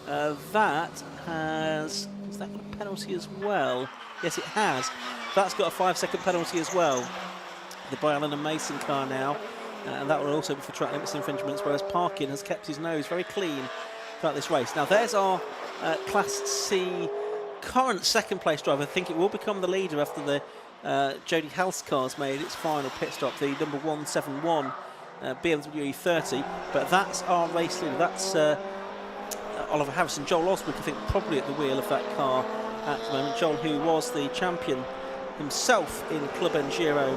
that has that got a penalty as well? Yes, it has. That's got a 5-second penalty as well. The Byallen and Mason car now, and that will also be for track limits infringements, whereas Parkin has kept his nose very clean throughout this race. Now there's our Class C current second place driver. I think it will become the leader after the Jody House car's made its final pit stop, the number 171 BMW E30, but that's our race leader. That's Oliver Harrison. Joel Oswick, I think, probably at the wheel of that car at the moment. Joel, who was the champion himself in Club Enduro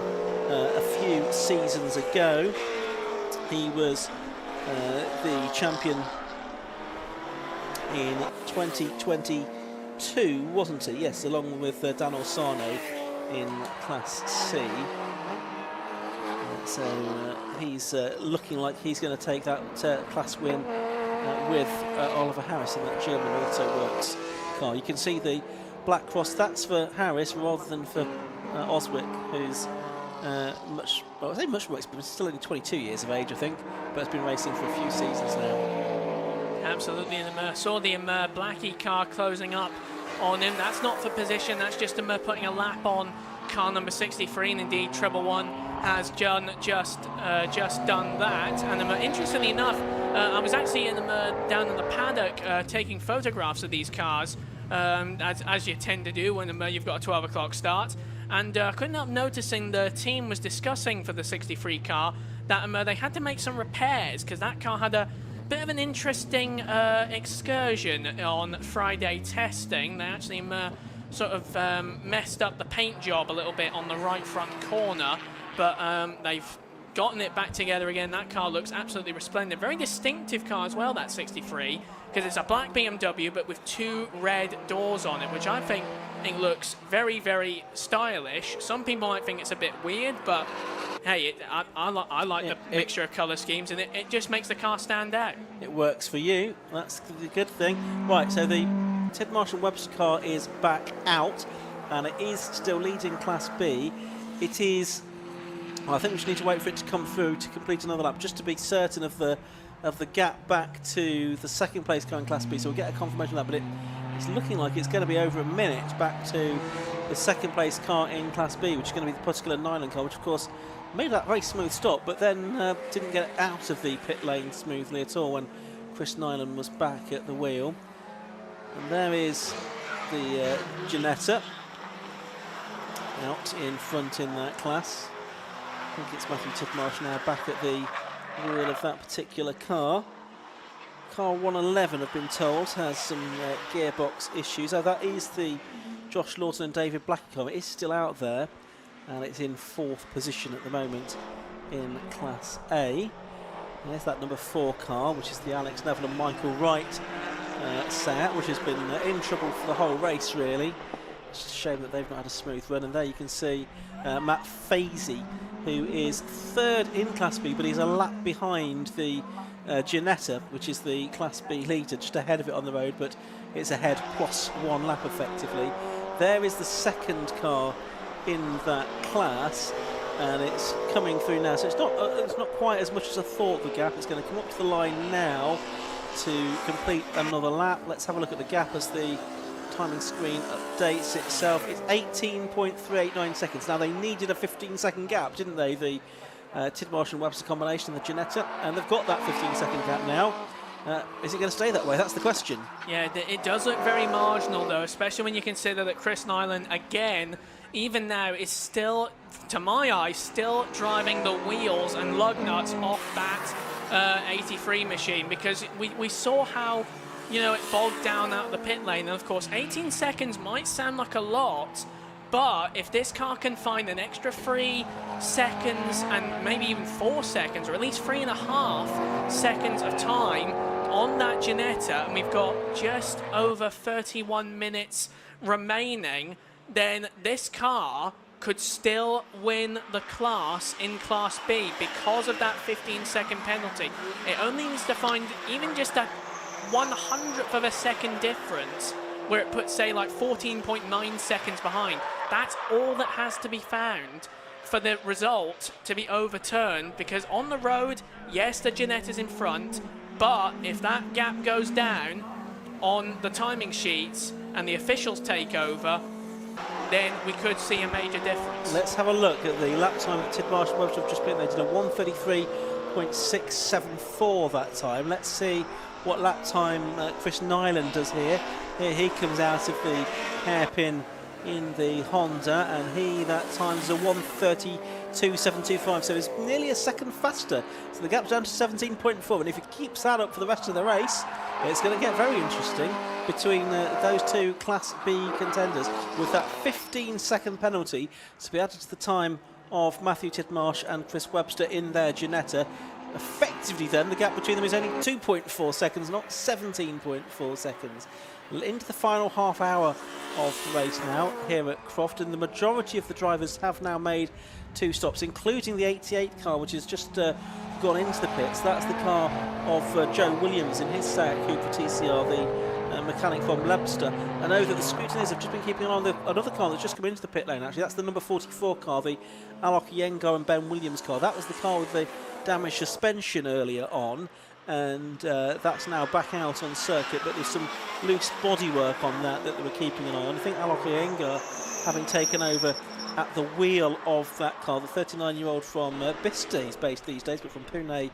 a few seasons ago. He was the champion in 2022, wasn't he? Yes, along with Dan Orsano in Class C. So he's looking like he's going to take that class win with Oliver Harris in that German Auto Works car. You can see the black cross, that's for Harris rather than for Oswick, who's much more experienced, still only 22 years of age, I think, but has been racing for a few seasons now. Absolutely, and saw the Blackie car closing up on him. That's not for position, that's just him putting a lap on car number 63, and indeed Treble One has just done that. And interestingly enough, I was actually down in the paddock taking photographs of these cars, as you tend to do when you've got a 12 o'clock start, and couldn't help noticing the team was discussing for the 63 car that they had to make some repairs because that car had a bit of an interesting excursion on Friday testing. They actually sort of messed up the paint job a little bit on the right front corner, but they've gotten it back together again. That car looks absolutely resplendent. Very distinctive car as well, that 63, because it's a black BMW but with 2 red doors on it, which I think looks very, very stylish. Some people might think it's a bit weird, but hey, I like the mixture of colour schemes, and it just makes the car stand out. It works for you. That's the good thing. Right, so the Tidmarsh and Webster car is back out, and it is still leading Class B. It is... Well, I think we just need to wait for it to come through to complete another lap, just to be certain of the gap back to the second place car in Class B. So we'll get a confirmation of that, but it's looking like it's going to be over a minute back to the second place car in Class B, which is going to be the particular Nyland car, which of course made that very smooth stop, but then didn't get out of the pit lane smoothly at all when Chris Nyland was back at the wheel. And there is the Ginetta out in front in that class. I think it's Matthew Tidmarsh now back at the wheel of that particular car. Car 111, I've been told, has some gearbox issues. Oh, that is the Josh Lawton and David Blackie car. It is still out there, and it's in 4th position at the moment in Class A. And there's that number 4 car, which is the Alex Neville and Michael Wright Seat, which has been in trouble for the whole race, really. It's a shame that they've not had a smooth run. And there you can see Matt Fazy, who is 3rd in Class B, but he's a lap behind the Ginetta, which is the Class B leader, just ahead of it on the road, but it's ahead plus 1 lap effectively. There is the second car in that class, and it's coming through now. So it's not quite as much as I thought, the gap. It's going to come up to the line now to complete another lap. Let's have a look at the gap as the timing screen updates itself. It's 18.389 seconds. Now, they needed a 15-second gap, didn't they? The Tidmarsh and Webster combination, the Ginetta, and they've got that 15-second gap now. Is it going to stay that way? That's the question. Yeah, it does look very marginal, though, especially when you consider that Chris Nyland, again, even now, is still, to my eye, still driving the wheels and lug nuts off that 83 machine, because we saw how, you know, it bogged down out of the pit lane. And, of course, 18 seconds might sound like a lot, But if this car can find an extra 3 seconds and maybe even 4 seconds, or at least 3.5 seconds of time on that Ginetta, and we've got just over 31 minutes remaining, then this car could still win the class in Class B because of that 15-second penalty. It only needs to find even just a 100th of a second difference, where it puts, say, like 14.9 seconds behind. That's all that has to be found for the result to be overturned, because on the road, yes, the Ginetta's in front, but if that gap goes down on the timing sheets and the officials take over, then we could see a major difference. Let's have a look at the lap time that Tidmarsh and Webster have just been. They did a 1:33.674 that time. Let's see what lap time Chris Nyland does here. Here he comes out of the hairpin in the Honda, and he that time is a 1:32.725, so it's nearly a second faster. So the gap's down to 17.4, and if he keeps that up for the rest of the race, it's going to get very interesting between those two Class B contenders, with that 15-second penalty to be added to the time of Matthew Tidmarsh and Chris Webster in their Ginetta. Effectively then, the gap between them is only 2.4 seconds, not 17.4 seconds. Into the final half hour of the race now here at Croft, and the majority of the drivers have now made 2 stops, including the 88 car, which has just gone into the pits. That's the car of Joe Williams in his Seat Cooper TCR, the mechanic from Webster. I know that the scrutineers have just been keeping an eye on another car that's just come into the pit lane, actually. That's the number 44 car, the Alok Iyengar and Ben Williams car. That was the car with the damaged suspension earlier on, and that's now back out on circuit, but there's some loose bodywork on that they were keeping an eye on. I think Alok Iyengar, having taken over at the wheel of that car, the 39-year-old from Bicester, he's based these days, but from Pune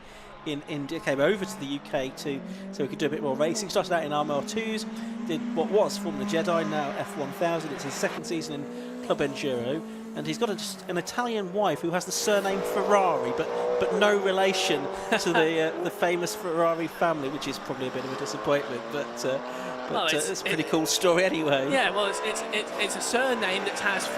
in India, came over to the UK so he could do a bit more racing. Started out in RMR2s, did what was Formula Jedi, now F1000. It's his second season in Club Enduro, and he's got an Italian wife who has the surname Ferrari, but no relation to the famous Ferrari family, which is probably a bit of a disappointment. But well, it's a pretty cool story anyway. Yeah, well, it's a surname that has the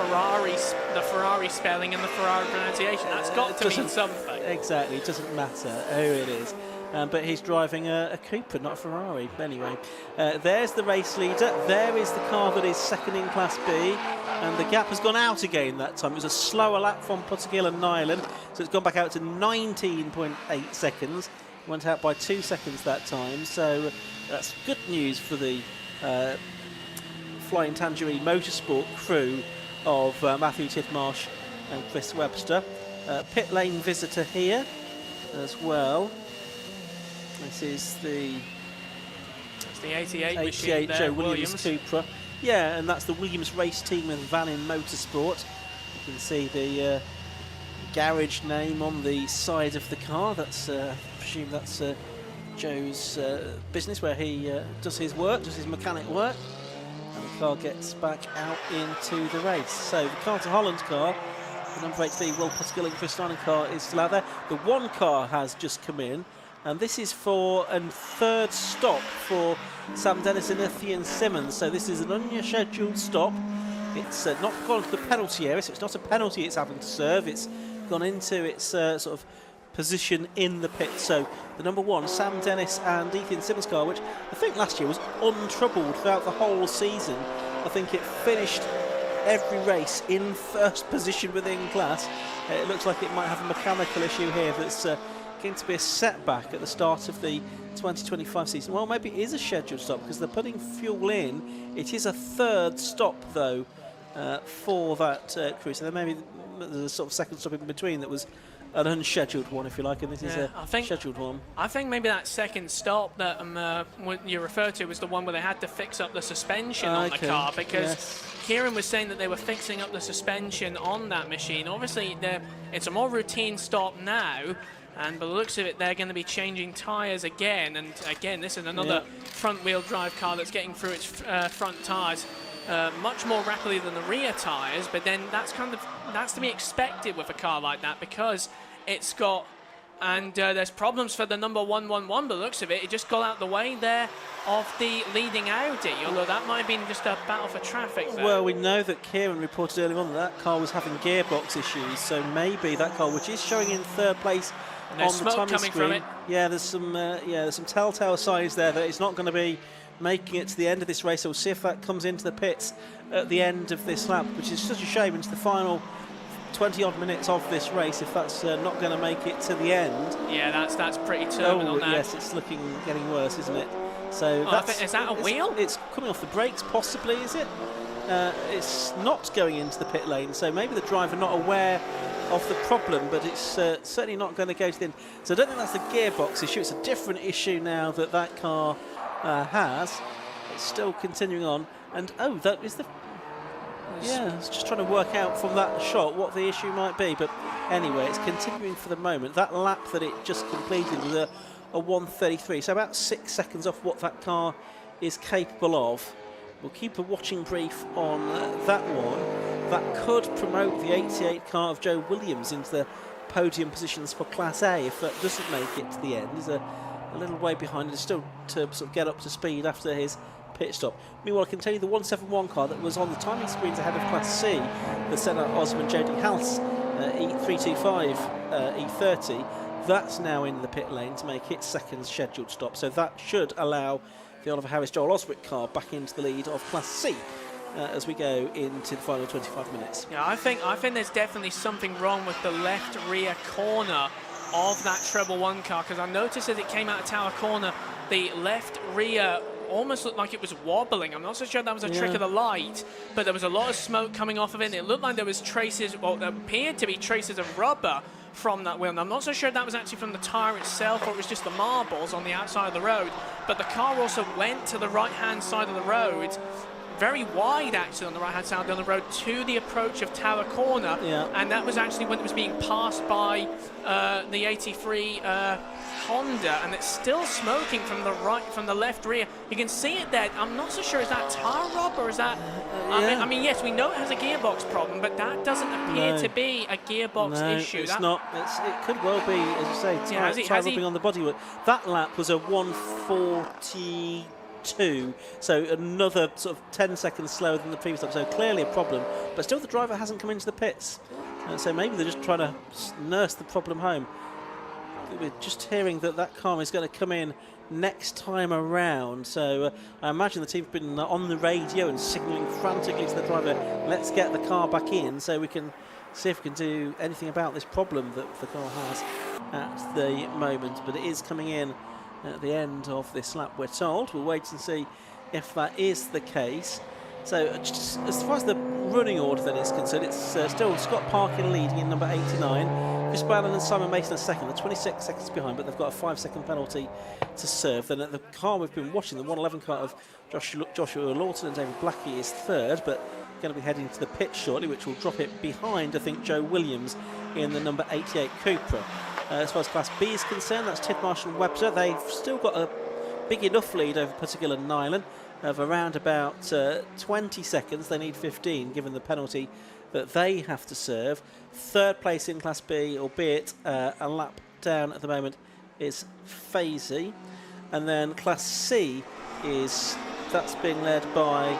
Ferrari spelling and the Ferrari pronunciation. That's got to mean something. Exactly, it doesn't matter who it is. But he's driving a Cooper, not a Ferrari. Anyway, there's the race leader. There is the car that is second in Class B. And the gap has gone out again that time. It was a slower lap from Puttergill and Nyland, so it's gone back out to 19.8 seconds. Went out by 2 seconds that time, so that's good news for the Flying Tangerine Motorsport crew of Matthew Tidmarsh and Chris Webster. Pit lane visitor here as well. This is the 88 machine there, Joe Williams Cupra. Yeah, and that's the Williams race team with Valin Motorsport. You can see the garage name on the side of the car. That's, I presume that's Joe's business where he does his work, does his mechanic work. And the car gets back out into the race. So the Car to Holland car, the number 83 Will Puttergill and Chris Nyland car is still out there. The one car has just come in, and this is for a third stop for Sam Dennis and Ethan Simmons. So this is an unscheduled stop. It's not gone to the penalty area, so it's not a penalty it's having to serve. It's gone into its sort of position in the pit. So the number 1, Sam Dennis and Ethan Simmons car, which I think last year was untroubled throughout the whole season. I think it finished every race in first position within class. It looks like it might have a mechanical issue here that's going to be a setback at the start of the 2025 season. Well, maybe it is a scheduled stop because they're putting fuel in. It is a third stop though for that crew, so there maybe there's a sort of second stop in between that was an unscheduled one, if you like, and this is a scheduled one. I think maybe that second stop that you refer to was the one where they had to fix up the suspension on the car, because Kieran was saying that they were fixing up the suspension on that machine. Obviously, it's a more routine stop now, and by the looks of it, they're going to be changing tyres again. And again, this is another front-wheel drive car that's getting through its front tyres much more rapidly than the rear tyres. But then that's to be expected with a car like that, because it's got And there's problems for the number 111, but looks of it, it just got out the way there of the leading Audi, although that might have been just a battle for traffic there. Well, we know that Kieran reported earlier on that car was having gearbox issues, so maybe that car, which is showing in third place and there's on the smoke timing coming screen, from it. yeah, there's some telltale signs there that it's not going to be making it to the end of this race. So we'll see if that comes into the pits at the end of this lap, which is such a shame, into the final 20-odd minutes of this race, if that's not going to make it to the end. Yeah, that's pretty turbulent now. Yes, it's getting worse, isn't it? So is that a wheel? It's coming off the brakes, possibly, is it? It's not going into the pit lane, so maybe the driver not aware of the problem, but it's certainly not going to go to the end. So I don't think that's the gearbox issue. It's a different issue now that car has. It's still continuing on, and that is the. Yeah, I was just trying to work out from that shot what the issue might be, but anyway, it's continuing for the moment. That lap that it just completed was a 1:33, so about 6 seconds off what that car is capable of. We'll keep a watching brief on that one. That could promote the 88 car of Joe Williams into the podium positions for Class A if that doesn't make it to the end. He's a little way behind. He's still to sort of get up to speed after his pit stop. Meanwhile, I can tell you the 171 car that was on the timing screens ahead of Class C, the Senna Osman Jody House E325 E30, that's now in the pit lane to make its second scheduled stop. So that should allow the Oliver Harris Joel Oswick car back into the lead of Class C as we go into the final 25 minutes. Yeah, I think there's definitely something wrong with the left rear corner of that treble one car, because I noticed as it came out of Tower Corner, the left rear almost looked like it was wobbling. I'm not so sure that was a trick of the light, but there was a lot of smoke coming off of it, and it looked like there was traces, well, there appeared to be traces of rubber from that wheel. And I'm not so sure that was actually from the tyre itself or it was just the marbles on the outside of the road, but the car also went to the right-hand side of the road, very wide actually on the right-hand side of the road to the approach of Tower Corner, and that was actually when it was being passed by the 83 Honda, and it's still smoking from the left rear. You can see it there. I'm not so sure, is that tyre rub or is that I mean yes, we know it has a gearbox problem, but that doesn't appear to be a gearbox issue. It's not. It could well be, as you say, tyre rubbing on the bodywork. That lap was a 1:42, so another sort of 10 seconds slower than the previous lap, so clearly a problem, but still the driver hasn't come into the pits, so maybe they're just trying to nurse the problem home. We're just hearing that car is going to come in next time around, so I imagine the team's been on the radio and signalling frantically to the driver, let's get the car back in so we can see if we can do anything about this problem that the car has at the moment. But it is coming in at the end of this lap, we're told. We'll wait and see if that is the case. So just as far as the running order then is concerned, it's still Scott Parkin leading in number 89, Chris Bannon and Simon Mason a second. They're 26 seconds behind, but they've got a 5-second penalty to serve. Then the car we've been watching, the 111 car of Joshua Lawton and David Blackie, is third, but going to be heading to the pit shortly, which will drop it behind, I think, Joe Williams in the number 88 Cupra. As far as Class B is concerned, that's Tidmarsh and Webster. They've still got a big enough lead over particular Nyland of around about 20 seconds. They need 15 given the penalty that they have to serve. Third place in Class B, albeit a lap down at the moment, is Fazy. And then Class C that's being led by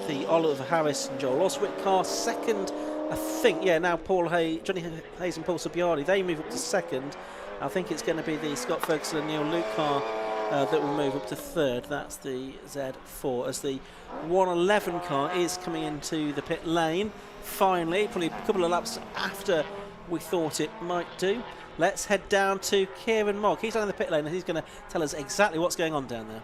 the Oliver Harris and Joel Oswick car. Second, I think, now Johnny Hayes and Paul Sabiani, they move up to second. I think it's going to be the Scott Ferguson and Neil Luke car that will move up to third. That's the Z4, as the 111 car is coming into the pit lane finally, probably a couple of laps after we thought it might do. Let's head down to Kieran Mogg. He's down in the pit lane and he's going to tell us exactly what's going on down there.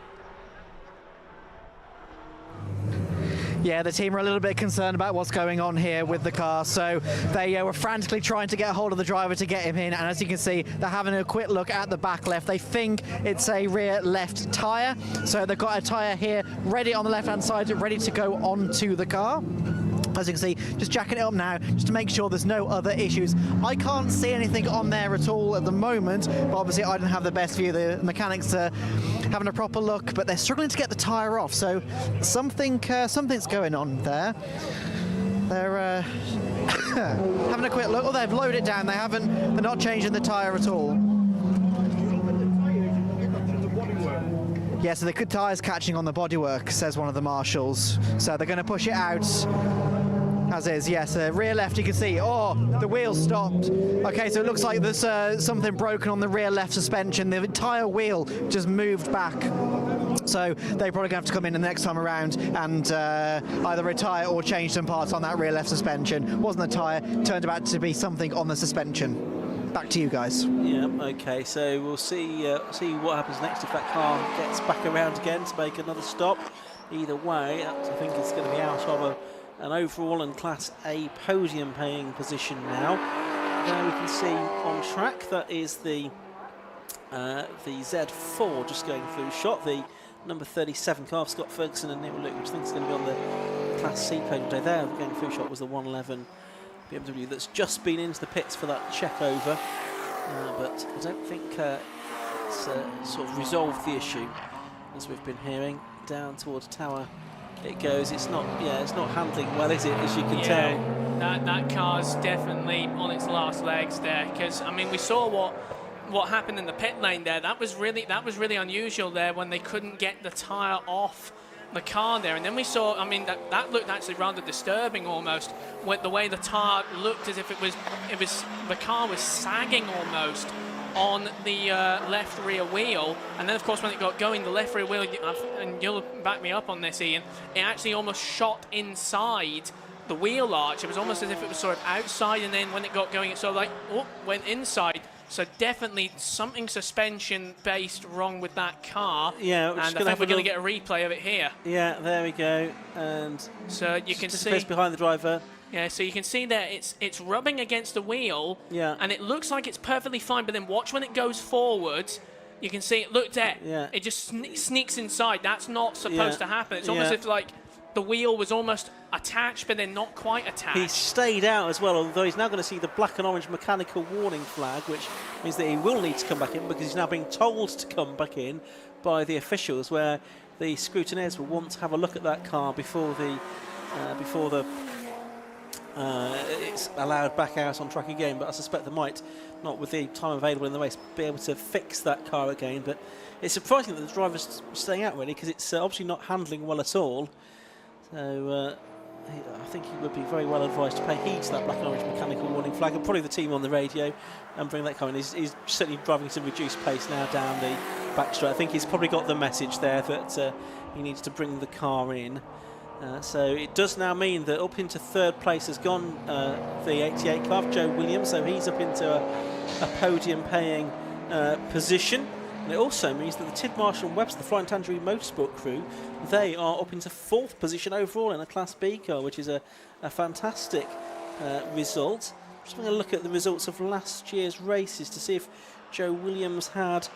Yeah, the team are a little bit concerned about what's going on here with the car, so they were frantically trying to get a hold of the driver to get him in, and as you can see, they're having a quick look at the back left. They think it's a rear left tyre, so they've got a tyre here ready on the left-hand side, ready to go onto the car. As you can see, just jacking it up now, just to make sure there's no other issues. I can't see anything on there at all at the moment, but obviously I don't have the best view. The mechanics are having a proper look, but they're struggling to get the tyre off, so something's going on there. They're Having a quick look. Oh, they've lowered it down. They're not changing the tyre at all. Yeah, so the tyre's catching on the bodywork, says one of the marshals. So they're going to push it out as is. Yes, rear left, you can see. Oh, the wheel stopped. Okay, so it looks like there's something broken on the rear left suspension. The entire wheel just moved back. So they're probably going to have to come in the next time around and either retire or change some parts on that rear left suspension. Wasn't the tyre, turned out to be something on the suspension. Back to you guys. Yeah, okay, so we'll see what happens next if that car gets back around again to make another stop. Either way, I think it's going to be out of an overall and Class A podium paying position now. There we can see on track that is the Z4 just going through shot, the number 37 car of Scott Ferguson and Neil Luke, which I think is going to be on the Class C podium today. There going through shot was the 111 BMW that's just been into the pits for that check over, but I don't think it's sort of resolved the issue, as we've been hearing. Down towards Tower it goes. It's not handling well, is it, as you can tell? That car's definitely on its last legs there, because I mean we saw what happened in the pit lane there. That was really unusual there when they couldn't get the tyre off the car there, and then we saw, I mean, that looked actually rather disturbing almost, with the way the tyre looked as if it was the car was sagging almost on the left rear wheel, and then of course when it got going, the left rear wheel, and you'll back me up on this, Ian, it actually almost shot inside the wheel arch. It was almost as if it was sort of outside, and then when it got going it sort of like went inside. So definitely something suspension-based wrong with that car. Yeah, and I think we're going to get a replay of it here. Yeah, there we go. And so you can see behind the driver. Yeah, so you can see there it's rubbing against the wheel. Yeah. And it looks like it's perfectly fine, but then watch when it goes forward. You can see it. Look there. Yeah. It just sneaks inside. That's not supposed to happen. It's almost as if like the wheel was almost attached, but then not quite attached. He stayed out as well, although he's now going to see the black and orange mechanical warning flag, which means that he will need to come back in because he's now being told to come back in by the officials, where the scrutineers will want to have a look at that car before it's allowed back out on track again. But I suspect they might, not with the time available in the race, be able to fix that car again. But it's surprising that the driver's staying out, really, because it's obviously not handling well at all. So I think he would be very well advised to pay heed to that black and orange mechanical warning flag, and probably the team on the radio, and bring that car in. He's certainly driving some reduced pace now down the back straight. I think he's probably got the message there that he needs to bring the car in. So it does now mean that up into third place has gone the 88 car of Joe Williams, so he's up into a podium paying position. And it also means that the Tid Marshall and Webster, the Flying Tangerine Motorsport crew, they are up into fourth position overall in a Class B car, which is a fantastic result. Just having a look at the results of last year's races to see if Joe Williams had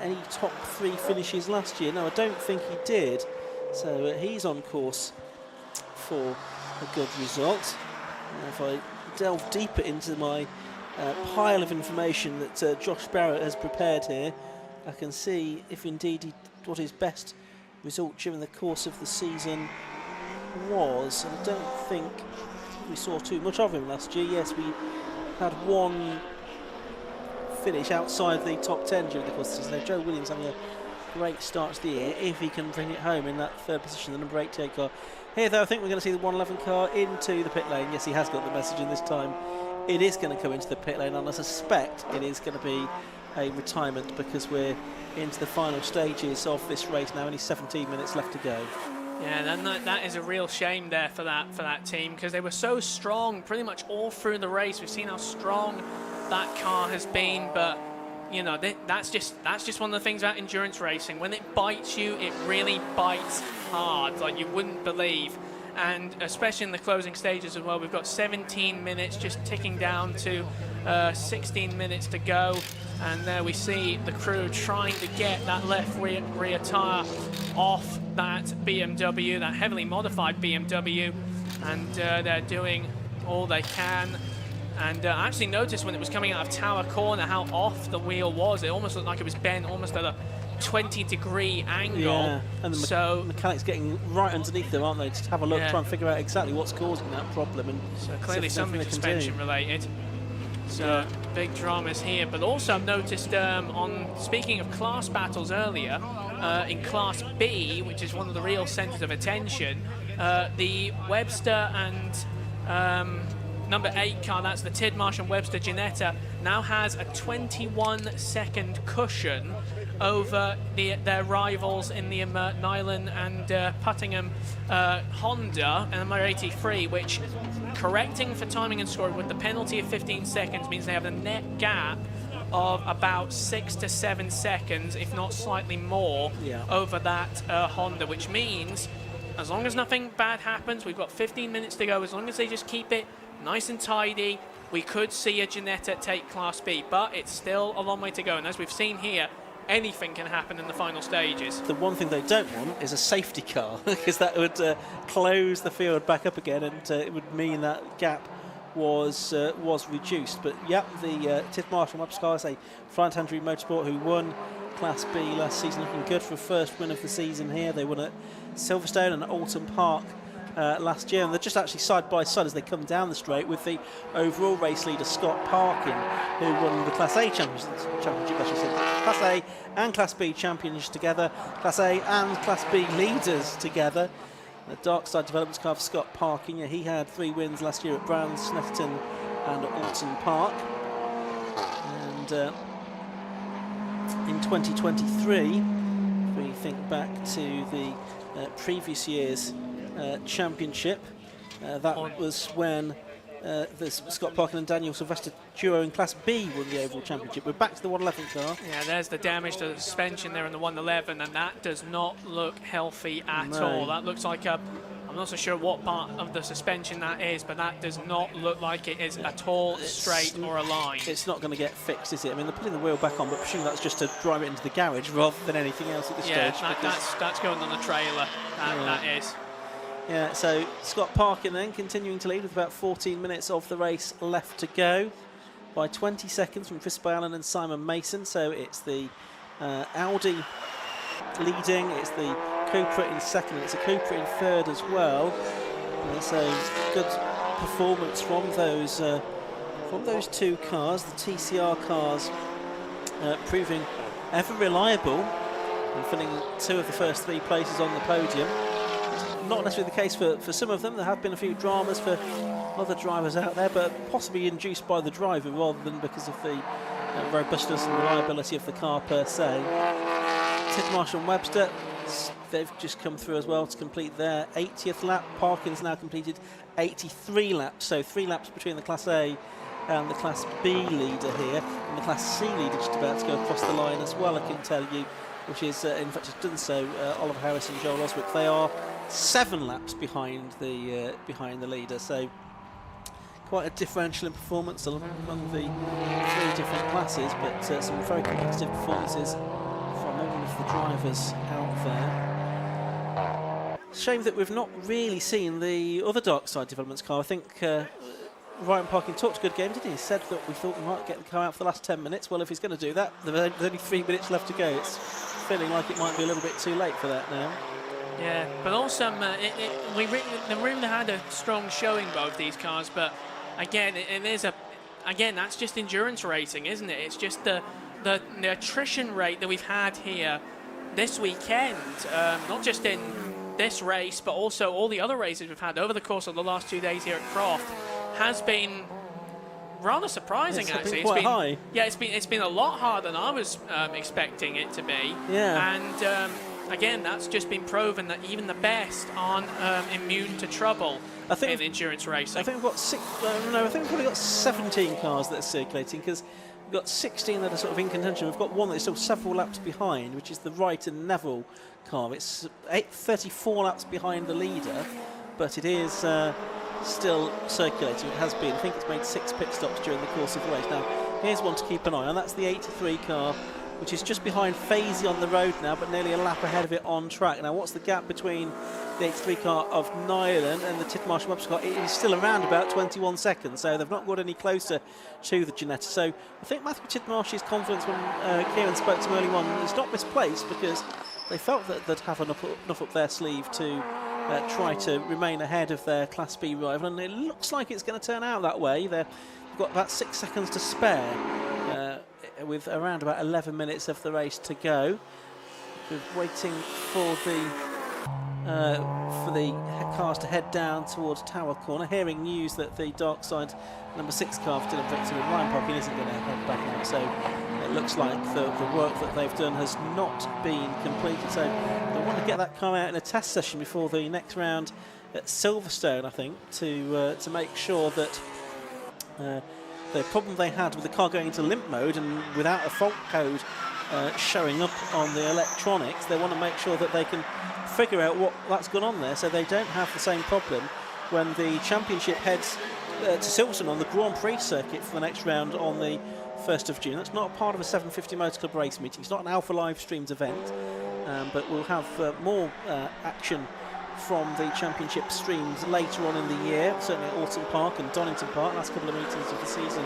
any top three finishes last year. No, I don't think he did. So he's on course for a good result. If I delve deeper into my pile of information that Josh Barrett has prepared here, I can see if indeed what his best result during the course of the season was. And I don't think we saw too much of him last year. Yes, we had one finish outside the top 10 during the course of the season. Joe Williams having a great start to the year, if he can bring it home in that third position, the number 88 car. Here, though, I think we're going to see the 111 car into the pit lane. Yes, he has got the message in this time. It is going to come into the pit lane, and I suspect it is going to be a retirement because we're into the final stages of this race now. Only 17 minutes left to go. Yeah, that is a real shame there for that team, because they were so strong pretty much all through the race. We've seen how strong that car has been, but you know that's just one of the things about endurance racing. When it bites you, it really bites hard, like you wouldn't believe. And especially in the closing stages as well, we've got 17 minutes just ticking down to 16 minutes to go. And there we see the crew trying to get that left rear tyre off that BMW, that heavily modified BMW. And they're doing all they can. And I actually noticed when it was coming out of Tower Corner how off the wheel was. It almost looked like it was bent almost at a 20-degree angle. Yeah, and the so mechanics getting right underneath them, aren't they? Just have a look, Yeah. try and figure out exactly what's causing that problem. And so see if clearly there's anything something they can do. suspension related. So big dramas here, but also I've noticed on speaking of class battles earlier, in Class B, which is one of the real centres of attention, the Webster and number 8 car, that's the Tidmarsh and Webster Ginetta, now has a 21-second cushion over their rivals in the Nyland and Puttingham Honda and number 83, which, correcting for timing and scoring with the penalty of 15 seconds, means they have a net gap of about 6 to 7 seconds, if not slightly more, over that Honda, which means as long as nothing bad happens, we've got 15 minutes to go, as long as they just keep it nice and tidy, we could see a Ginetta take Class B, but it's still a long way to go, and as we've seen here, anything can happen in the final stages. The one thing they don't want is a safety car, because that would close the field back up again, and it would mean that gap was reduced. But yeah, the Tidmarsh and Webster cars, a Flying Tangerine Motorsport who won Class B last season, looking good for a first win of the season here. They won at Silverstone and Alton Park last year, and they're just actually side by side as they come down the straight with the overall race leader Scott Parkin, who won the Class A championship, I should say. Class A and Class B champions together, Class A and Class B leaders together. The Dark Side Developments car for Scott Parkin, yeah, he had 3 wins last year at Brands, Snetterton and Alton Park. And in 2023, if we think back to the previous year's championship, that was when the Scott Parkin and Daniel Sylvester duo in Class B won the overall championship. We're back to the 111 car. Yeah, there's the damage to the suspension there in the 111, and that does not look healthy at all. That looks like I'm not so sure what part of the suspension that is, but that does not look like it is at all straight or aligned. It's not going to get fixed, is it? I mean, they're putting the wheel back on, but presumably that's just to drive it into the garage rather than anything else at this stage. Yeah, that's going on the trailer. That is. Yeah, so Scott Parkin then continuing to lead with about 14 minutes of the race left to go, by 20 seconds from Chris Allen and Simon Mason. So it's the Audi leading, it's the Cupra in second, it's a Cupra in third as well. And so good performance from those 2 cars, the TCR cars proving ever reliable and filling 2 of the first 3 places on the podium. Not necessarily the case for some of them. There have been a few dramas for other drivers out there, but possibly induced by the driver rather than because of the robustness and reliability of the car per se. Tidmarsh and Webster, they've just come through as well to complete their 80th lap. Parkin's now completed 83 laps, so 3 laps between the Class A and the Class B leader here, and the Class C leader just about to go across the line as well, I can tell you, which is, in fact, has done so, Oliver Harris and Joel Oswick. They are 7 laps behind the leader, so quite a differential in performance among the 3 different classes, but some very competitive performances from all of the drivers out there. Shame that we've not really seen the other Dark Side Developments car. I think Ryan Parkin talked a good game, didn't he? He said that we thought we might get the car out for the last 10 minutes. Well, if he's going to do that, there's only 3 minutes left to go. It's feeling like it might be a little bit too late for that now. Yeah, but also the room had a strong showing, both these cars, but again, that's just endurance racing, isn't it? It's just the attrition rate that we've had here this weekend, not just in this race, but also all the other races we've had over the course of the last 2 days here at Croft, has been rather surprising. Actually, it's been quite high. Yeah, it's been a lot harder than I was expecting it to be. Yeah, and. Again, that's just been proven that even the best aren't immune to trouble in endurance racing. I think we've got I think we've probably got 17 cars that are circulating, because we've got 16 that are sort of in contention. We've got one that's still several laps behind, which is the Wright and Neville car. It's 34 laps behind the leader, but it is still circulating. It has been. I think it's made 6 pit stops during the course of the race. Now, here's one to keep an eye on. That's the 83 car which is just behind Fazy on the road now, but nearly a lap ahead of it on track. Now, what's the gap between the 83 car of Nyland and the Tidmarsh Webster car? It is still around about 21 seconds, so they've not got any closer to the Ginetta. So I think Matthew Tidmarsh's confidence when Kieran spoke to him early on is not misplaced, because they felt that they'd have enough up their sleeve to try to remain ahead of their Class B rival, and it looks like it's going to turn out that way. They've got about 6 seconds to spare, with around about 11 minutes of the race to go. We're waiting for the cars to head down towards Tower Corner, hearing news that the dark side number 6 car of Dylan Victor and Ryan Parkin isn't going to head back out, so it looks like the work that they've done has not been completed. So they want to get that car out in a test session before the next round at Silverstone, I think, to make sure that the problem they had with the car going into limp mode and without a fault code showing up on the electronics, they want to make sure that they can figure out that's gone on there, so they don't have the same problem when the championship heads to Silverstone on the Grand Prix circuit for the next round on the 1st of June. That's not part of a 750 Motor Club race meeting. It's not an Alpha Live streamed event, but we'll have more action from the championship streams later on in the year. Certainly at Alton Park and Donington Park, last couple of meetings of the season,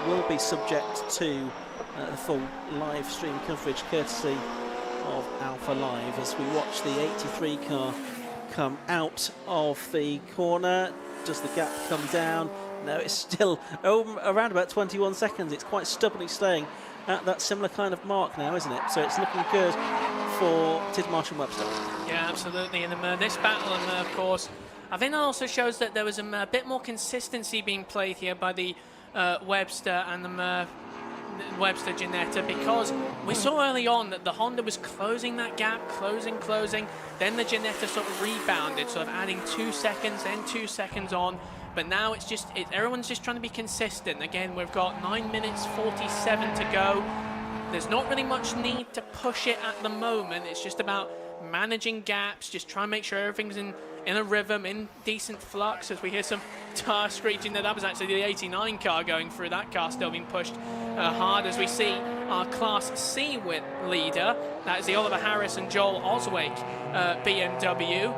will be subject to the full live stream coverage courtesy of Alpha Live as we watch the 83 car come out of the corner. Does the gap come down? No, it's still around about 21 seconds. It's quite stubbornly staying at that similar kind of mark now, isn't it? So it's looking good for Tidmarsh and Webster. Yeah, absolutely. And this battle, and of course, I think that also shows that there was a bit more consistency being played here by the Webster and the Webster Ginetta, because we saw early on that the Honda was closing that gap, closing, then the Ginetta sort of rebounded, sort of adding 2 seconds, then 2 seconds on, but now it's just, everyone's just trying to be consistent. Again, we've got 9 minutes 47 to go. There's not really much need to push it at the moment. It's just about managing gaps, just try and make sure everything's in a rhythm, in decent flux, as we hear some tire screeching. That was actually the 89 car going through. That car still being pushed hard, as we see our Class C leader, that is the Oliver Harris and Joel Oswig BMW,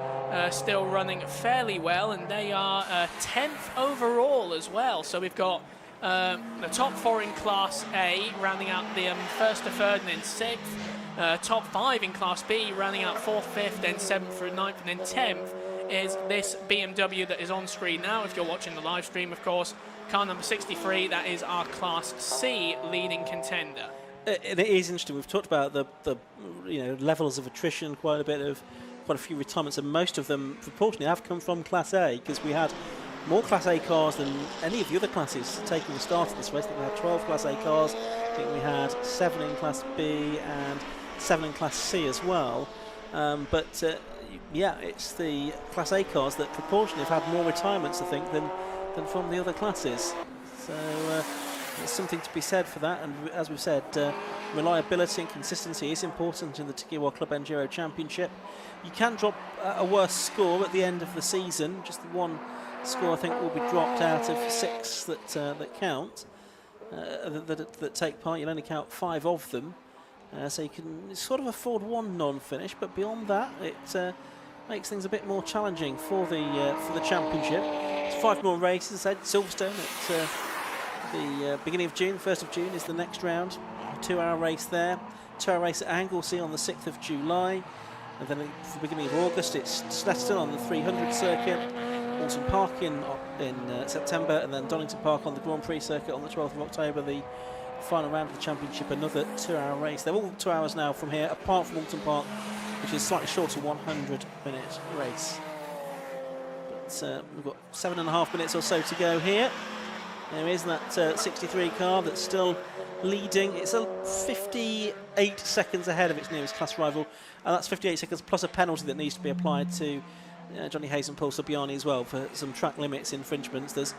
still running fairly well, and they are 10th overall as well. So we've got the top 4 in Class A rounding out the 1st to 3rd and then 6th. Top 5 in Class B rounding out 4th, 5th, then 7th through 9th, and then 10th is this BMW that is on screen now. If you're watching the live stream, of course, car number 63, that is our Class C leading contender. It is interesting. We've talked about the levels of attrition, quite a few retirements, and most of them proportionally have come from Class A, because we had more Class A cars than any of the other classes taking the start of this race. I think we had 12 Class A cars. I think we had 7 in Class B and 7 in Class C as well. Yeah, it's the Class A cars that proportionally have had more retirements, I think, than from the other classes. So there's something to be said for that. And as we've said, reliability and consistency is important in the Tegiwa Club Enduro Championship. You can drop a worse score at the end of the season. Just the one score, I think, will be dropped out of 6 that count, that take part. You'll only count 5 of them. So you can sort of afford one non-finish, but beyond that, it makes things a bit more challenging for the championship. It's 5 more races. Silverstone at the beginning of June, 1st of June is the next round. A 2-hour race there. 2-hour race at Anglesey on the 6th of July. And then at the beginning of August, it's Snetterton on the 300 circuit. Alton Park in September, and then Donington Park on the Grand Prix circuit on the 12th of October. The final round of the championship, another 2-hour race. They're all 2 hours now from here, apart from Alton Park, which is slightly shorter, 100-minute race. But we've got 7.5 minutes or so to go here. There is that 63 car that's still leading. It's 58 seconds ahead of its nearest class rival, and that's 58 seconds plus a penalty that needs to be applied to Johnny Hayes and Paul Subiani as well for some track limits infringements. There's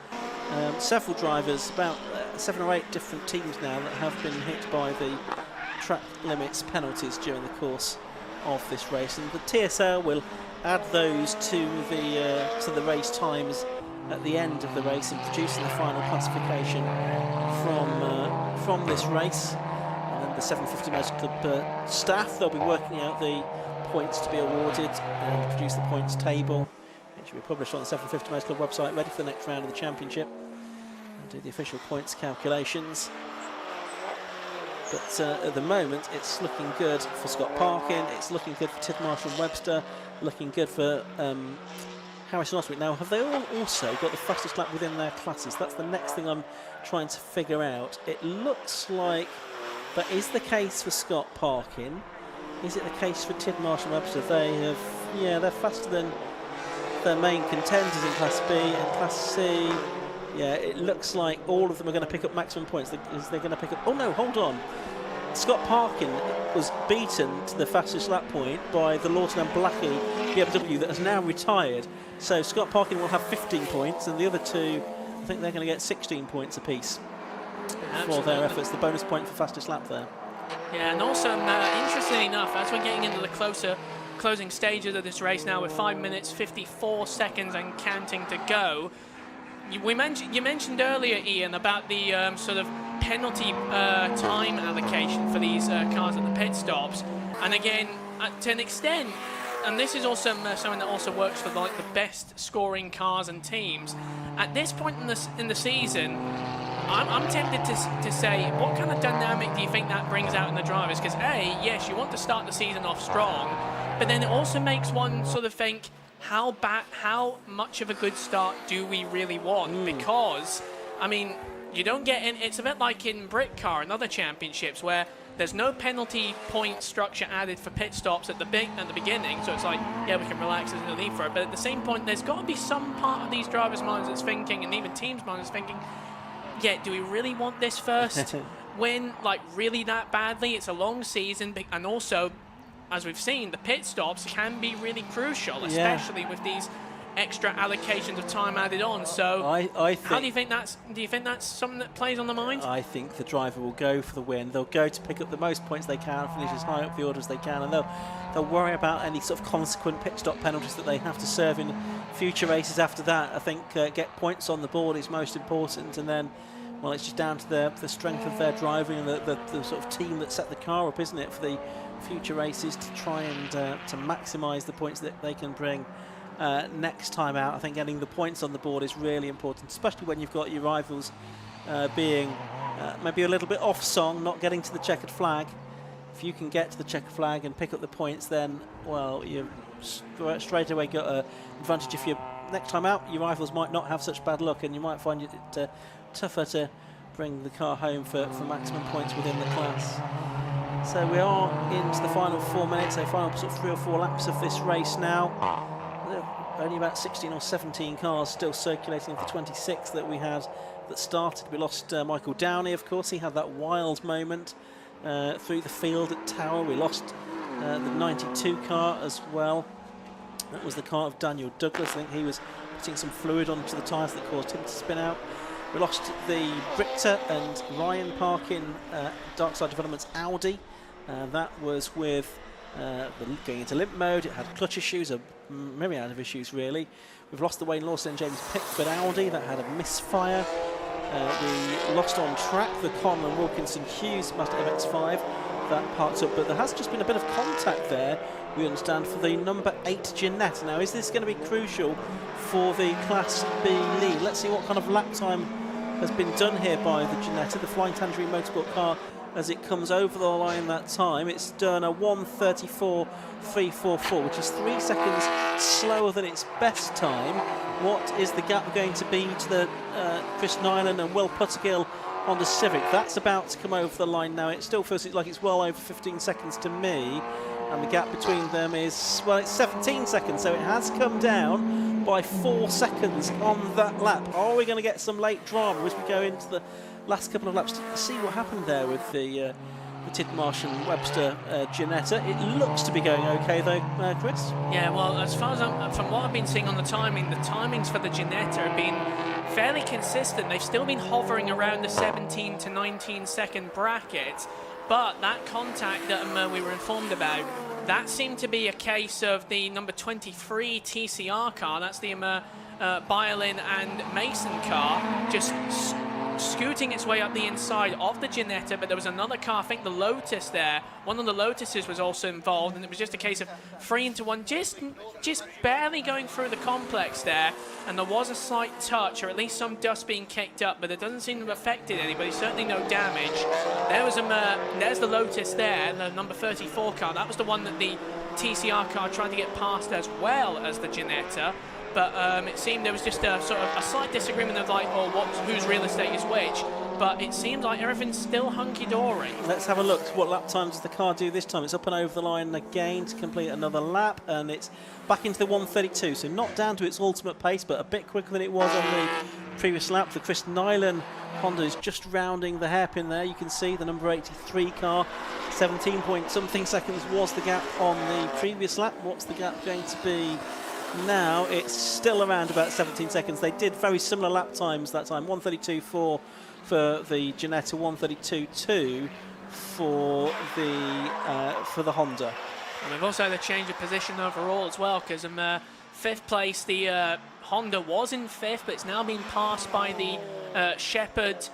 several drivers, about 7 or 8 different teams now, that have been hit by the track limits penalties during the course of this race, and the TSL will add those to the race times at the end of the race and producing the final classification from this race. And then the 750 Motor Club staff. They'll be working out the points to be awarded and produce the points table, which will be published on the 750 Motor Club website, ready for the next round of the championship, and do the official points calculations. But at the moment, it's looking good for Scott Parkin, it's looking good for Tidmarsh and Webster, looking good for Harrison Oswick. Now, have they all also got the fastest lap within their classes? That's the next thing I'm trying to figure out. It looks like that is the case for Scott Parkin. Is it the case for Tidmarsh and Webster? They have, yeah, they're faster than their main contenders in Class B and Class C. Yeah, it looks like all of them are going to pick up maximum points. They're going to pick up... Oh no, hold on. Scott Parkin was beaten to the fastest lap point by the Lawton and Blackie BMW that has now retired. So Scott Parkin will have 15 points, and the other two, I think they're going to get 16 points apiece for their efforts. The bonus point for fastest lap there. Yeah, and also, interestingly enough, as we're getting into the closing stages of this race now, with 5 minutes 54 seconds and counting to go, you mentioned earlier, Ian, about the sort of penalty time allocation for these cars at the pit stops, and again, to an extent, and this is also something that also works for like the best scoring cars and teams. At this point in the season, I'm tempted to say, what kind of dynamic do you think that brings out in the drivers? Because yes, you want to start the season off strong, but then it also makes one sort of think, how much of a good start do we really want? Because, I mean, you don't get in. It's a bit like in Britcar and other championships where there's no penalty point structure added for pit stops at the beginning. So it's like, yeah, we can relax, there's no need for it. But at the same point, there's got to be some part of these drivers' minds that's thinking, and even teams' minds thinking, yeah, do we really want this first win, like, really that badly? It's a long season, and also, as we've seen, the pit stops can be really crucial, especially with these extra allocations of time added on. So, I think, how do you think that's? Do you think that's something that plays on the mind? I think the driver will go for the win. They'll go to pick up the most points they can, finish as high up the order as they can, and they'll worry about any sort of consequent pit stop penalties that they have to serve in future races after that. I think get points on the board is most important, and then, well, it's just down to the strength of their driving and the sort of team that set the car up, isn't it, for the future races, to try and to maximise the points that they can bring next time out. I think getting the points on the board is really important, especially when you've got your rivals being maybe a little bit off song, not getting to the checkered flag. If you can get to the checkered flag and pick up the points, then, well, you've straight away got an advantage. If you next time out, your rivals might not have such bad luck, and you might find it tougher to bring the car home for maximum points within the class. So we are into the final 4 minutes, so final sort of 3 or 4 laps of this race now. Only about 16 or 17 cars still circulating of the 26 that we had that started. We lost Michael Downey, of course. He had that wild moment through the field at Tower. We lost the 92 car as well. That was the car of Daniel Douglas. I think he was putting some fluid onto the tyres that caused him to spin out. We lost the Richter and Ryan Parkin Darkside Developments Audi. That was with going into limp mode. It had clutch issues, a myriad of issues really. We've lost the Wayne Lawson and James Pickford Audi. That had a misfire. We lost on track the Conn and Wilkinson Hughes Mazda MX-5. That parked up, but there has just been a bit of contact there, we understand, for the number 8 Jeanette. Now, is this going to be crucial for the Class B lead? Let's see what kind of lap time has been done here by the Jeanette, the Flying Tangerine Motorsport car, as it comes over the line that time. It's done a 1:34.344, which is 3 seconds slower than its best time. What is the gap going to be to the Chris Nyland and Will Puttergill on the Civic? That's about to come over the line now. It still feels like it's well over 15 seconds to me, and the gap between them is, well, it's 17 seconds, so it has come down by 4 seconds on that lap. Are we going to get some late drama as we go into the last couple of laps to see what happened there with the Tidmarsh and Webster Ginetta? It looks to be going okay though, Chris? Yeah, well, as far as from what I've been seeing on the timings for the Ginetta have been fairly consistent. They've still been hovering around the 17 to 19 second bracket, but that contact that we were informed about, that seemed to be a case of the number 23 TCR car. That's the Byerlin and Mason car, just scooting its way up the inside of the Ginetta, but there was another car, I think the Lotus there. One of the Lotuses was also involved, and it was just a case of 3 into 1, just barely going through the complex there, and there was a slight touch, or at least some dust being kicked up, but it doesn't seem to have affected anybody, certainly no damage. There's the Lotus there, the number 34 car. That was the one that the TCR car tried to get past as well as the Ginetta. But it seemed there was just a sort of a slight disagreement of like, oh, whose real estate is which. But it seems like everything's still hunky-dory. Let's have a look. What lap times does the car do this time? It's up and over the line again to complete another lap, and it's back into the 132. So not down to its ultimate pace, but a bit quicker than it was on the previous lap. The Chris Nyland Honda is just rounding the hairpin there. You can see the number 83 car. 17 point something seconds was the gap on the previous lap. What's the gap going to be now? It's still around about 17 seconds. They did very similar lap times that time. 132.4 for the Ginetta, 132.2 for the Honda. And we've also had a change of position overall as well, because in fifth place the Honda was in fifth, but it's now been passed by the Shepherd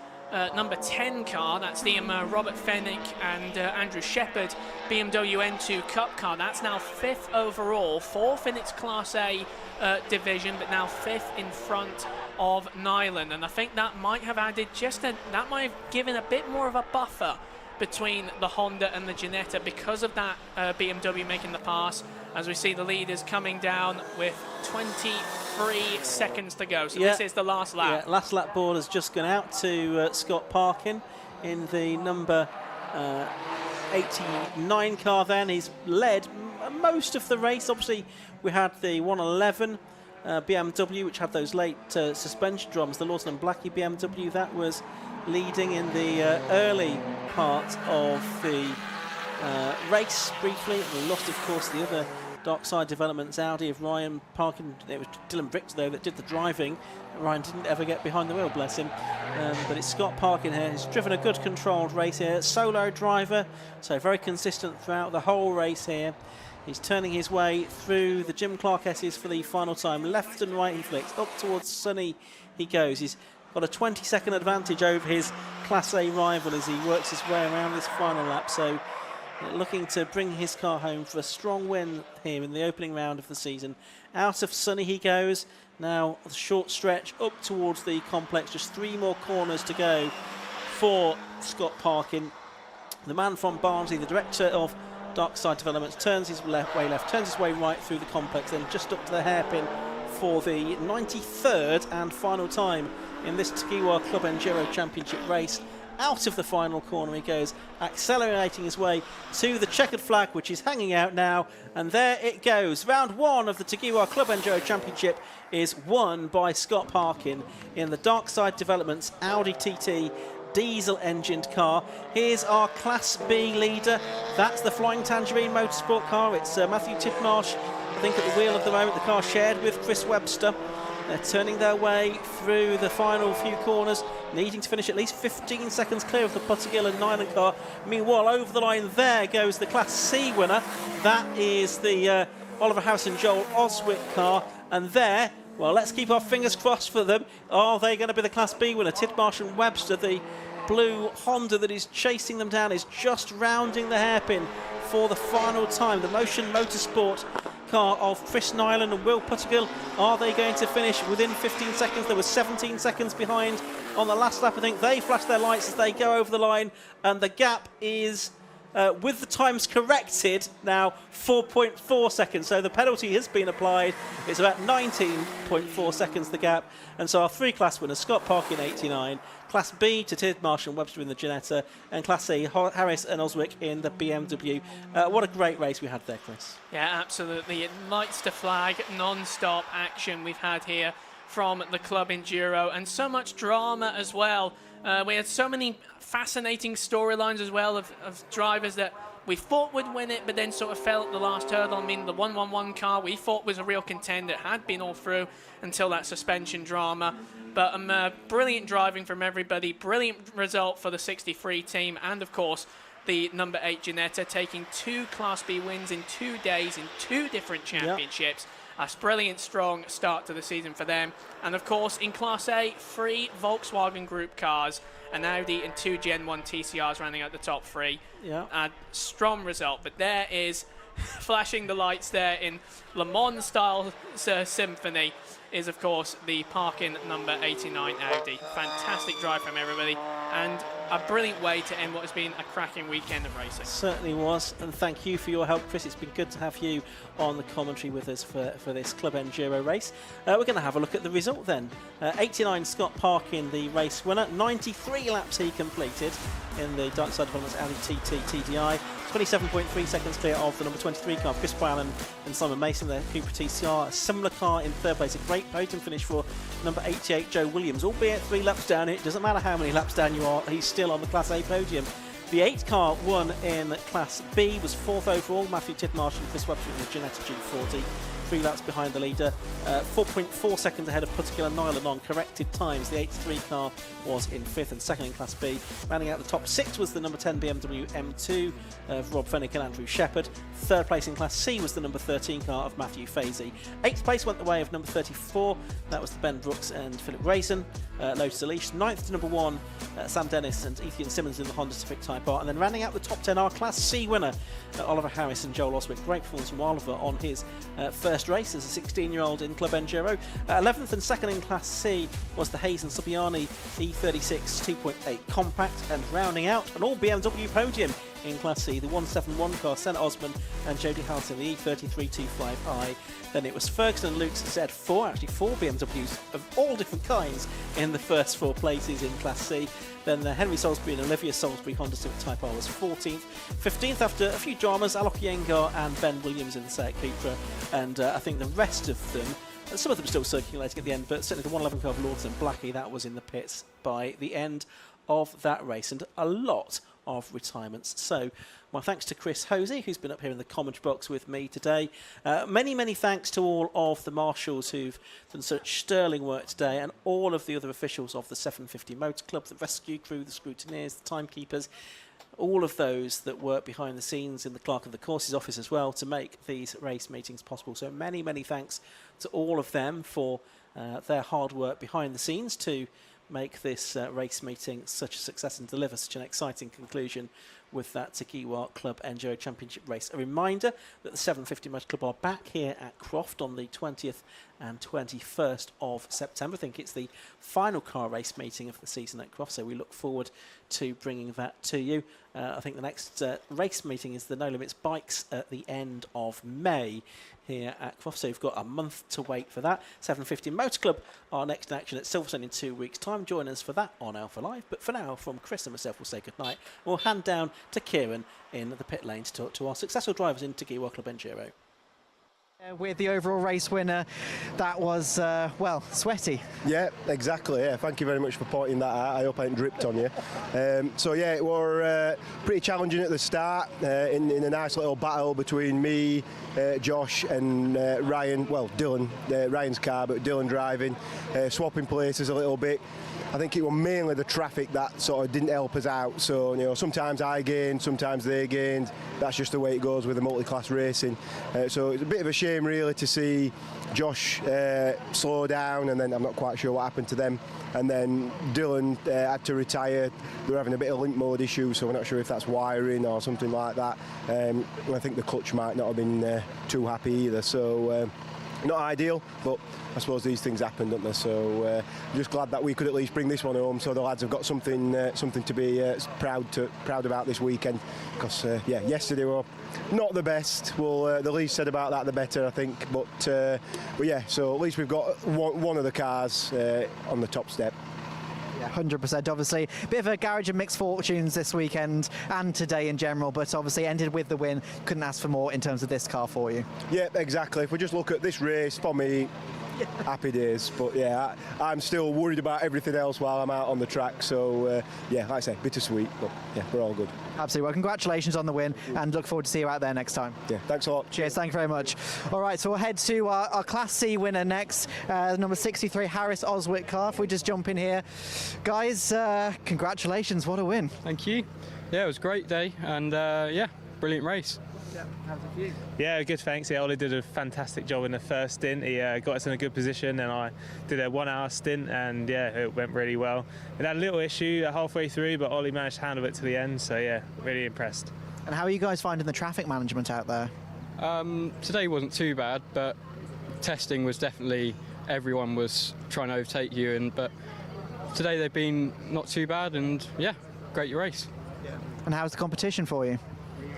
number 10 car. That's the Robert Fennick and Andrew Shepherd BMW N2 Cup car. That's now fifth overall, fourth in its Class A division, but now fifth in front of Nyland. And I think that might have added that might have given a bit more of a buffer between the Honda and the Ginetta because of that BMW making the pass, as we see the leaders coming down with 23 seconds to go. So this is the last lap. Yeah, last lap board has just gone out to Scott Parkin in the number 89 car then. He's led most of the race. Obviously, we had the 111 BMW, which had those late suspension drums. The Lawson and Blackie BMW, that was leading in the early part of the race briefly. We lost, of course, the other Dark Side Developments Audi of Ryan Parkin. It was Dylan Bricks, though, that did the driving. Ryan didn't ever get behind the wheel, bless him. But it's Scott Parkin here. He's driven a good controlled race here. Solo driver, so very consistent throughout the whole race here. He's turning his way through the Jim Clark S's for the final time. Left and right he flicks. Up towards Sunny he goes. He's got a 20-second advantage over his Class A rival as he works his way around this final lap. So looking to bring his car home for a strong win here in the opening round of the season. Out of Sunny he goes. Now a short stretch up towards the complex. Just 3 more corners to go for Scott Parkin. The man from Barnsley, the director of Dark Side Developments, turns his way turns his way right through the complex, then just up to the hairpin for the 93rd and final time in this Tegiwa Club Enduro Championship race. Out of the final corner he goes, accelerating his way to the checkered flag, which is hanging out now, and there it goes. Round 1 of the Tegiwa Club Enduro Championship is won by Scott Parkin in the Dark Side Developments Audi TT diesel-engined car. Here's our Class B leader. That's the Flying Tangerine Motorsport car. It's Matthew Tidmarsh, I think, at the wheel of the moment. The car shared with Chris Webster. They're turning their way through the final few corners, needing to finish at least 15 seconds clear of the Buttergill and Nyland car. Meanwhile, over the line there goes the Class C winner. That is the Oliver Harris and Joel Oswick car. And there, well, let's keep our fingers crossed for them. Are they going to be the Class B winner? Tidmarsh and Webster, the blue Honda that is chasing them down, is just rounding the hairpin for the final time. The Motion Motorsport car of Chris Nyland and Will Puttergill, are they going to finish within 15 seconds? There was 17 seconds behind on the last lap. I think they flash their lights as they go over the line, and the gap is, with the times corrected, now 4.4 seconds. So the penalty has been applied. It's about 19.4 seconds the gap. And so our 3 class winners, Scott Parkin 89, Class B to Tidmarsh and Webster in the Ginetta, and Class C, Harris and Oswick in the BMW. What a great race we had there, Chris. Yeah, absolutely. It lights to flag, non-stop action we've had here from the Club Enduro, and so much drama as well. We had so many fascinating storylines as well of drivers that we thought would win it, but then sort of fell at the last hurdle. I mean, the 111 car we thought was a real contender, had been all through until that suspension drama. But brilliant driving from everybody, brilliant result for the 63 team, and of course the number 8 Ginetta taking 2 Class B wins in 2 days in 2 different championships. A brilliant, strong start to the season for them. And of course, in Class A, 3 Volkswagen Group cars, an Audi and 2 Gen 1 TCRs rounding out the top 3. Yeah. A strong result, but there is flashing the lights there in Le Mans style symphony is of course the Parkin number 89 Audi. Fantastic drive from everybody and a brilliant way to end what has been a cracking weekend of racing. Certainly was, and thank you for your help, Chris. It's been good to have you on the commentary with us for this Club Enduro race. We're going to have a look at the result then. 89 Scott Parkin, the race winner. 93 laps he completed in the Dark Side Developments Audi TT TDI. 27.3 seconds clear of the number 23 car, Chris Brown and Simon Mason, their Cooper TCR. A similar car in third place. A great podium finish for number 88, Joe Williams. Albeit 3 laps down, it doesn't matter how many laps down you are, he's still on the Class A podium. The 8 car won in Class B, was 4th overall. Matthew Tidmarsh and Chris Webster in the Ginetta G40. 3 laps behind the leader, 4.4 seconds ahead of Puttigill Nyland on corrected times. The 83 car was in 5th and 2nd in Class B. Rounding out the top 6 was the number 10 BMW M2 of Rob Fennick and Andrew Shepherd. 3rd place in Class C was the number 13 car of Matthew Fazy. 8th place went the way of number 34, that was the Ben Brooks and Philip Grayson, Lotus Elise. 9th to number 1, Sam Dennis and Ethan Simmons in the Honda Civic Type R. And then rounding out the top 10, our Class C winner, Oliver Harris and Joel Oswick. Great performance from Oliver on his first race as a 16-year-old in Club Enduro. 11th and 2nd in Class C was the Hayes and Subiani E36 2.8 Compact, and rounding out an all BMW podium in Class C, the 171 car, Senna Osman and Jody Halton, the E3325i. Then it was Ferguson and Luke's Z4, actually 4 BMWs of all different kinds in the first 4 places in Class C. Then Henry Salisbury and Olivia Salisbury Honda Civic Type R was 14th. 15th after a few dramas, Alok Yengar and Ben Williams in the Seat Cupra. And I think the rest of them, some of them still circulating at the end, but certainly the 111 car of Lawson and Blackie, that was in the pits by the end of that race. And a lot of retirements. So my thanks to Chris Hosey, who's been up here in the commentary box with me today. Many thanks to all of the marshals who've done such sterling work today, and all of the other officials of the 750 Motor Club, the rescue crew, the scrutineers, the timekeepers, all of those that work behind the scenes in the Clerk of the Courses office as well to make these race meetings possible. So many thanks to all of them for their hard work behind the scenes to make this race meeting such a success and deliver such an exciting conclusion with that Tegiwa Club Enduro Championship race. A reminder that the 750 Motor Club are back here at Croft on the 20th and 21st of September. I think it's the final car race meeting of the season at Croft, so we look forward to bringing that to you. I think the next race meeting is the No Limits Bikes at the end of May here at Croft, so you've got a month to wait for that. 750 Motor Club are next in action at Silverstone in 2 weeks' time. Join us for that on Alpha Live. But for now, from Chris and myself, we'll say goodnight. We'll hand down to Kieran in the pit lane to talk to our successful drivers in Tegiwa Club Enduro. With the overall race winner, that was, well, sweaty. Yeah, exactly. Yeah, thank you very much for pointing that out. I hope I ain't dripped on you. So yeah, it was pretty challenging at the start in a nice little battle between me, Josh and Ryan. Well, Dylan, Ryan's car, but Dylan driving, swapping places a little bit. I think it was mainly the traffic that sort of didn't help us out. So, you know, sometimes I gained, sometimes they gained. That's just the way it goes with the multi-class racing. So it's a bit of a shame, really, to see Josh slow down, and then I'm not quite sure what happened to them. And then Dylan had to retire. They were having a bit of link mode issues, so we're not sure if that's wiring or something like that. I think the clutch might not have been too happy either. So not ideal, but I suppose these things happen, don't they? So I'm just glad that we could at least bring this one home, so the lads have got something to be proud about this weekend. Because yeah, yesterday were not the best. Well, the least said about that, the better, I think. But yeah, so at least we've got one of the cars on the top step. Yeah, 100%. Obviously, a bit of a garage of mixed fortunes this weekend and today in general, but obviously ended with the win. Couldn't ask for more in terms of this car for you. Yeah, exactly. If we just look at this race, for me, happy days. But yeah, I'm still worried about everything else while I'm out on the track. So yeah, like I say, bittersweet, but yeah, we're all good. Absolutely. Well, congratulations on the win, and look forward to see you out there next time. Yeah, thanks a lot. Cheers. Thank you very much. All right, so we'll head to our Class C winner next, number 63 Harris Oswick car. If we just jump in here, guys, congratulations! What a win. Thank you. Yeah, it was a great day, and yeah, brilliant race. Yeah, good, thanks. Yeah, Ollie did a fantastic job in the first stint. He got us in a good position, and I did a 1 hour stint, and yeah, it went really well. It had a little issue halfway through, but Ollie managed to handle it to the end, so yeah, really impressed. And how are you guys finding the traffic management out there? Today wasn't too bad, but testing was definitely, everyone was trying to overtake you, but today they've been not too bad, and yeah, great race. And how's the competition for you?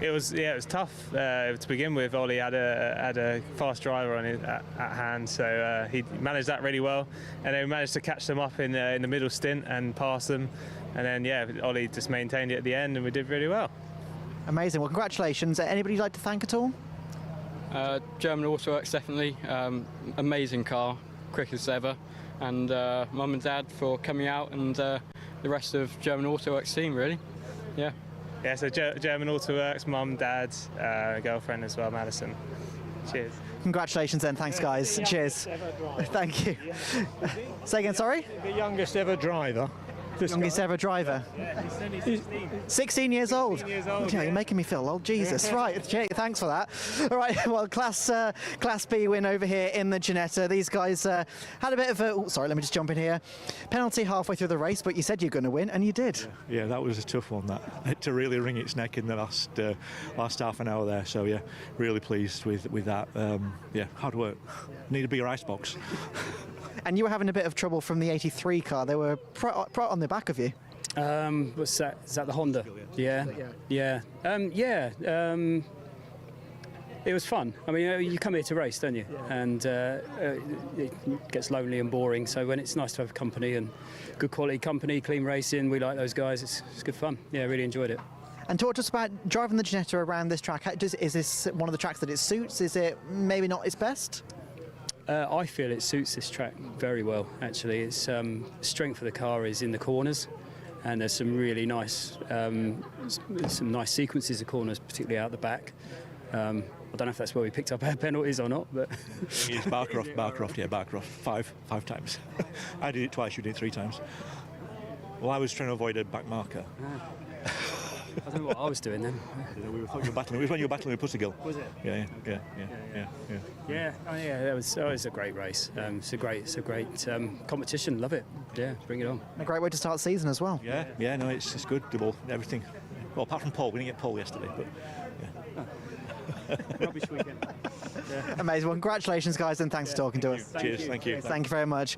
It was tough to begin with. Ollie had a fast driver on at hand, so he managed that really well, and then we managed to catch them up in the middle stint and pass them, and then yeah, Ollie just maintained it at the end, and we did really well. Amazing. Well, congratulations. Anybody you'd like to thank at all? German Autoworks, definitely. Amazing car, quick as ever, and Mum and Dad for coming out, and the rest of German Autoworks team, really. Yeah. Yeah, so German Autoworks, Mum, Dad, girlfriend as well, Madison. Cheers. Congratulations then. Thanks, guys. Cheers. Thank you. Say again, sorry? The youngest ever driver. Youngest ever driver. Yeah, he's only 16. 16 years old. 16 years old, You're making me feel old. Jesus. Right. Thanks for that. All right. Well, Class B win over here in the Ginetta. These guys had a bit of a. Oh, sorry. Let me just jump in here. Penalty halfway through the race, but you said you're going to win, and you did. Yeah, that was a tough one. That had to really wring its neck in the last half an hour there. So yeah, really pleased with that. Yeah, hard work. Need a bigger icebox. And you were having a bit of trouble from the 83 car. They were right on the back of you. What's that? Is that the Honda? Yeah. It was fun. I mean, you come here to race, don't you? Yeah. And it gets lonely and boring. So when it's nice to have company and good quality company, clean racing, we like those guys. It's good fun. Yeah, really enjoyed it. And talk to us about driving the Ginetta around this track. Is this one of the tracks that it suits? Is it maybe not its best? I feel it suits this track very well, actually. It's strength of the car is in the corners, and there's some really nice sequences of corners, particularly out the back. I don't know if that's where we picked up our penalties or not, but It's Barcroft, five times. I did it twice, you did it 3 times. Well, I was trying to avoid a back marker. I don't know what I was doing then. We thought you were battling. It was when you were battling with Pussygill. Was it? Yeah. Yeah. Oh, yeah. That was a great race. It's a great competition. Love it. Yeah, bring it on. A great way to start the season as well. Yeah. No, it's good. Double everything. Well, apart from Paul, we didn't get Paul yesterday, but yeah. Rubbish weekend. Amazing. Well, congratulations, guys, and thanks for talking to us. Cheers. Thank you. Thank you very much.